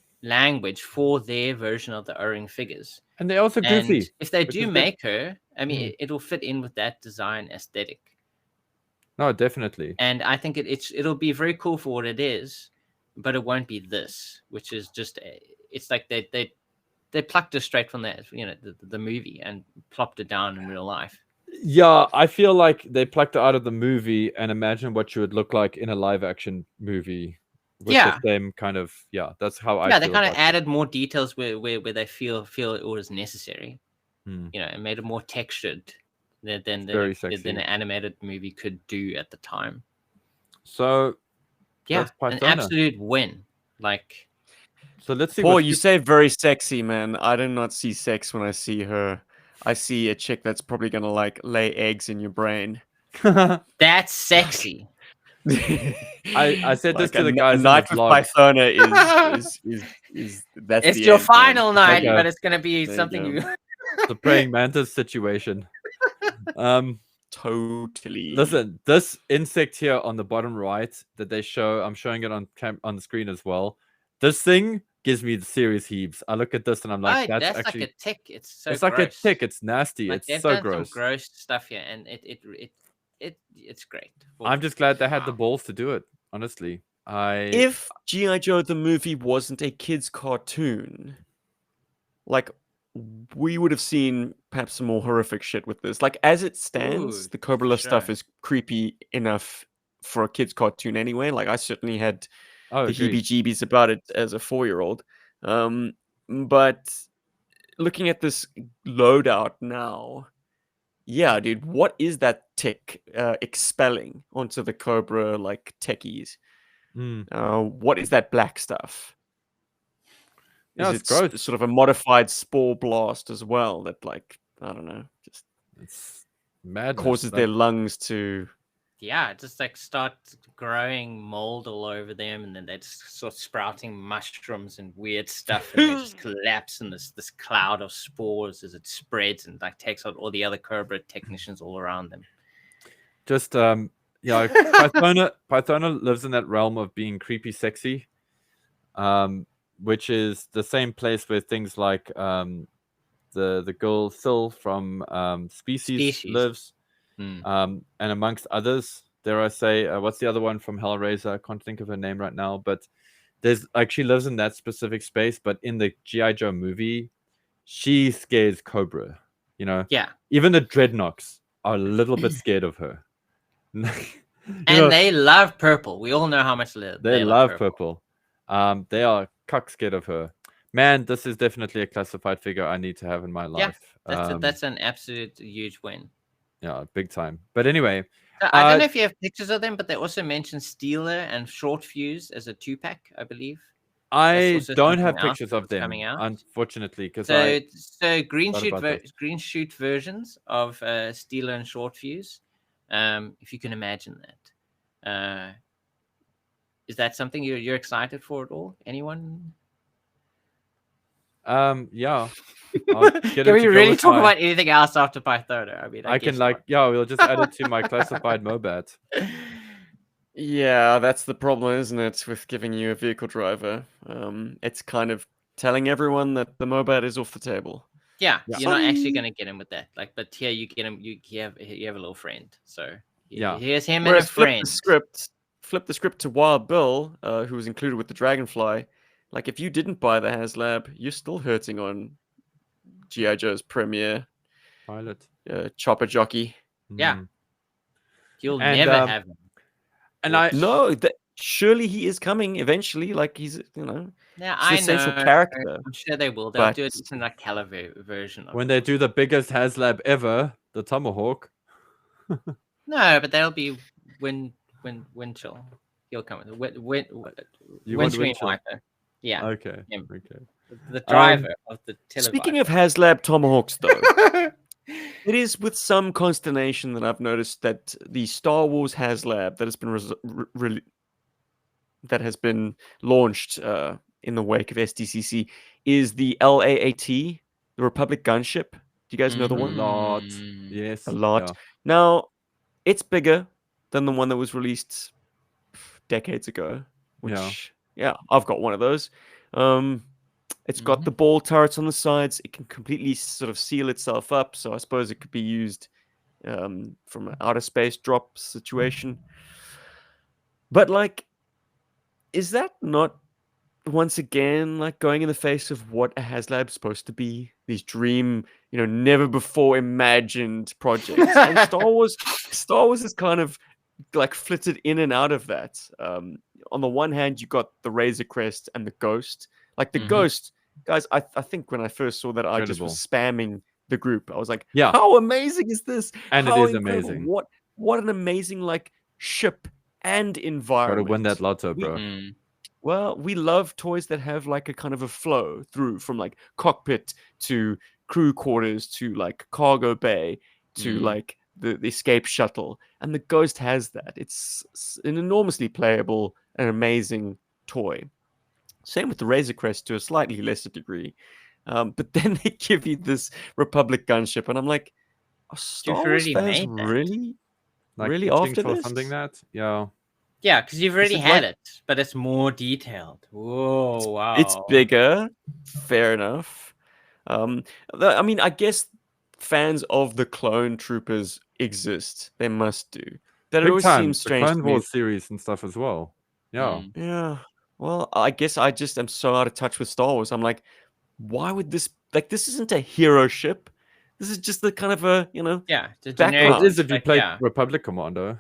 Speaker 3: for their version of the O-ring figures.
Speaker 1: And they're also goofy.
Speaker 3: And if they do make her, I mean, it'll fit in with that design aesthetic.
Speaker 1: No, definitely.
Speaker 3: And I think it'll be very cool for what it is, but it won't be this, which is just it's like they plucked it straight from the movie and plopped it down in real life.
Speaker 1: Yeah, I feel like they plucked it out of the movie and imagine what you would look like in a live action movie. With the same kind of, that's how I feel.
Speaker 3: They kind of added more details where they feel it was necessary. And made it more textured than an animated movie could do at the time.
Speaker 1: So
Speaker 3: an absolute win. Like,
Speaker 1: so let's see.
Speaker 2: Paul, you say very sexy, man. I do not see sex when I see her. I see a chick that's probably gonna like lay eggs in your brain.
Speaker 3: That's sexy.
Speaker 1: I said this to the guys in the
Speaker 2: night with
Speaker 1: vlog.
Speaker 2: Pythona is that's
Speaker 3: it's
Speaker 2: the
Speaker 3: your
Speaker 2: end,
Speaker 3: final
Speaker 2: man.
Speaker 3: night, but it's gonna be something you
Speaker 1: the praying mantis situation.
Speaker 2: Totally.
Speaker 1: Listen, this insect here on the bottom right that they show, I'm showing it on the screen as well. This thing gives me the serious heaves. I look at this and I'm like,
Speaker 3: Oh,
Speaker 1: that's
Speaker 3: that's
Speaker 1: actually,
Speaker 3: like a tick. It's so
Speaker 1: it's like a
Speaker 3: gross.
Speaker 1: tick. It's nasty.
Speaker 3: Like
Speaker 1: It's
Speaker 3: they've
Speaker 1: so
Speaker 3: done some
Speaker 1: gross.
Speaker 3: gross stuff here, and it's great.
Speaker 1: I'm just glad they had the
Speaker 3: Wow.
Speaker 1: balls to do it. Honestly,
Speaker 2: If GI Joe the movie wasn't a kids cartoon, like we would have seen perhaps some more horrific shit with this. Like as it stands,
Speaker 3: Ooh,
Speaker 2: the
Speaker 3: for
Speaker 2: Cobra stuff
Speaker 3: sure.
Speaker 2: is creepy enough for a kids cartoon anyway. Like I certainly had
Speaker 1: oh,
Speaker 2: the
Speaker 1: agreed.
Speaker 2: heebie-jeebies about it as a 4-year-old. But looking at this loadout now, yeah, dude, what is that tick expelling onto the Cobra like techies?
Speaker 1: Mm.
Speaker 2: What is that black stuff?
Speaker 1: Yeah,
Speaker 2: Is
Speaker 1: it's
Speaker 2: it
Speaker 1: gross.
Speaker 2: sort of a modified spore blast as well that, like, I don't know, just
Speaker 1: It's madness.
Speaker 2: causes their lungs to...
Speaker 3: Yeah, just like start growing mold all over them, and then they just start sprouting mushrooms and weird stuff, and they just collapse in this cloud of spores as it spreads and like takes out all the other Cobra technicians all around them.
Speaker 1: Just yeah, Pythona lives in that realm of being creepy sexy, which is the same place where things like the girl Syl from Species lives, and amongst others, dare I say, what's the other one from Hellraiser? I can't think of her name right now, but there's like she lives in that specific space. But in the GI Joe movie, she scares Cobra. You know,
Speaker 3: Yeah,
Speaker 1: even the Dreadnoks are a little bit scared of her. You
Speaker 3: and
Speaker 1: know,
Speaker 3: they love purple. We all know how much
Speaker 1: they love purple. They are cuck scared of her. Man, this is definitely a classified figure I need to have in my life.
Speaker 3: That's an absolute huge win.
Speaker 1: Yeah, big time. But anyway,
Speaker 3: So, I don't know if you have pictures of them, but they also mentioned Steeler and Short Fuse as a 2-pack, I believe.
Speaker 1: I don't have
Speaker 3: something else
Speaker 1: pictures of
Speaker 3: that's
Speaker 1: them,
Speaker 3: coming out.
Speaker 1: unfortunately, because
Speaker 3: So green
Speaker 1: thought
Speaker 3: green
Speaker 1: about
Speaker 3: shoot versions of Steeler and Short Fuse, if you can imagine that. Is that something you're excited for at all? Anyone?
Speaker 1: yeah. I'll get
Speaker 3: Can
Speaker 1: it
Speaker 3: we
Speaker 1: to go
Speaker 3: really
Speaker 1: with
Speaker 3: talk
Speaker 1: my-
Speaker 3: about anything else after Pythona? I mean,
Speaker 1: I can
Speaker 3: guess
Speaker 1: like
Speaker 3: not.
Speaker 1: yeah, we'll just add it to my classified Mobat.
Speaker 2: Yeah, that's the problem, isn't it, with giving you a vehicle driver? It's kind of telling everyone that the Mobat is off the table.
Speaker 3: Yeah,
Speaker 1: Yeah.
Speaker 3: you're not actually gonna get him with that. Like, but here you get him. You have a little friend. So
Speaker 1: Yeah.
Speaker 3: here's him
Speaker 2: Whereas
Speaker 3: and a friend.
Speaker 2: flip the script to Wild Bill, who was included with the Dragonfly. Like, if you didn't buy the HasLab, you're still hurting on GI Joe's premiere
Speaker 1: Pilot.
Speaker 2: chopper jockey.
Speaker 3: Yeah.
Speaker 1: Mm.
Speaker 3: You'll
Speaker 1: And,
Speaker 3: never have him.
Speaker 1: And I
Speaker 2: No, surely he is coming eventually. Like, he's,
Speaker 3: Yeah,
Speaker 2: he's
Speaker 3: I
Speaker 2: an essential
Speaker 3: know.
Speaker 2: character.
Speaker 3: I'm sure they will. They'll
Speaker 2: But
Speaker 3: do a different like color version of
Speaker 1: when
Speaker 3: it.
Speaker 1: they do the biggest HasLab ever, the Tomahawk.
Speaker 3: No, but they'll be Winchell. He'll come with
Speaker 1: You want
Speaker 3: windscreen
Speaker 1: Winchell?
Speaker 3: wiper. Yeah.
Speaker 1: Okay.
Speaker 3: him.
Speaker 1: Okay.
Speaker 3: The driver of the
Speaker 2: speaking
Speaker 3: television.
Speaker 2: of HasLab Tomahawks, though, it is with some consternation that I've noticed that the Star Wars HasLab that has been that has been launched in the wake of SDCC is the LAAT, the Republic gunship. Do you guys know the
Speaker 1: A
Speaker 2: one?
Speaker 1: lot. Yes.
Speaker 2: A lot.
Speaker 1: Yeah.
Speaker 2: Now, it's bigger than the one that was released decades ago. Which, yeah, I've got one of those. It's got the ball turrets on the sides. It can completely sort of seal itself up. So I suppose it could be used from an outer space drop situation. But like, is that not once again like going in the face of what a HasLab's supposed to be? These dream, never before imagined projects. And Star Wars is kind of like flitted in and out of that. On the one hand, you got the Razor Crest and the Ghost. Like the Ghost, guys, I think when I first saw that, I just was spamming the group. I was like,
Speaker 1: Yeah.
Speaker 2: how amazing is this?
Speaker 1: And
Speaker 2: How
Speaker 1: it is
Speaker 2: incredible.
Speaker 1: amazing.
Speaker 2: What an amazing like ship and
Speaker 1: Gotta
Speaker 2: environment.
Speaker 1: win that lotto, bro.
Speaker 2: Well, we love toys that have like a kind of a flow through from like cockpit to crew quarters to like cargo bay to like the escape shuttle. And the Ghost has that. It's an enormously playable and amazing toy. Same with the Razor Crest to a slightly lesser degree. But then they give you this Republic gunship, and I'm like, are Star Wars fans really
Speaker 1: Like
Speaker 2: really
Speaker 1: itching
Speaker 2: after
Speaker 1: for
Speaker 2: this?
Speaker 1: something that? Yeah.
Speaker 3: Yeah, because you've already
Speaker 2: is
Speaker 3: had
Speaker 2: like-
Speaker 3: it, but it's more detailed. Whoa, wow.
Speaker 2: It's bigger. Fair enough. I mean, I guess fans of the Clone Troopers exist. They must do. That
Speaker 1: Big
Speaker 2: always
Speaker 1: time.
Speaker 2: seems
Speaker 1: The
Speaker 2: strange to
Speaker 1: Clone
Speaker 2: me.
Speaker 1: Wars series and stuff as well. Yeah.
Speaker 3: Mm.
Speaker 2: Yeah. Well, I guess I just am so out of touch with Star Wars. I'm like, why would this this isn't a hero ship. This is just the kind of a,
Speaker 3: Yeah, the
Speaker 2: background.
Speaker 3: generic.
Speaker 1: Well, it is if you
Speaker 3: like,
Speaker 1: play
Speaker 3: yeah.
Speaker 1: Republic Commando.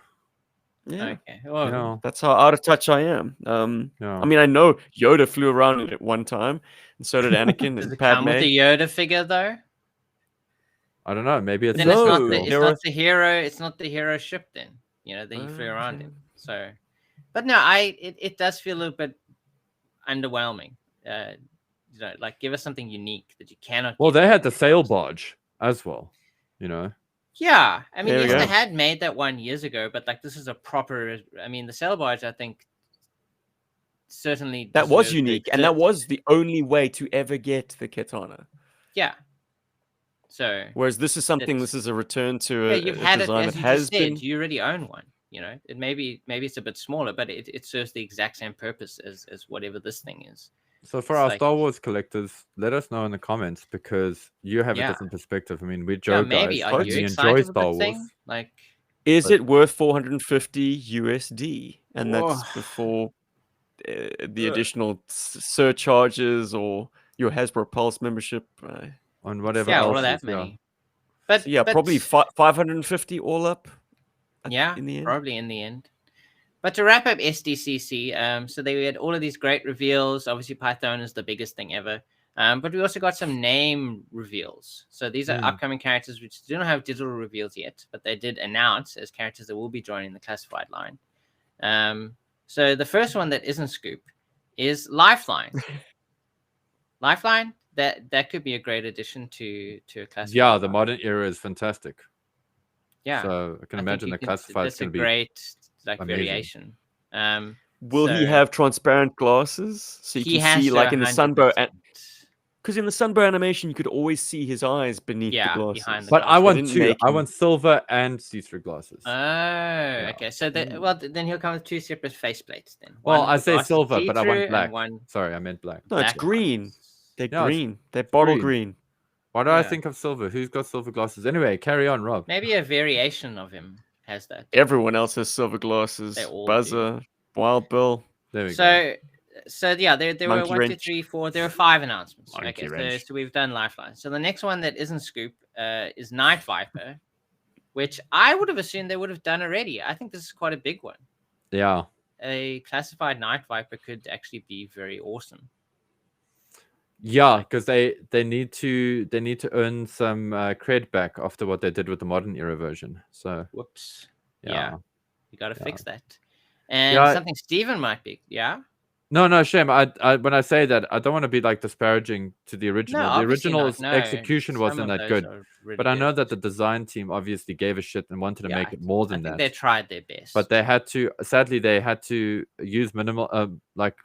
Speaker 2: yeah.
Speaker 3: Okay. Well,
Speaker 1: Yeah.
Speaker 2: That's how out of touch I am.
Speaker 1: Yeah.
Speaker 2: I mean, I know Yoda flew around in it one time, and so did Anakin
Speaker 3: does
Speaker 2: and
Speaker 3: it come with
Speaker 2: Padme.
Speaker 3: the Yoda figure though?
Speaker 1: I don't know. Maybe it's
Speaker 3: Then
Speaker 2: No.
Speaker 3: it's not
Speaker 1: optional.
Speaker 3: the it's
Speaker 2: Hero-
Speaker 3: not the hero. It's not the hero ship. Then that he flew around
Speaker 2: Okay.
Speaker 3: in. So, but no, it does feel a little bit underwhelming. Like give us something unique that you cannot.
Speaker 1: Well,
Speaker 3: get
Speaker 1: they
Speaker 3: from
Speaker 1: had the
Speaker 3: anything
Speaker 1: sail
Speaker 3: else.
Speaker 1: barge as well.
Speaker 3: Yeah, I mean,
Speaker 2: There we
Speaker 3: yes, they
Speaker 2: go.
Speaker 3: had made that one years ago, but like this is a proper. I mean, the sail barge, I think, certainly
Speaker 2: That was
Speaker 3: deserves to
Speaker 2: unique, and that
Speaker 3: exist.
Speaker 2: was the only way to ever get the katana.
Speaker 3: Yeah. So
Speaker 2: Whereas this is something.
Speaker 3: It's-
Speaker 2: This is a return to
Speaker 3: yeah,
Speaker 2: a,
Speaker 3: you've
Speaker 2: a
Speaker 3: had it
Speaker 2: design
Speaker 3: as
Speaker 2: that
Speaker 3: you
Speaker 2: has
Speaker 3: just said.
Speaker 2: been.
Speaker 3: You already own one. It maybe it's a bit smaller, but it serves the exact same purpose as whatever this thing is.
Speaker 1: So for
Speaker 3: It's
Speaker 1: our
Speaker 3: like-
Speaker 1: Star Wars collectors, let us know in the comments because you have a
Speaker 3: Yeah.
Speaker 1: different perspective. I mean, we're
Speaker 3: Yeah,
Speaker 1: Joe
Speaker 3: maybe
Speaker 1: guys.
Speaker 3: are
Speaker 2: Totally.
Speaker 3: you
Speaker 1: We
Speaker 3: excited
Speaker 1: enjoy
Speaker 3: with
Speaker 1: Star
Speaker 3: the
Speaker 1: Wars.
Speaker 3: thing? Like,
Speaker 2: Is
Speaker 1: But-
Speaker 2: it worth 450 USD? And that's
Speaker 3: Whoa.
Speaker 2: before the additional surcharges or your Hasbro Pulse membership.
Speaker 1: On whatever
Speaker 3: yeah,
Speaker 1: else.
Speaker 3: all of that
Speaker 1: is, yeah.
Speaker 3: money. But
Speaker 2: So yeah,
Speaker 3: but,
Speaker 2: probably 550 all up.
Speaker 3: Yeah,
Speaker 2: in the end.
Speaker 3: probably in the end. But to wrap up SDCC, so they had all of these great reveals. Obviously, Pythona is the biggest thing ever. But we also got some name reveals. So these are upcoming characters which do not have digital reveals yet, but they did announce as characters that will be joining the classified line. So the first one that isn't Scoop is Lifeline. Lifeline, that could be a great addition to a classified.
Speaker 1: Yeah, the
Speaker 3: line.
Speaker 1: modern era is fantastic.
Speaker 3: Yeah.
Speaker 1: So I can imagine the classified is
Speaker 3: That's a
Speaker 1: going to be.
Speaker 3: great
Speaker 1: amazing.
Speaker 3: variation.
Speaker 2: Will he
Speaker 3: so-
Speaker 2: have transparent glasses so you
Speaker 3: He
Speaker 2: can
Speaker 3: has
Speaker 2: see,
Speaker 3: to
Speaker 2: like in the Sunbow?
Speaker 3: 100%.
Speaker 2: Because in the Sunbow animation, you could always see his eyes beneath
Speaker 3: Yeah,
Speaker 2: the glasses.
Speaker 3: behind the
Speaker 1: But I
Speaker 3: glasses.
Speaker 1: want
Speaker 2: didn't
Speaker 1: two.
Speaker 2: make
Speaker 1: I
Speaker 2: him-
Speaker 1: want silver and see-through glasses.
Speaker 3: Okay. So then he'll come with two separate faceplates then.
Speaker 1: Well,
Speaker 3: One
Speaker 1: I
Speaker 3: with
Speaker 1: say
Speaker 3: glasses
Speaker 1: silver, but I want
Speaker 3: see-through
Speaker 1: black.
Speaker 3: and one
Speaker 1: Sorry, I meant black.
Speaker 2: No, it's
Speaker 3: black
Speaker 2: green.
Speaker 3: glasses.
Speaker 2: They're
Speaker 1: Yeah, it's
Speaker 2: green. They're bottle
Speaker 1: green.
Speaker 2: green.
Speaker 1: Why do I
Speaker 3: Yeah.
Speaker 1: think of silver? Who's got silver glasses? Anyway, carry on, Rob.
Speaker 3: Maybe a variation of him has that.
Speaker 2: Everyone else has silver glasses.
Speaker 3: They all
Speaker 2: Buzzer, Wild Bill.
Speaker 1: There we go.
Speaker 3: So yeah, there were
Speaker 2: Monkey
Speaker 3: 1, 2,
Speaker 2: wrench.
Speaker 3: 3, 4. There were 5 announcements.
Speaker 1: Monkey
Speaker 3: Okay,
Speaker 1: wrench.
Speaker 3: so we've done Lifeline. So the next one that isn't Scoop is Night Viper, which I would have assumed they would have done already. I think this is quite a big one.
Speaker 1: Yeah.
Speaker 3: A classified Night Viper could actually be very awesome.
Speaker 1: Yeah, because they need to earn some cred back after what they did with the modern era version. So
Speaker 3: Whoops.
Speaker 1: yeah.
Speaker 3: Yeah. You got to
Speaker 1: Yeah.
Speaker 3: fix that. And
Speaker 1: Yeah.
Speaker 3: something Steven might be. Yeah.
Speaker 1: No, shame. I when I say that, I don't want to be like disparaging to the original. The
Speaker 3: obviously not.
Speaker 1: original's
Speaker 3: No,
Speaker 1: execution
Speaker 3: some
Speaker 1: wasn't
Speaker 3: of
Speaker 1: that
Speaker 3: those
Speaker 1: good.
Speaker 3: are really
Speaker 1: But I know
Speaker 3: good.
Speaker 1: that the design team obviously gave a shit and wanted to
Speaker 3: Yeah,
Speaker 1: make it more
Speaker 3: I
Speaker 1: than
Speaker 3: think
Speaker 1: that.
Speaker 3: they tried their best.
Speaker 1: But they had to. Sadly, they had to use minimal,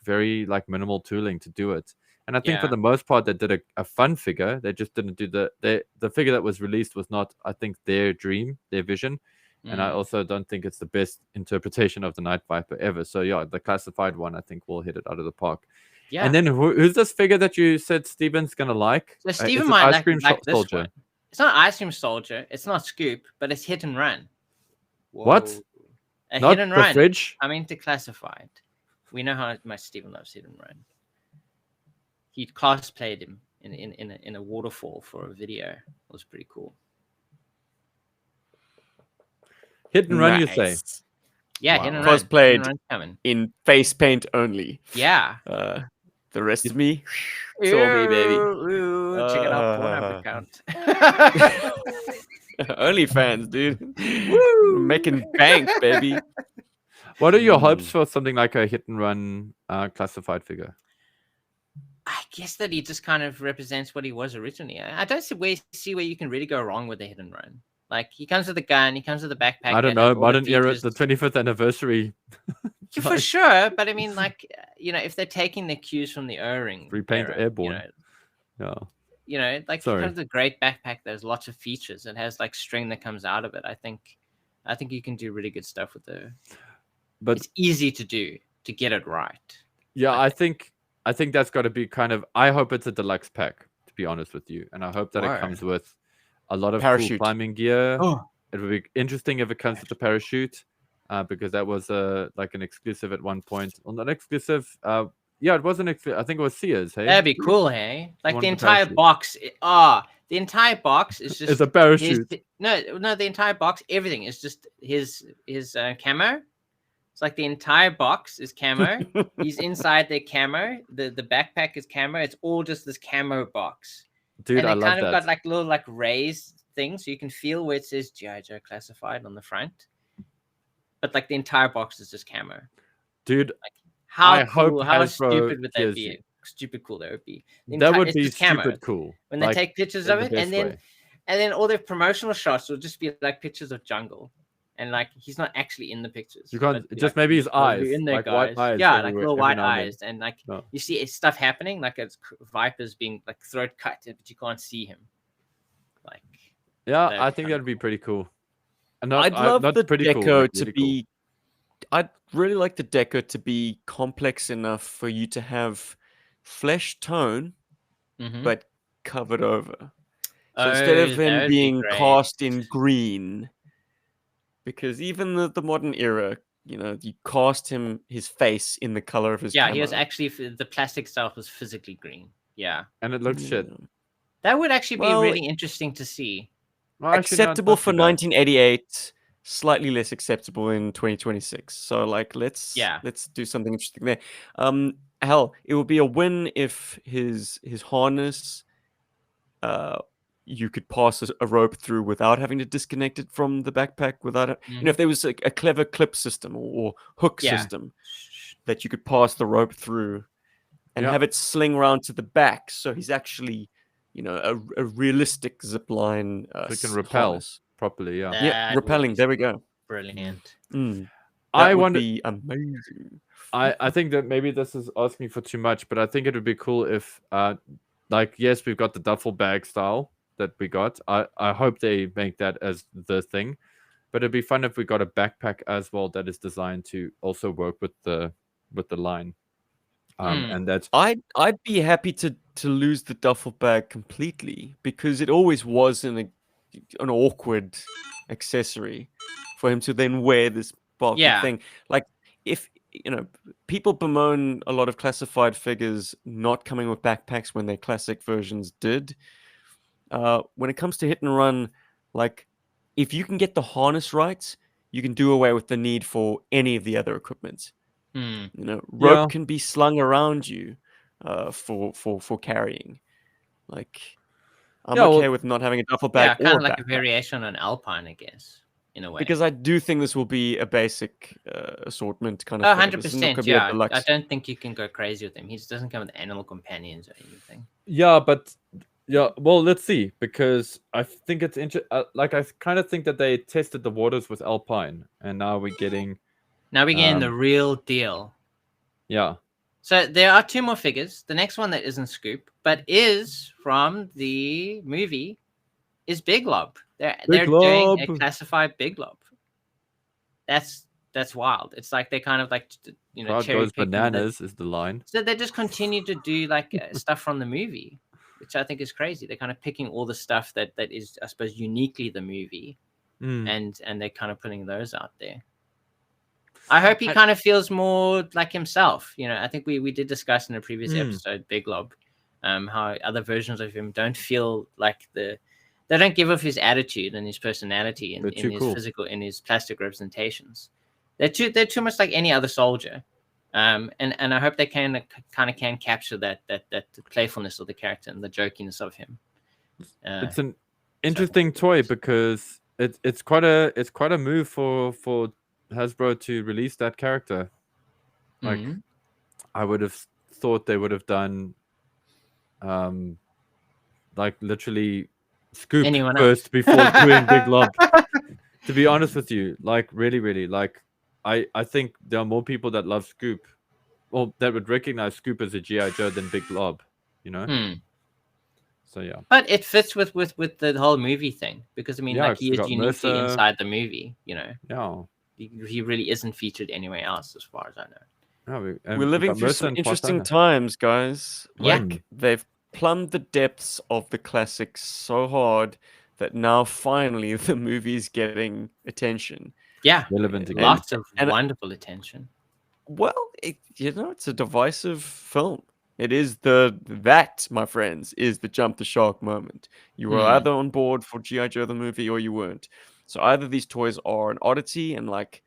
Speaker 1: very minimal tooling to do it. And I think for
Speaker 3: Yeah.
Speaker 1: the most part, they did a fun figure. They just didn't do the figure that was released was not, I think, their dream, their vision. And I
Speaker 3: Mm.
Speaker 1: also don't think it's the best interpretation of the Night Viper ever. So yeah, the classified one, I think, will hit it out of the park.
Speaker 3: Yeah.
Speaker 1: And then who's this figure that you said Steven's gonna like?
Speaker 3: So
Speaker 1: Is
Speaker 3: Steven
Speaker 1: it
Speaker 3: might
Speaker 1: Ice Cream
Speaker 3: like this
Speaker 1: Soldier?
Speaker 3: one. It's not Ice Cream Soldier. It's not Scoop, but it's Hit and Run.
Speaker 1: What?
Speaker 3: Whoa. A
Speaker 1: Not
Speaker 3: Hit and
Speaker 1: the
Speaker 3: Run.
Speaker 1: fridge.
Speaker 3: I mean, to classified. We know how much Steven loves Hit and Run. He cosplayed him in a waterfall for a video. It was pretty cool.
Speaker 1: Hit and run, you say?
Speaker 2: Nice.
Speaker 3: Yeah,
Speaker 1: Wow.
Speaker 3: Hit and Run. Hit
Speaker 2: Cosplayed.
Speaker 3: and Run's coming.
Speaker 2: In face paint only.
Speaker 3: Yeah.
Speaker 2: The rest of me, it's all me, baby.
Speaker 3: Ooh, check it out, Pornhub account.
Speaker 2: OnlyFans, dude. Woo! Making bank, baby.
Speaker 1: What are your hopes for something like a hit and run classified figure?
Speaker 3: I guess that he just kind of represents what he was originally. I don't see where you can really go wrong with the Hit and Run. Like, he comes with a gun, he comes with a backpack.
Speaker 1: I don't
Speaker 3: that
Speaker 1: know.
Speaker 3: has all the
Speaker 1: Modern era,
Speaker 3: features.
Speaker 1: the 25th anniversary.
Speaker 3: Yeah, for sure, but I mean, like, if they're taking the cues from the O-ring,
Speaker 1: Repaint
Speaker 3: era,
Speaker 1: Airborne.
Speaker 3: like,
Speaker 1: Sorry.
Speaker 3: he comes with a great backpack. There's lots of features. It has like string that comes out of it. I think you can do really good stuff with the.
Speaker 1: but
Speaker 3: it's easy to do to get it right.
Speaker 1: yeah, I think that's got to be kind of. I hope it's a deluxe pack, to be honest with you, and I hope that it comes with a lot of
Speaker 2: Parachute.
Speaker 1: cool climbing gear.
Speaker 3: Oh,
Speaker 1: It would be interesting if it comes with the parachute, because that was like an exclusive at one point. Well, not exclusive. Yeah, it wasn't. I think it was Sears. Hey,
Speaker 3: that'd be cool, hey? Like
Speaker 1: One
Speaker 3: the
Speaker 1: with the
Speaker 3: entire
Speaker 1: parachute.
Speaker 3: box. The entire box is just
Speaker 1: it's a parachute.
Speaker 3: no. The entire box, everything is just his camo. It's like the entire box is camo. He's inside the camo. The backpack is camo. It's all just this camo box.
Speaker 1: Dude,
Speaker 3: and
Speaker 1: I
Speaker 3: they
Speaker 1: love
Speaker 3: kind of
Speaker 1: that.
Speaker 3: got like little like raised things, so you can feel where it says GI Joe classified on the front. But like the entire box is just camo.
Speaker 1: Dude,
Speaker 3: How
Speaker 1: I
Speaker 3: cool,
Speaker 1: hope
Speaker 3: how
Speaker 1: Hasbro
Speaker 3: stupid would that
Speaker 1: hears
Speaker 3: be?
Speaker 1: you.
Speaker 3: Stupid cool that would be.
Speaker 1: That would
Speaker 3: it's
Speaker 1: be
Speaker 3: just camo.
Speaker 1: stupid cool.
Speaker 3: When they
Speaker 1: like,
Speaker 3: take pictures
Speaker 1: in
Speaker 3: of
Speaker 1: the
Speaker 3: it,
Speaker 1: best
Speaker 3: and then
Speaker 1: way.
Speaker 3: all their promotional shots will just be like pictures of jungle, and like he's not actually in the pictures.
Speaker 1: You can't
Speaker 3: but be
Speaker 1: just
Speaker 3: like,
Speaker 1: maybe his
Speaker 3: "Oh,
Speaker 1: eyes,
Speaker 3: you're in there,
Speaker 1: like white
Speaker 3: guys."
Speaker 1: eyes.
Speaker 3: Yeah, like
Speaker 1: everywhere-
Speaker 3: little
Speaker 1: every
Speaker 3: white
Speaker 1: now and then.
Speaker 3: eyes, and like
Speaker 1: No.
Speaker 3: you see stuff happening, like it's vipers being like throat cut, but you can't see him. Like
Speaker 1: Yeah,
Speaker 3: that'd
Speaker 1: I
Speaker 3: be
Speaker 1: think
Speaker 3: kinda
Speaker 1: that'd be pretty cool. And
Speaker 2: I'd love
Speaker 1: not
Speaker 2: the
Speaker 1: pretty
Speaker 2: deco
Speaker 1: cool, like
Speaker 2: to
Speaker 1: really cool.
Speaker 2: be. I'd really like the deco to be complex enough for you to have flesh tone,
Speaker 3: Mhm.
Speaker 2: but covered over. So
Speaker 3: Oh,
Speaker 2: instead of
Speaker 3: that
Speaker 2: him
Speaker 3: would be
Speaker 2: being
Speaker 3: great.
Speaker 2: cast in green, because even the modern era, you cast his face in the color of his
Speaker 3: Yeah,
Speaker 2: camo.
Speaker 3: he was actually the plastic stuff was physically green. Yeah,
Speaker 1: And it looks shit.
Speaker 2: Yeah.
Speaker 3: that would actually be
Speaker 2: Well,
Speaker 3: really interesting to see.
Speaker 1: Well, actually, not-
Speaker 2: acceptable
Speaker 1: not
Speaker 2: for
Speaker 1: too bad.
Speaker 2: 1988, slightly less acceptable in 2026. So like let's do something interesting there. Hell, it would be a win if his harness you could pass a rope through without having to disconnect it from the backpack, without if there was a clever clip system or hook system that you could pass the rope through and have it sling around to the back, so he's actually a realistic zip line
Speaker 1: So it can repel
Speaker 2: harness.
Speaker 1: properly. Yeah.
Speaker 2: Yeah,
Speaker 3: That
Speaker 2: repelling.
Speaker 3: would
Speaker 2: There we
Speaker 3: be
Speaker 2: go.
Speaker 3: brilliant.
Speaker 2: That
Speaker 1: I
Speaker 2: would
Speaker 1: wonder.
Speaker 2: be amazing.
Speaker 1: I think that maybe this is asking for too much, but I think it would be cool if, like, yes, we've got the duffel bag style that we got. I hope they make that as the thing, but it'd be fun if we got a backpack as well that is designed to also work with the line. And that's
Speaker 2: I'd be happy to lose the duffel bag completely, because it always was an awkward accessory for him to then wear this bulky thing. Like, if people bemoan a lot of classified figures not coming with backpacks when their classic versions did. When it comes to hit and run, like, if you can get the harness right, you can do away with the need for any of the other equipment. Rope can be slung around you for carrying. Like, I'm okay with not having a duffel bag
Speaker 3: kind
Speaker 2: or
Speaker 3: of like a
Speaker 2: backpack,
Speaker 3: variation on Alpine, I guess, in a way.
Speaker 2: because I do think this will be a basic assortment kind of thing. This is not
Speaker 3: 100%.
Speaker 2: gonna be a
Speaker 3: Yeah,
Speaker 2: deluxe.
Speaker 3: I don't think you can go crazy with him. He doesn't come with animal companions or anything.
Speaker 1: yeah, but yeah. Well, let's see, because I think it's like I kind of think that they tested the waters with Alpine, and now we're getting
Speaker 3: the real deal.
Speaker 1: Yeah.
Speaker 3: So there are two more figures. The next one that isn't Scoop, but is from the movie, is Big Lob. They're doing a classified Big Lob. That's wild. It's like they kind of like
Speaker 1: Crowd
Speaker 3: cherry
Speaker 1: goes
Speaker 3: picking
Speaker 1: bananas is the line.
Speaker 3: So they just continue to do like stuff from the movie, which I think is crazy. They're kind of picking all the stuff that is, I suppose, uniquely the movie, and they're kind of putting those out there. I hope he kind of feels more like himself. I think we did discuss in a previous episode, Big Lob, how other versions of him don't feel like they don't give off his attitude and his personality in his physical, in his plastic representations. They're too much like any other soldier. And I hope they can capture that playfulness of the character and the jokiness of him.
Speaker 1: It's an interesting toy, because it's quite a move for Hasbro to release that character. Like, I would have thought they would have done like literally Scoop first before doing Big Lob. To be honest with you, like, really, like, I think there are more people that love Scoop, well, that would recognize Scoop as a GI Joe than Big Lob, So yeah,
Speaker 3: but it fits with the whole movie thing, because I mean, like, he is uniquely
Speaker 1: Mercer
Speaker 3: inside the movie,
Speaker 1: Yeah,
Speaker 3: he really isn't featured anywhere else, as far as I know.
Speaker 1: Oh,
Speaker 2: We're living through some interesting times, guys.
Speaker 3: Yeah.
Speaker 2: Like they've plumbed the depths of the classics so hard that now finally the movie's getting attention.
Speaker 3: Yeah,
Speaker 1: relevant again.
Speaker 3: lots of
Speaker 2: and-
Speaker 3: wonderful attention.
Speaker 2: Well, it's a divisive film. It is that, my friends, is the jump the shark moment. You were either on board for GI Joe the movie or you weren't. So either these toys are an oddity and like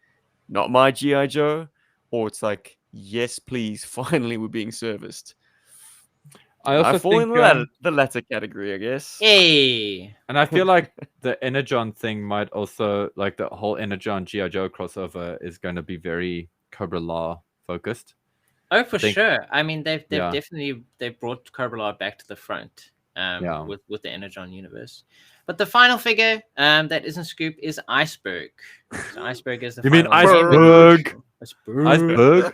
Speaker 2: not my GI Joe, or it's like yes, please, finally we're being serviced.
Speaker 1: I also
Speaker 2: fall
Speaker 1: think
Speaker 2: in the latter category, I guess.
Speaker 3: Hey,
Speaker 1: and I feel like the Energon thing might also, like the whole Energon GI Joe crossover, is going to be very Cobra Law focused.
Speaker 3: oh for
Speaker 1: think-
Speaker 3: sure. I mean, they've
Speaker 1: Yeah.
Speaker 3: definitely brought Cobra Law back to the front.
Speaker 1: Yeah.
Speaker 3: With the Energon universe. But the final figure that isn't Scoop is Iceberg. So Iceberg is the
Speaker 1: You mean
Speaker 3: final
Speaker 1: Iceberg? Iceberg.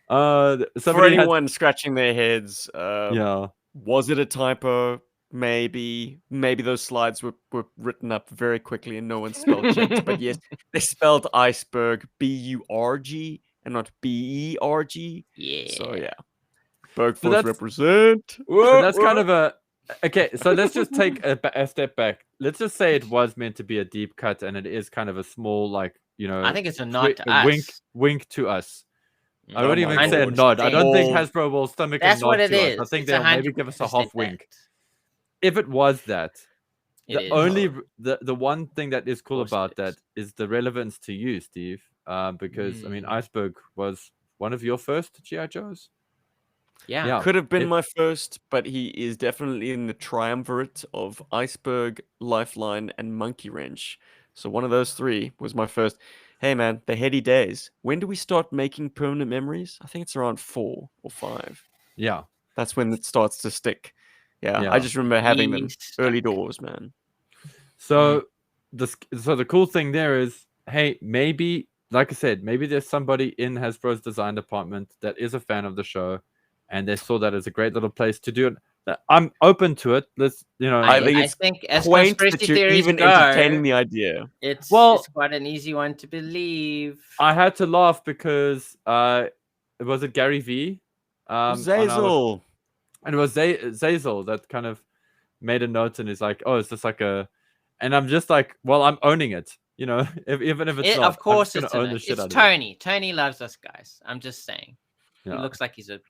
Speaker 2: For
Speaker 1: Somebody had,
Speaker 2: anyone scratching their heads,
Speaker 1: yeah.
Speaker 2: was it a typo? Maybe those slides were written up very quickly and no one spell checked. But yes, they spelled Iceberg Burg and not Berg.
Speaker 3: Yeah.
Speaker 2: So yeah, Berg
Speaker 1: So
Speaker 2: Force
Speaker 1: that's-
Speaker 2: represent.
Speaker 1: So that's kind of a okay. So let's just take a step back. Let's just say it was meant to be a deep cut, and it is kind of a small, like, you know,
Speaker 3: I think it's a nod to
Speaker 1: a
Speaker 3: us.
Speaker 1: wink to us. I
Speaker 2: Oh
Speaker 1: wouldn't
Speaker 2: my
Speaker 1: even say a
Speaker 2: God.
Speaker 1: nod. I don't think
Speaker 2: Oh.
Speaker 1: Hasbro will stomach
Speaker 3: That's
Speaker 1: a nod
Speaker 3: what it
Speaker 1: to
Speaker 3: is.
Speaker 1: us. I think
Speaker 3: It's
Speaker 1: they'll maybe give us a
Speaker 3: 100%
Speaker 1: half wink. If it was that,
Speaker 3: It
Speaker 1: the
Speaker 3: is.
Speaker 1: only the one thing that is cool
Speaker 3: course it
Speaker 1: about
Speaker 3: is.
Speaker 1: that is the relevance to you, Steve. Because I mean, Iceberg was one of your first GI Joes.
Speaker 3: Yeah.
Speaker 1: Yeah.
Speaker 2: Could have been
Speaker 1: It-
Speaker 2: my first, but he is definitely in the triumvirate of Iceberg, Lifeline, and Monkey Wrench. So one of those three was my first. Hey man, the heady days. When do we start making permanent memories? I think it's around 4 or 5.
Speaker 1: Yeah.
Speaker 2: That's when it starts to stick. Yeah,
Speaker 1: Yeah.
Speaker 2: I just remember having them
Speaker 3: Really
Speaker 2: early
Speaker 3: stuck.
Speaker 2: doors, man.
Speaker 1: So the cool thing there is, hey, maybe, like I said, maybe there's somebody in Hasbro's design department that is a fan of the show, and they saw that as a great little place to do it. I'm open to it. Let's,
Speaker 2: I think
Speaker 3: I
Speaker 2: it's
Speaker 3: think as
Speaker 2: Quaint
Speaker 3: conspiracy
Speaker 2: that you're
Speaker 3: theories
Speaker 2: even
Speaker 3: go,
Speaker 2: entertaining the idea.
Speaker 3: it's quite an easy one to believe.
Speaker 1: I had to laugh because was it Gary V? On our-
Speaker 2: Zazel.
Speaker 1: and it was Zazel that kind of made a note and is like, oh, it's just like a, and I'm just like, well, I'm owning it, you know, even if it's not,
Speaker 3: Of course,
Speaker 1: I'm just gonna own the shit
Speaker 3: it's
Speaker 1: out of it.
Speaker 3: Tony. Tony loves us guys. I'm just saying.
Speaker 1: Yeah.
Speaker 3: He looks like he's a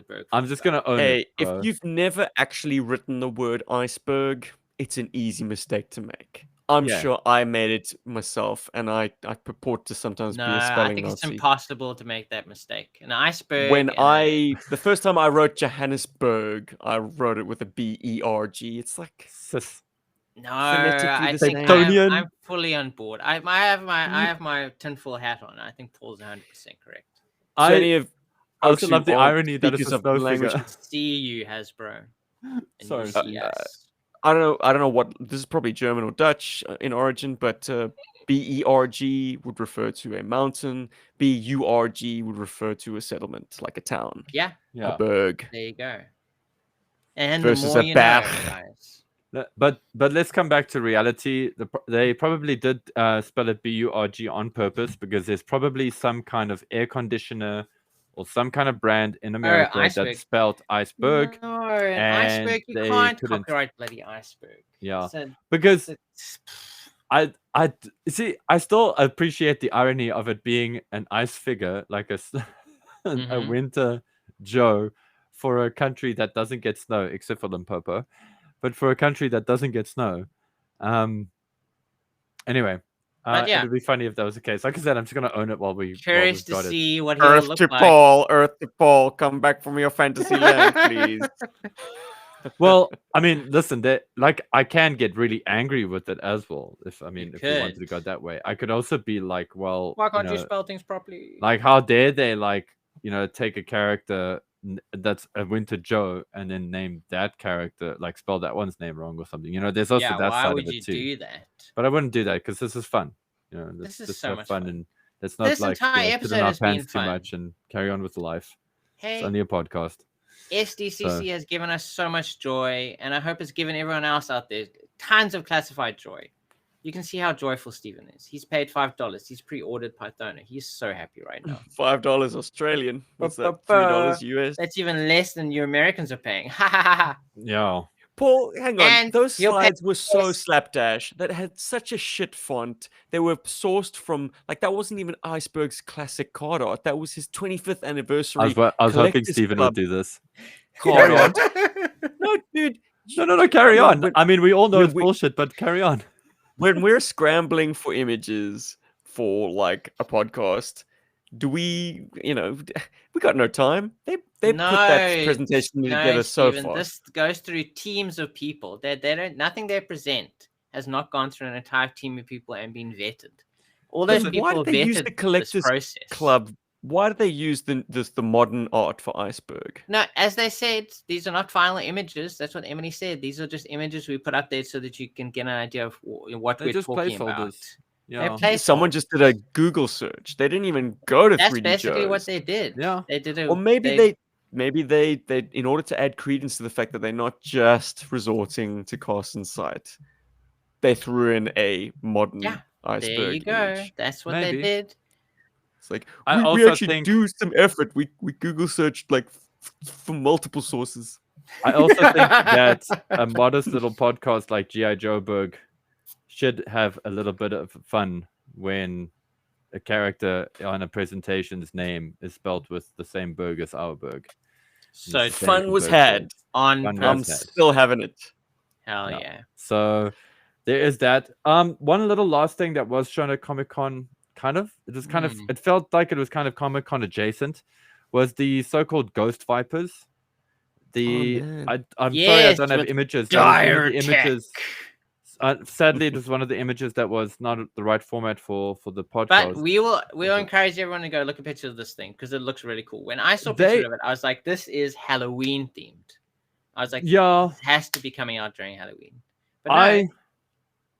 Speaker 3: broke.
Speaker 1: I'm just gonna own
Speaker 2: Hey,
Speaker 1: it.
Speaker 2: if
Speaker 1: bro.
Speaker 2: you've never actually written the word iceberg, it's an easy mistake to make. I'm
Speaker 1: Yeah.
Speaker 2: sure I made it myself, and I purport to sometimes
Speaker 3: No,
Speaker 2: be a
Speaker 3: I
Speaker 2: spelling
Speaker 3: think it's
Speaker 2: Nazi.
Speaker 3: impossible to make that mistake. An iceberg.
Speaker 2: When
Speaker 3: and
Speaker 2: the first time I wrote Johannesburg, I wrote it with a B-E-R-G. It's like
Speaker 1: Sis.
Speaker 3: no,
Speaker 2: phonetically
Speaker 3: I
Speaker 2: the
Speaker 3: think
Speaker 2: same.
Speaker 1: Tonian.
Speaker 3: I'm fully on board. I have my tinfoil hat on. I think Paul's 100% correct.
Speaker 2: so any of
Speaker 1: I also
Speaker 2: folks
Speaker 1: love
Speaker 2: who
Speaker 1: the
Speaker 2: aren't
Speaker 1: irony that it's
Speaker 2: speakers
Speaker 1: a
Speaker 2: of
Speaker 1: snow
Speaker 2: language-
Speaker 1: figure.
Speaker 3: See you, Hasbro. And
Speaker 1: Sorry.
Speaker 3: you see us.
Speaker 2: I don't know what this is, probably German or Dutch in origin, but B-E-R-G would refer to a mountain. B-U-R-G would refer to a settlement, like a town,
Speaker 3: Yeah,
Speaker 2: a berg.
Speaker 3: there you go. And
Speaker 2: Versus
Speaker 3: the more
Speaker 2: a
Speaker 3: you know,
Speaker 2: bath.
Speaker 3: guys.
Speaker 1: But let's come back to reality. They probably did spell it B-U-R-G on purpose because there's probably some kind of air conditioner or some kind of brand in America
Speaker 3: Iceberg.
Speaker 1: that's spelled Iceberg.
Speaker 3: No, an
Speaker 1: and
Speaker 3: iceberg. You
Speaker 1: they
Speaker 3: can't
Speaker 1: couldn't-
Speaker 3: copyright bloody iceberg.
Speaker 1: Yeah,
Speaker 3: It's a-
Speaker 1: because
Speaker 3: it's-
Speaker 1: I see. I still appreciate the irony of it being an ice figure, like a
Speaker 3: Mhm.
Speaker 1: winter Joe for a country that doesn't get snow, except for Limpopo, but for a country that doesn't get snow. Anyway,
Speaker 3: But yeah.
Speaker 1: it'd be funny if that was the case. Like I said, I'm just gonna own it while we've
Speaker 3: Curious to
Speaker 1: got it.
Speaker 3: see what he'll
Speaker 2: Earth
Speaker 3: look
Speaker 2: to
Speaker 3: like.
Speaker 2: Paul, Earth to Paul, come back from your fantasy land, please.
Speaker 1: Well, I mean, listen, like I can get really angry with it as well. If we wanted
Speaker 3: could.
Speaker 1: to go that way, I could also be like, well,
Speaker 3: Why can't
Speaker 1: you
Speaker 3: you
Speaker 1: know,
Speaker 3: spell things properly?
Speaker 1: like how dare they, like, you know, take a character that's a Winter Joe and then name that character, like spell that one's name wrong or something. You know, there's also
Speaker 3: yeah,
Speaker 1: that
Speaker 3: why
Speaker 1: side
Speaker 3: would
Speaker 1: of
Speaker 3: you
Speaker 1: it too.
Speaker 3: do that?
Speaker 1: But I wouldn't do that because this is fun. You know,
Speaker 3: This is
Speaker 1: let's
Speaker 3: so
Speaker 1: have
Speaker 3: much
Speaker 1: fun,
Speaker 3: fun.
Speaker 1: and let's not
Speaker 3: This
Speaker 1: like
Speaker 3: entire
Speaker 1: sit
Speaker 3: episode
Speaker 1: in our
Speaker 3: has been
Speaker 1: pants too
Speaker 3: fun.
Speaker 1: much and carry on with life.
Speaker 3: Hey,
Speaker 1: It's only a podcast.
Speaker 3: SDCC has given us so much joy, and I hope it's given everyone else out there tons of classified joy. You can see how joyful Steven is. He's paid $5. He's pre-ordered Pythona. He's so happy right now.
Speaker 2: $5 Australian. What's that? $3 US.
Speaker 3: That's even less than you Americans are paying. Ha ha ha ha.
Speaker 1: Yeah.
Speaker 2: Paul, hang on.
Speaker 3: And
Speaker 2: Those
Speaker 3: he'll pay
Speaker 2: slides were so
Speaker 3: less.
Speaker 2: slapdash that had such a shit font. They were sourced from that wasn't even Iceberg's classic card art. That was his 25th anniversary.
Speaker 1: I was hoping
Speaker 2: Collectors
Speaker 1: Steven
Speaker 2: Club
Speaker 1: would do this.
Speaker 2: card art. No, dude.
Speaker 1: No, carry on.
Speaker 2: When,
Speaker 1: I mean, we all know
Speaker 2: when
Speaker 1: it's
Speaker 2: we-
Speaker 1: bullshit, but carry on.
Speaker 2: when we're scrambling for images for like a podcast, do we, we got no time. They put that presentation together so
Speaker 3: Steven,
Speaker 2: far.
Speaker 3: this goes through teams of people. They don't. Nothing they present has not gone through an entire team of people and been vetted. All those
Speaker 2: Then
Speaker 3: people
Speaker 2: why did they use
Speaker 3: vetted
Speaker 2: the
Speaker 3: this
Speaker 2: Collectors
Speaker 3: process.
Speaker 2: Club? Why did they use the modern art for Iceberg?
Speaker 3: No, as they said, these are not final images. That's what Emily said. These are just images we put up there so that you can get an idea of what
Speaker 1: They're
Speaker 3: we're
Speaker 1: just
Speaker 3: talking about.
Speaker 1: placeholders. Yeah.
Speaker 3: They're
Speaker 2: Someone
Speaker 3: placeholders.
Speaker 2: just did a Google search. They didn't even go to
Speaker 3: That's
Speaker 2: 3D
Speaker 3: basically
Speaker 2: Joe's.
Speaker 3: what they did.
Speaker 1: Yeah.
Speaker 3: They did it.
Speaker 2: Or maybe they in order to add credence to the fact that they're not just resorting to cost and sight, they threw in a modern Iceberg
Speaker 3: There you go.
Speaker 2: image.
Speaker 3: That's what
Speaker 1: Maybe.
Speaker 3: they did.
Speaker 2: It's like
Speaker 1: I
Speaker 2: we
Speaker 1: also
Speaker 2: actually
Speaker 1: think-
Speaker 2: do some effort. We Google searched from multiple sources.
Speaker 1: I also think that a modest little podcast like GI Joburg should have a little bit of fun when a character on a presentation's name is spelled with the same berg as our berg.
Speaker 3: So
Speaker 1: It's the
Speaker 2: Fun
Speaker 1: same
Speaker 2: was
Speaker 1: berg
Speaker 2: had.
Speaker 1: words.
Speaker 3: on
Speaker 1: Fun
Speaker 2: I'm
Speaker 1: was had.
Speaker 2: still having it.
Speaker 3: hell
Speaker 1: Yeah.
Speaker 3: yeah.
Speaker 1: So there is that. One little last thing that was shown at Comic-Con, it felt like it was kind of Comic-Con adjacent, was the so-called ghost vipers.
Speaker 2: man.
Speaker 1: I'm sorry I
Speaker 3: Yes,
Speaker 1: don't have
Speaker 3: with
Speaker 1: images. That was one of
Speaker 3: dire
Speaker 1: the
Speaker 3: tech.
Speaker 1: images. Sadly, it was one of the images that was not the right format for the podcast.
Speaker 3: But we'll encourage everyone to go look at pictures of this thing because it looks really cool. When I saw pictures of it, I was like, this is Halloween themed. I was like,
Speaker 1: Yeah,
Speaker 3: this has to be coming out during Halloween. But no,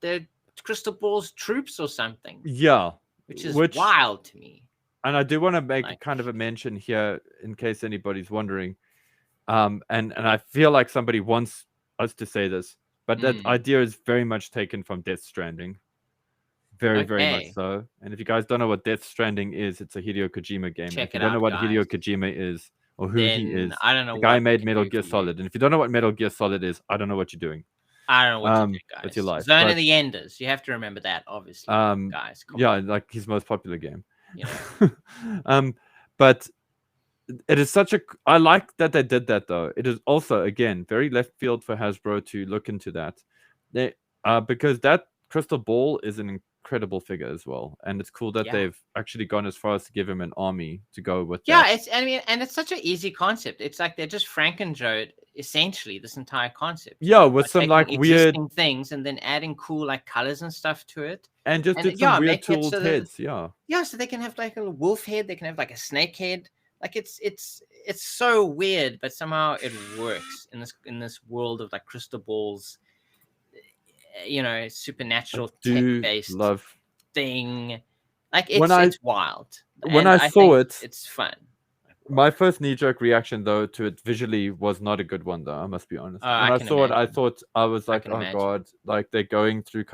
Speaker 3: they're Crystal Ball's troops or something, which is wild to me.
Speaker 1: And I do want to make
Speaker 3: Like-
Speaker 1: kind of a mention here in case anybody's wondering. And I feel like somebody wants us to say this, but that idea is very much taken from Death Stranding. Very, very much
Speaker 3: Okay.
Speaker 1: so. And if you guys don't know what Death Stranding is, it's a Hideo Kojima game. And
Speaker 3: Check
Speaker 1: if you
Speaker 3: it
Speaker 1: don't know
Speaker 3: out,
Speaker 1: what
Speaker 3: guys.
Speaker 1: Hideo Kojima is or who he
Speaker 3: Then
Speaker 1: is,
Speaker 3: I don't know.
Speaker 1: the guy
Speaker 3: what
Speaker 1: made
Speaker 3: to
Speaker 1: Metal
Speaker 3: do
Speaker 1: Gear
Speaker 3: for you.
Speaker 1: Solid. And if you don't know what Metal Gear Solid is, I don't know what you're doing.
Speaker 3: I don't know what to do, guys.
Speaker 1: with your life,
Speaker 3: Zone
Speaker 1: but-
Speaker 3: of the Enders. You have to remember that, obviously, guys. Come
Speaker 1: Yeah,
Speaker 3: on,
Speaker 1: like his most popular game.
Speaker 3: you know.
Speaker 1: But it is such a. I like that they did that though. It is also again very left field for Hasbro to look into that. They because that crystal ball is an incredible figure as well, and it's cool that
Speaker 3: Yeah.
Speaker 1: they've actually gone as far as to give him an army to go with.
Speaker 3: Yeah,
Speaker 1: that.
Speaker 3: and it's such an easy concept. It's like they're just Frankenjoed essentially this entire concept.
Speaker 1: Yeah, with
Speaker 3: by
Speaker 1: some
Speaker 3: taking
Speaker 1: like weird
Speaker 3: existing things and then adding cool like colors and stuff to it.
Speaker 1: and just
Speaker 3: and
Speaker 1: did
Speaker 3: yeah,
Speaker 1: some weird
Speaker 3: make it
Speaker 1: tooled
Speaker 3: so that
Speaker 1: heads. Yeah,
Speaker 3: Yeah, so they can have like a wolf head, they can have like a snake head. Like it's so weird, but somehow it works in this world of like crystal balls, supernatural
Speaker 1: do
Speaker 3: tech-based
Speaker 1: love.
Speaker 3: thing. Like
Speaker 1: When I-
Speaker 3: it's wild.
Speaker 1: when
Speaker 3: And
Speaker 1: I saw
Speaker 3: think
Speaker 1: it-
Speaker 3: it's fun.
Speaker 1: My first knee-jerk reaction, though, to it visually was not a good one, though. I must be honest.
Speaker 3: Oh, I
Speaker 1: when I
Speaker 3: can
Speaker 1: saw it, I
Speaker 3: imagine.
Speaker 1: thought I was like,
Speaker 3: can
Speaker 1: "Oh
Speaker 3: imagine.
Speaker 1: God!" Like they're going through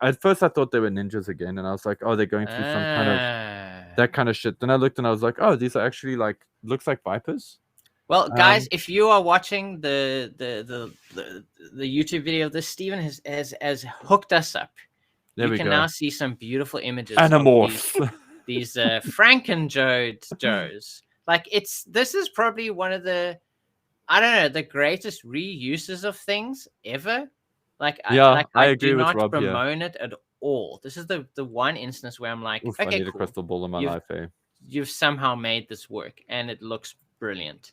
Speaker 1: At first, I thought they were ninjas again, and I was like, "Oh, they're going through some kind of that kind of shit." Then I looked and I was like, "Oh, these are actually like looks like vipers."
Speaker 3: Well, guys, if you are watching the YouTube video of this, Steven has hooked us up.
Speaker 1: There
Speaker 3: you
Speaker 1: we
Speaker 3: can
Speaker 1: go.
Speaker 3: now see some beautiful images. of
Speaker 1: Animorphs.
Speaker 3: these Frankenjoed Joes. Like this is probably one of the the greatest reuses of things ever. Like
Speaker 1: Yeah, I agree
Speaker 3: do
Speaker 1: with
Speaker 3: not
Speaker 1: Rob here.
Speaker 3: bemoan it at all. This is the one instance where I'm like,
Speaker 1: Oof, I
Speaker 3: okay,
Speaker 1: need a
Speaker 3: cool.
Speaker 1: crystal ball in my
Speaker 3: You've-
Speaker 1: life, eh?
Speaker 3: You've somehow made this work, and it looks brilliant.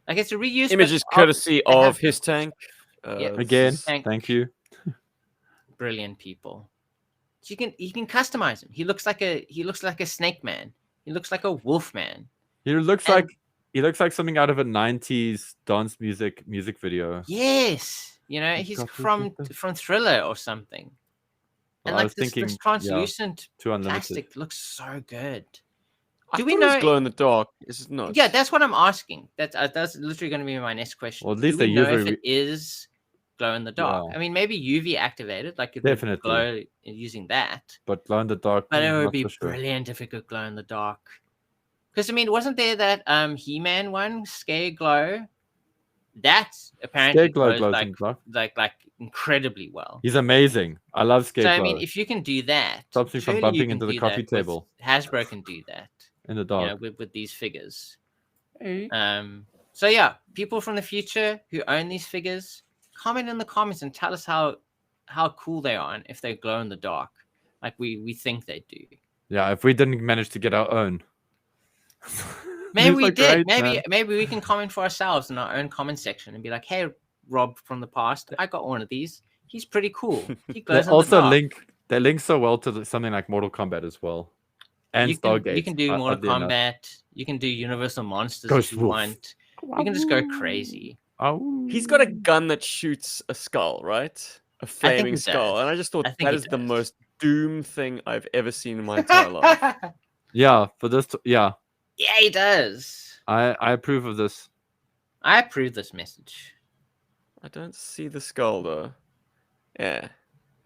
Speaker 3: Like it's a reuse. but
Speaker 2: Images
Speaker 3: of-
Speaker 2: courtesy
Speaker 3: they have
Speaker 2: of his tank.
Speaker 3: Yeah.
Speaker 1: Again,
Speaker 3: Thank-
Speaker 1: thank you.
Speaker 3: brilliant people. So you can customize him. He looks like a snake man. He looks like a wolf man.
Speaker 1: He looks
Speaker 3: And-
Speaker 1: like something out of a '90s dance music video.
Speaker 3: Yes, he's
Speaker 1: got
Speaker 3: from Thriller or something. And
Speaker 1: Well, I
Speaker 3: like
Speaker 1: was
Speaker 3: this
Speaker 1: thinking,
Speaker 3: translucent
Speaker 1: Too unlimited.
Speaker 3: plastic looks so good.
Speaker 2: I
Speaker 3: Do
Speaker 2: thought
Speaker 3: we
Speaker 2: it was
Speaker 3: know-
Speaker 2: glow in the dark? Is it not?
Speaker 3: Yeah, that's what I'm asking. That's literally going to be my next question.
Speaker 1: Well, at least
Speaker 3: Do we
Speaker 1: they
Speaker 3: know if
Speaker 1: usually
Speaker 3: it is glow in the dark.
Speaker 1: Yeah.
Speaker 3: I mean, maybe UV activated, like it
Speaker 1: Definitely.
Speaker 3: would glow using that.
Speaker 1: But glow in the dark.
Speaker 3: But it would
Speaker 1: not
Speaker 3: be
Speaker 1: so sure.
Speaker 3: brilliant if it could glow in the dark. Because I mean, wasn't there that He-Man one, Scare Glow? That apparently
Speaker 1: Scareglow
Speaker 3: glows
Speaker 1: glows in the dark.
Speaker 3: like incredibly well.
Speaker 1: He's amazing. I love
Speaker 3: So
Speaker 1: Scareglow.
Speaker 3: I mean, if you can do that,
Speaker 1: Stops me from
Speaker 3: surely you
Speaker 1: bumping
Speaker 3: can
Speaker 1: into the
Speaker 3: do
Speaker 1: coffee
Speaker 3: that with-
Speaker 1: table.
Speaker 3: Hasbro can do that,
Speaker 1: in the
Speaker 3: you
Speaker 1: dark.
Speaker 3: know, with these figures.
Speaker 1: Hey.
Speaker 3: So yeah, people from the future who own these figures, comment in the comments and tell us how cool they are and if they glow in the dark, like we think they do.
Speaker 1: Yeah, if we didn't manage to get our own.
Speaker 3: Maybe
Speaker 1: These
Speaker 3: we
Speaker 1: are
Speaker 3: did.
Speaker 1: great, man.
Speaker 3: Maybe we can comment for ourselves in our own comment section and be like, "Hey, Rob from the past, I got one of these. He's pretty cool. He
Speaker 1: They
Speaker 3: glows in the
Speaker 1: also
Speaker 3: dark."
Speaker 1: link so well to something like Mortal Kombat as well. And Stargate.
Speaker 3: You can do Mortal
Speaker 1: oddly enough.
Speaker 3: Kombat. You can do Universal Monsters
Speaker 1: Ghost
Speaker 3: if you
Speaker 1: Wolf.
Speaker 3: want. You can just go crazy.
Speaker 1: Oh.
Speaker 2: He's got a gun that shoots a skull, right? A flaming
Speaker 3: he
Speaker 2: skull.
Speaker 3: does.
Speaker 2: And I just thought
Speaker 3: I think
Speaker 2: that
Speaker 3: he
Speaker 2: is the
Speaker 3: does.
Speaker 2: most Doom thing I've ever seen in my entire life.
Speaker 1: Yeah, for this yeah.
Speaker 3: Yeah, he does.
Speaker 1: I approve of this.
Speaker 3: I approve this message.
Speaker 2: I don't see the skull though. Yeah.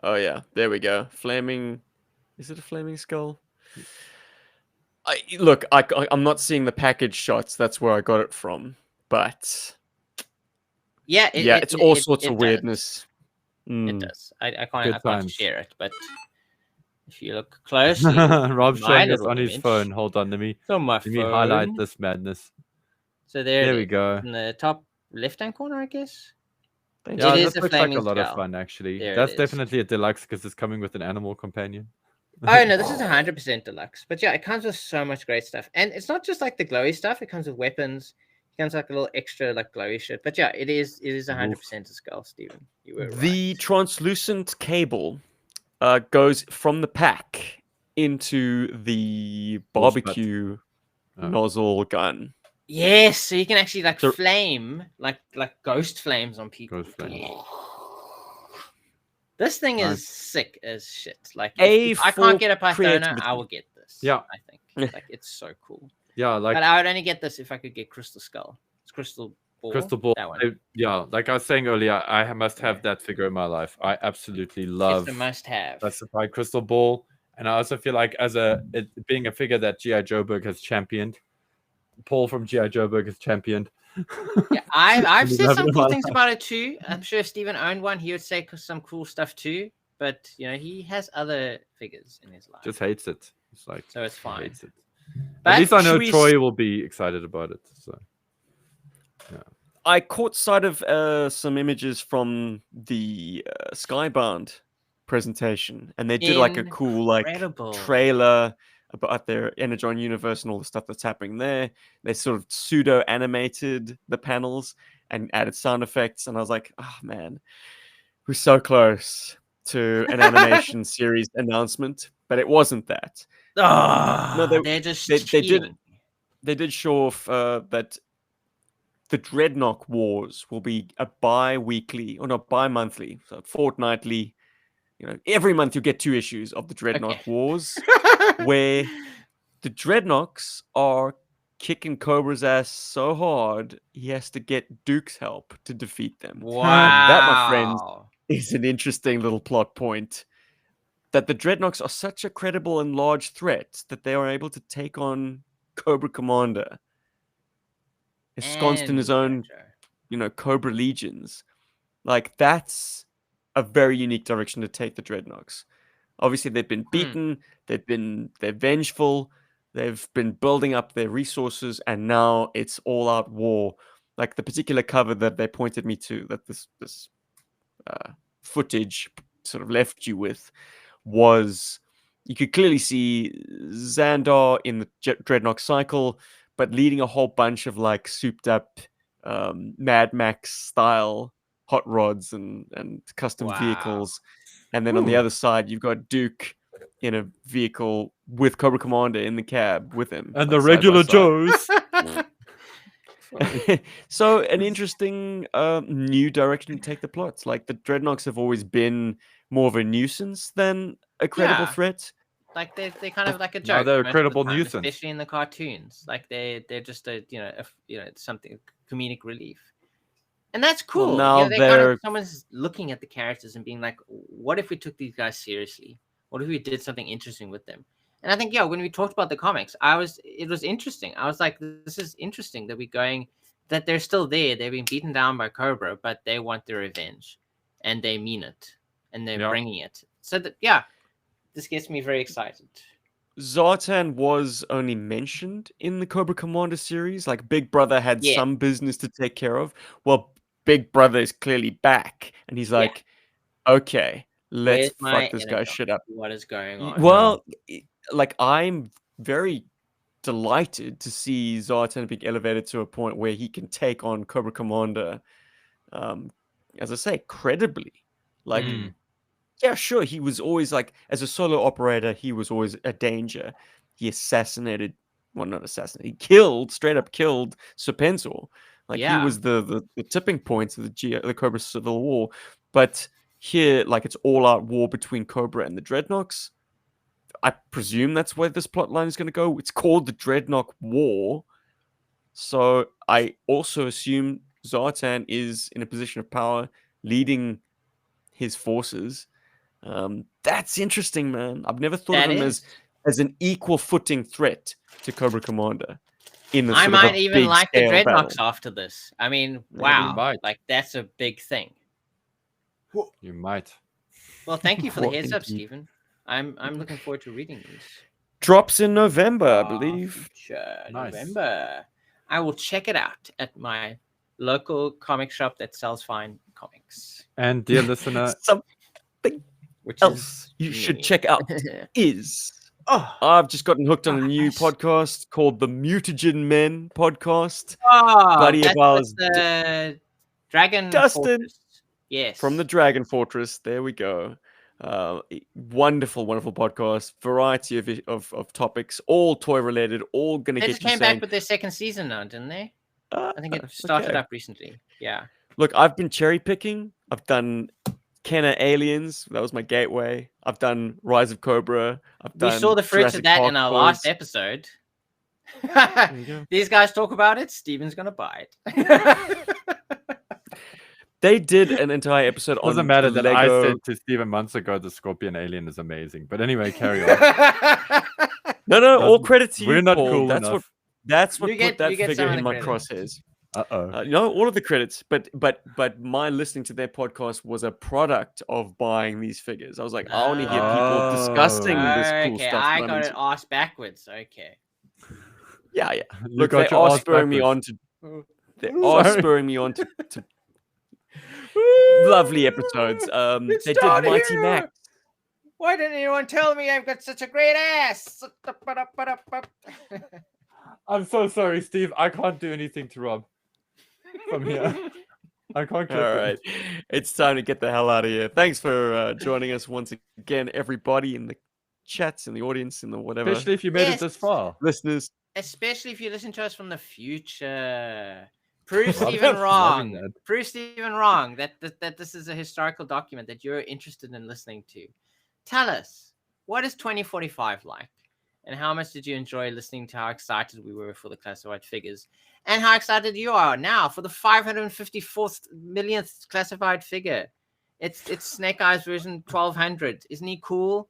Speaker 2: Oh yeah, there we go. Flaming. Is it a flaming skull? I'm not seeing the package shots. That's where I got it from. But
Speaker 3: Yeah,
Speaker 2: it's all sorts
Speaker 3: it
Speaker 2: of
Speaker 3: does.
Speaker 2: weirdness.
Speaker 3: It
Speaker 2: Mm.
Speaker 3: does. I
Speaker 1: Good
Speaker 3: can't
Speaker 1: times.
Speaker 3: share it, but if you look closely,
Speaker 1: Rob's
Speaker 3: my
Speaker 1: showing us
Speaker 3: little
Speaker 1: on his
Speaker 3: image.
Speaker 1: phone. Hold on, let me
Speaker 3: my
Speaker 1: highlight
Speaker 3: phone.
Speaker 1: this madness.
Speaker 3: So there
Speaker 1: There
Speaker 3: it
Speaker 1: we
Speaker 3: is,
Speaker 1: go.
Speaker 3: in the top left-hand corner, I guess.
Speaker 2: Thank
Speaker 1: Yeah,
Speaker 3: It
Speaker 2: you.
Speaker 3: is
Speaker 1: that
Speaker 3: a
Speaker 1: looks like a
Speaker 3: flaming
Speaker 1: lot of
Speaker 3: skull.
Speaker 1: fun actually.
Speaker 3: There it
Speaker 1: That's
Speaker 3: is.
Speaker 1: definitely a deluxe because it's coming with an animal companion.
Speaker 3: Oh no, this is 100% deluxe. But yeah, it comes with so much great stuff, and it's not just like the glowy stuff. It comes with weapons. It comes like a little extra like glowy shit. But yeah, it is 100% a skull, Stephen. You were
Speaker 2: The
Speaker 3: right.
Speaker 2: translucent cable goes from the pack into the
Speaker 1: Wolf butt.
Speaker 2: barbecue
Speaker 1: Oh.
Speaker 2: nozzle gun.
Speaker 3: Yes, so you can actually like
Speaker 2: So-
Speaker 3: flame like ghost flames on people.
Speaker 1: Ghost flame.
Speaker 3: This thing
Speaker 1: Nice.
Speaker 3: is sick as shit. Like
Speaker 2: A
Speaker 3: if I
Speaker 2: for
Speaker 3: can't get a Pythona, I
Speaker 2: creativity.
Speaker 3: will get this.
Speaker 1: Yeah.
Speaker 3: I think like it's so cool.
Speaker 1: Yeah, like
Speaker 3: But I would only get this if I could get Crystal Skull. It's Crystal Ball.
Speaker 1: Crystal Ball.
Speaker 3: That one.
Speaker 1: Yeah, like I was saying earlier, I must have that figure in my life. I absolutely love
Speaker 3: It's a must-have.
Speaker 1: Classified Crystal Ball. And I also feel like it being a figure that GI Joburg has championed, Paul from GI Joburg has championed.
Speaker 3: Yeah, I've
Speaker 1: You
Speaker 3: said
Speaker 1: have
Speaker 3: some
Speaker 1: it in
Speaker 3: cool
Speaker 1: my
Speaker 3: things about it too. I'm sure if Steven owned one, he would say some cool stuff too. But you know, he has other figures in his life,
Speaker 1: Just hates it. It's like
Speaker 3: so it's
Speaker 1: he
Speaker 3: fine.
Speaker 1: hates it.
Speaker 3: But
Speaker 1: At least I know
Speaker 2: should we
Speaker 1: Troy will be excited about it. So
Speaker 2: I caught sight of some images from the Skybound presentation, and they did like a cool like
Speaker 3: Incredible.
Speaker 2: trailer about their Energon universe and all the stuff that's happening there. They sort of pseudo animated the panels and added sound effects, and I was like, oh man, we're so close to an animation series announcement, but it wasn't that.
Speaker 3: Oh,
Speaker 2: No,
Speaker 3: they're just
Speaker 2: they did-
Speaker 3: cheating.
Speaker 2: They did show off that the Dreadnought Wars will be a bi-weekly, or not bi-monthly, so fortnightly. You know, every month you get 2 issues of the Dreadnought
Speaker 3: Okay.
Speaker 2: Wars, where the Dreadnoks are kicking Cobra's ass so hard he has to get Duke's help to defeat them.
Speaker 3: Wow.
Speaker 2: That, my friends, is an interesting little plot point. That the Dreadnoks are such a credible and large threat that they are able to take on Cobra Commander, ensconced in his own, you know, Cobra legions. Like, that's a very unique direction to take the Dreadnoks. Obviously, they've been beaten, they're vengeful, they've been building up their resources, and now it's all out war. Like the particular cover that they pointed me to, that this footage sort of left you with, was you could clearly see Xandar in the Dreadnought cycle, but leading a whole bunch of like souped up Mad Max style hot rods and custom vehicles. And then on the other side, you've got Duke in a vehicle with Cobra Commander in the cab with him.
Speaker 1: and
Speaker 2: like,
Speaker 1: the
Speaker 2: side by
Speaker 1: regular
Speaker 2: side.
Speaker 1: Joes.
Speaker 2: So an interesting new direction to take the plots. Like the Dreadnoks have always been more of a nuisance than a credible
Speaker 3: Yeah.
Speaker 2: threat.
Speaker 3: Like they're kind of like a
Speaker 1: Now
Speaker 3: joke.
Speaker 1: they're a
Speaker 3: most of the
Speaker 1: credible
Speaker 3: time,
Speaker 1: nuisance.
Speaker 3: especially in the cartoons. Like they're just a it's something comedic relief. And that's
Speaker 2: Well,
Speaker 3: cool.
Speaker 2: now
Speaker 3: they
Speaker 2: they're-
Speaker 3: someone's looking at the characters and being like, what if we took these guys seriously? What if we did something interesting with them? And I think, yeah, when we talked about the comics, it was interesting. I was like, this is interesting that they're still there. They're being beaten down by Cobra, but they want their revenge, and they mean it, and they're bringing it. So that, yeah, this gets me very excited.
Speaker 2: Zartan was only mentioned in the Cobra Commander series. Like Big Brother had some business to take care of. Well, Big Brother is clearly back, and he's like, okay, let's fuck this guy's shit up.
Speaker 3: What is going on?
Speaker 2: Well, like I'm very delighted to see Zartan being elevated to a point where he can take on Cobra Commander, as I say, credibly. Like, yeah, sure, he was always like, as a solo operator, he was always a danger. He straight up killed Serpentor. Like, he was the tipping point of the Cobra Civil War. But here, like, it's all-out war between Cobra and the Dreadnoks. I presume that's where this plotline is going to go. It's called the Dreadnought War. So I also assume Zartan is in a position of power, leading his forces. That's interesting, man. I've never thought of him as an equal footing threat to Cobra Commander.
Speaker 3: I might even like the Dreadnoks after this. I mean, wow, like that's a big thing.
Speaker 1: You might.
Speaker 3: Well, thank you for the heads up, Stephen. I'm looking forward to reading these.
Speaker 2: Drops in November, I believe.
Speaker 1: Nice.
Speaker 3: November. I will check it out at my local comic shop that sells fine comics.
Speaker 1: And dear listener,
Speaker 2: something else you should check out is I've just gotten hooked on a new podcast called the Mutagen Men podcast.
Speaker 3: Buddy of ours, the Dragon
Speaker 2: Dustin.
Speaker 3: Fortress. Yes.
Speaker 2: From the Dragon Fortress. There we go. Wonderful podcast. Variety of topics, all toy related, all gonna get you.
Speaker 3: They just came back with their second season now, didn't they? I think it started up recently. Yeah.
Speaker 2: Look, I've been cherry picking. I've done Kenner Aliens. That was my gateway. I've done Rise of Cobra.
Speaker 3: We saw the fruits of that in our last episode. These guys talk about it. Steven's gonna buy it.
Speaker 2: They did an entire episode on
Speaker 1: doesn't matter that
Speaker 2: Lego.
Speaker 1: I said to Steven months ago the Scorpion Alien is amazing. But anyway, carry on.
Speaker 2: No, all credit to you.
Speaker 1: We're not
Speaker 2: Paul.
Speaker 1: cool
Speaker 2: That's
Speaker 1: enough.
Speaker 2: what put that figure in my crosshairs. No, all of the credits, but my listening to their podcast was a product of buying these figures. I was like, I want to hear people discussing this cool stuff.
Speaker 3: I got it asked backwards. Okay.
Speaker 2: Yeah. Look, they are spurring me on to. They are spurring me on to lovely episodes. They did Mighty Max.
Speaker 3: Why didn't anyone tell me I've got such a great ass?
Speaker 1: I'm so sorry, Steve. I can't do anything to Rob from here. I can't.
Speaker 2: All right, it's time to get the hell out of here. Thanks for joining us once again, everybody in the chats, in the audience, in the whatever.
Speaker 1: Especially if you made it this far,
Speaker 2: listeners.
Speaker 3: Especially if you listen to us from the future. Prove Stephen wrong. Prove Stephen wrong that this is a historical document that you're interested in listening to. Tell us, what is 2045 like? And how much did you enjoy listening to how excited we were for the classified figures? And how excited you are now for the 554th millionth classified figure. It's Snake Eyes version 1200. Isn't he cool?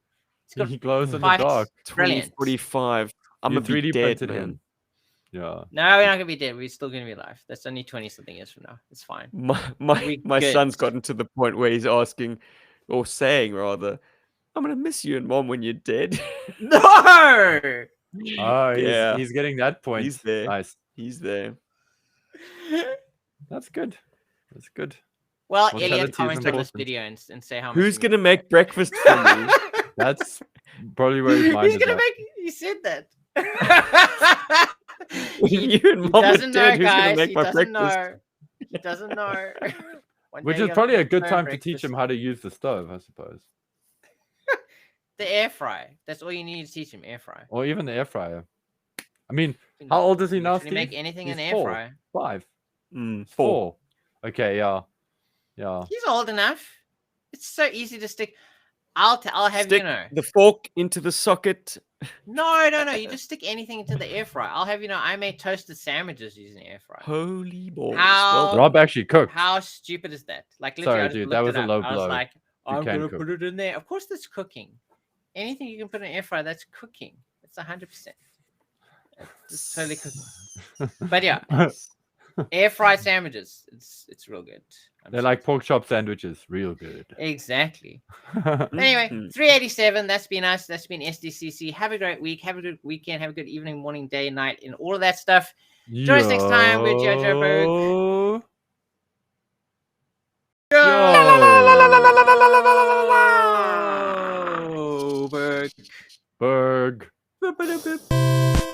Speaker 1: He glows in the dark.
Speaker 2: 2045. I'm a 3D dead, man.
Speaker 1: Yeah.
Speaker 3: No, we're not gonna be dead. We're still gonna be alive. That's only 20-something years from now. It's fine.
Speaker 2: My son's gotten to the point where he's asking, or saying rather, I'm gonna miss you and Mom when you're dead.
Speaker 3: No.
Speaker 1: Oh, he's getting that point.
Speaker 2: He's there.
Speaker 1: Nice.
Speaker 2: He's there.
Speaker 1: That's good. That's good.
Speaker 3: Well, Elliot, comment on this video and say how much.
Speaker 2: Who's gonna make breakfast for me?
Speaker 1: That's probably where his mind is at.
Speaker 3: He said that.
Speaker 2: You and Mom are dead. Who's gonna make my breakfast?
Speaker 3: He doesn't know.
Speaker 1: Which is probably a good time to teach him how to use the stove, I suppose.
Speaker 3: The air fryer. That's all you need to teach him, air fryer.
Speaker 1: Or even the air fryer. I mean, how old is he now, Steve?
Speaker 3: Make anything in air fryer.
Speaker 1: 5.
Speaker 2: 4.
Speaker 1: Okay, yeah.
Speaker 3: He's old enough. It's so easy to stick. I'll have
Speaker 2: Stick
Speaker 3: you know.
Speaker 2: the fork into the socket.
Speaker 3: No. You just stick anything into the air fryer. I'll have you know. I made toasted sandwiches using the air fryer.
Speaker 2: Holy balls!
Speaker 3: How-
Speaker 2: Well,
Speaker 1: Rob actually cooked.
Speaker 3: How stupid is that? Like literally,
Speaker 1: Sorry,
Speaker 3: I just
Speaker 1: dude,
Speaker 3: looked
Speaker 1: that was
Speaker 3: it
Speaker 1: a
Speaker 3: up.
Speaker 1: low
Speaker 3: I was
Speaker 1: blow.
Speaker 3: like,
Speaker 1: You
Speaker 3: I'm
Speaker 1: can
Speaker 3: gonna
Speaker 1: cook.
Speaker 3: put it in there. Of course, that's cooking. Anything you can put in an air fryer, that's cooking. It's 100%. It's totally cooking. But yeah, air fried sandwiches. It's real good.
Speaker 1: They're like pork chop sandwiches, real good.
Speaker 3: Exactly. Anyway,
Speaker 2: Mhm.
Speaker 3: 387. That's been us. That's been SDCC. Have a great week. Have a good weekend. Have a good evening, morning, day, night, and all of that stuff. Join us next time with GI Joburg. Joburg.
Speaker 1: Berg.
Speaker 3: Boop, boop, boop.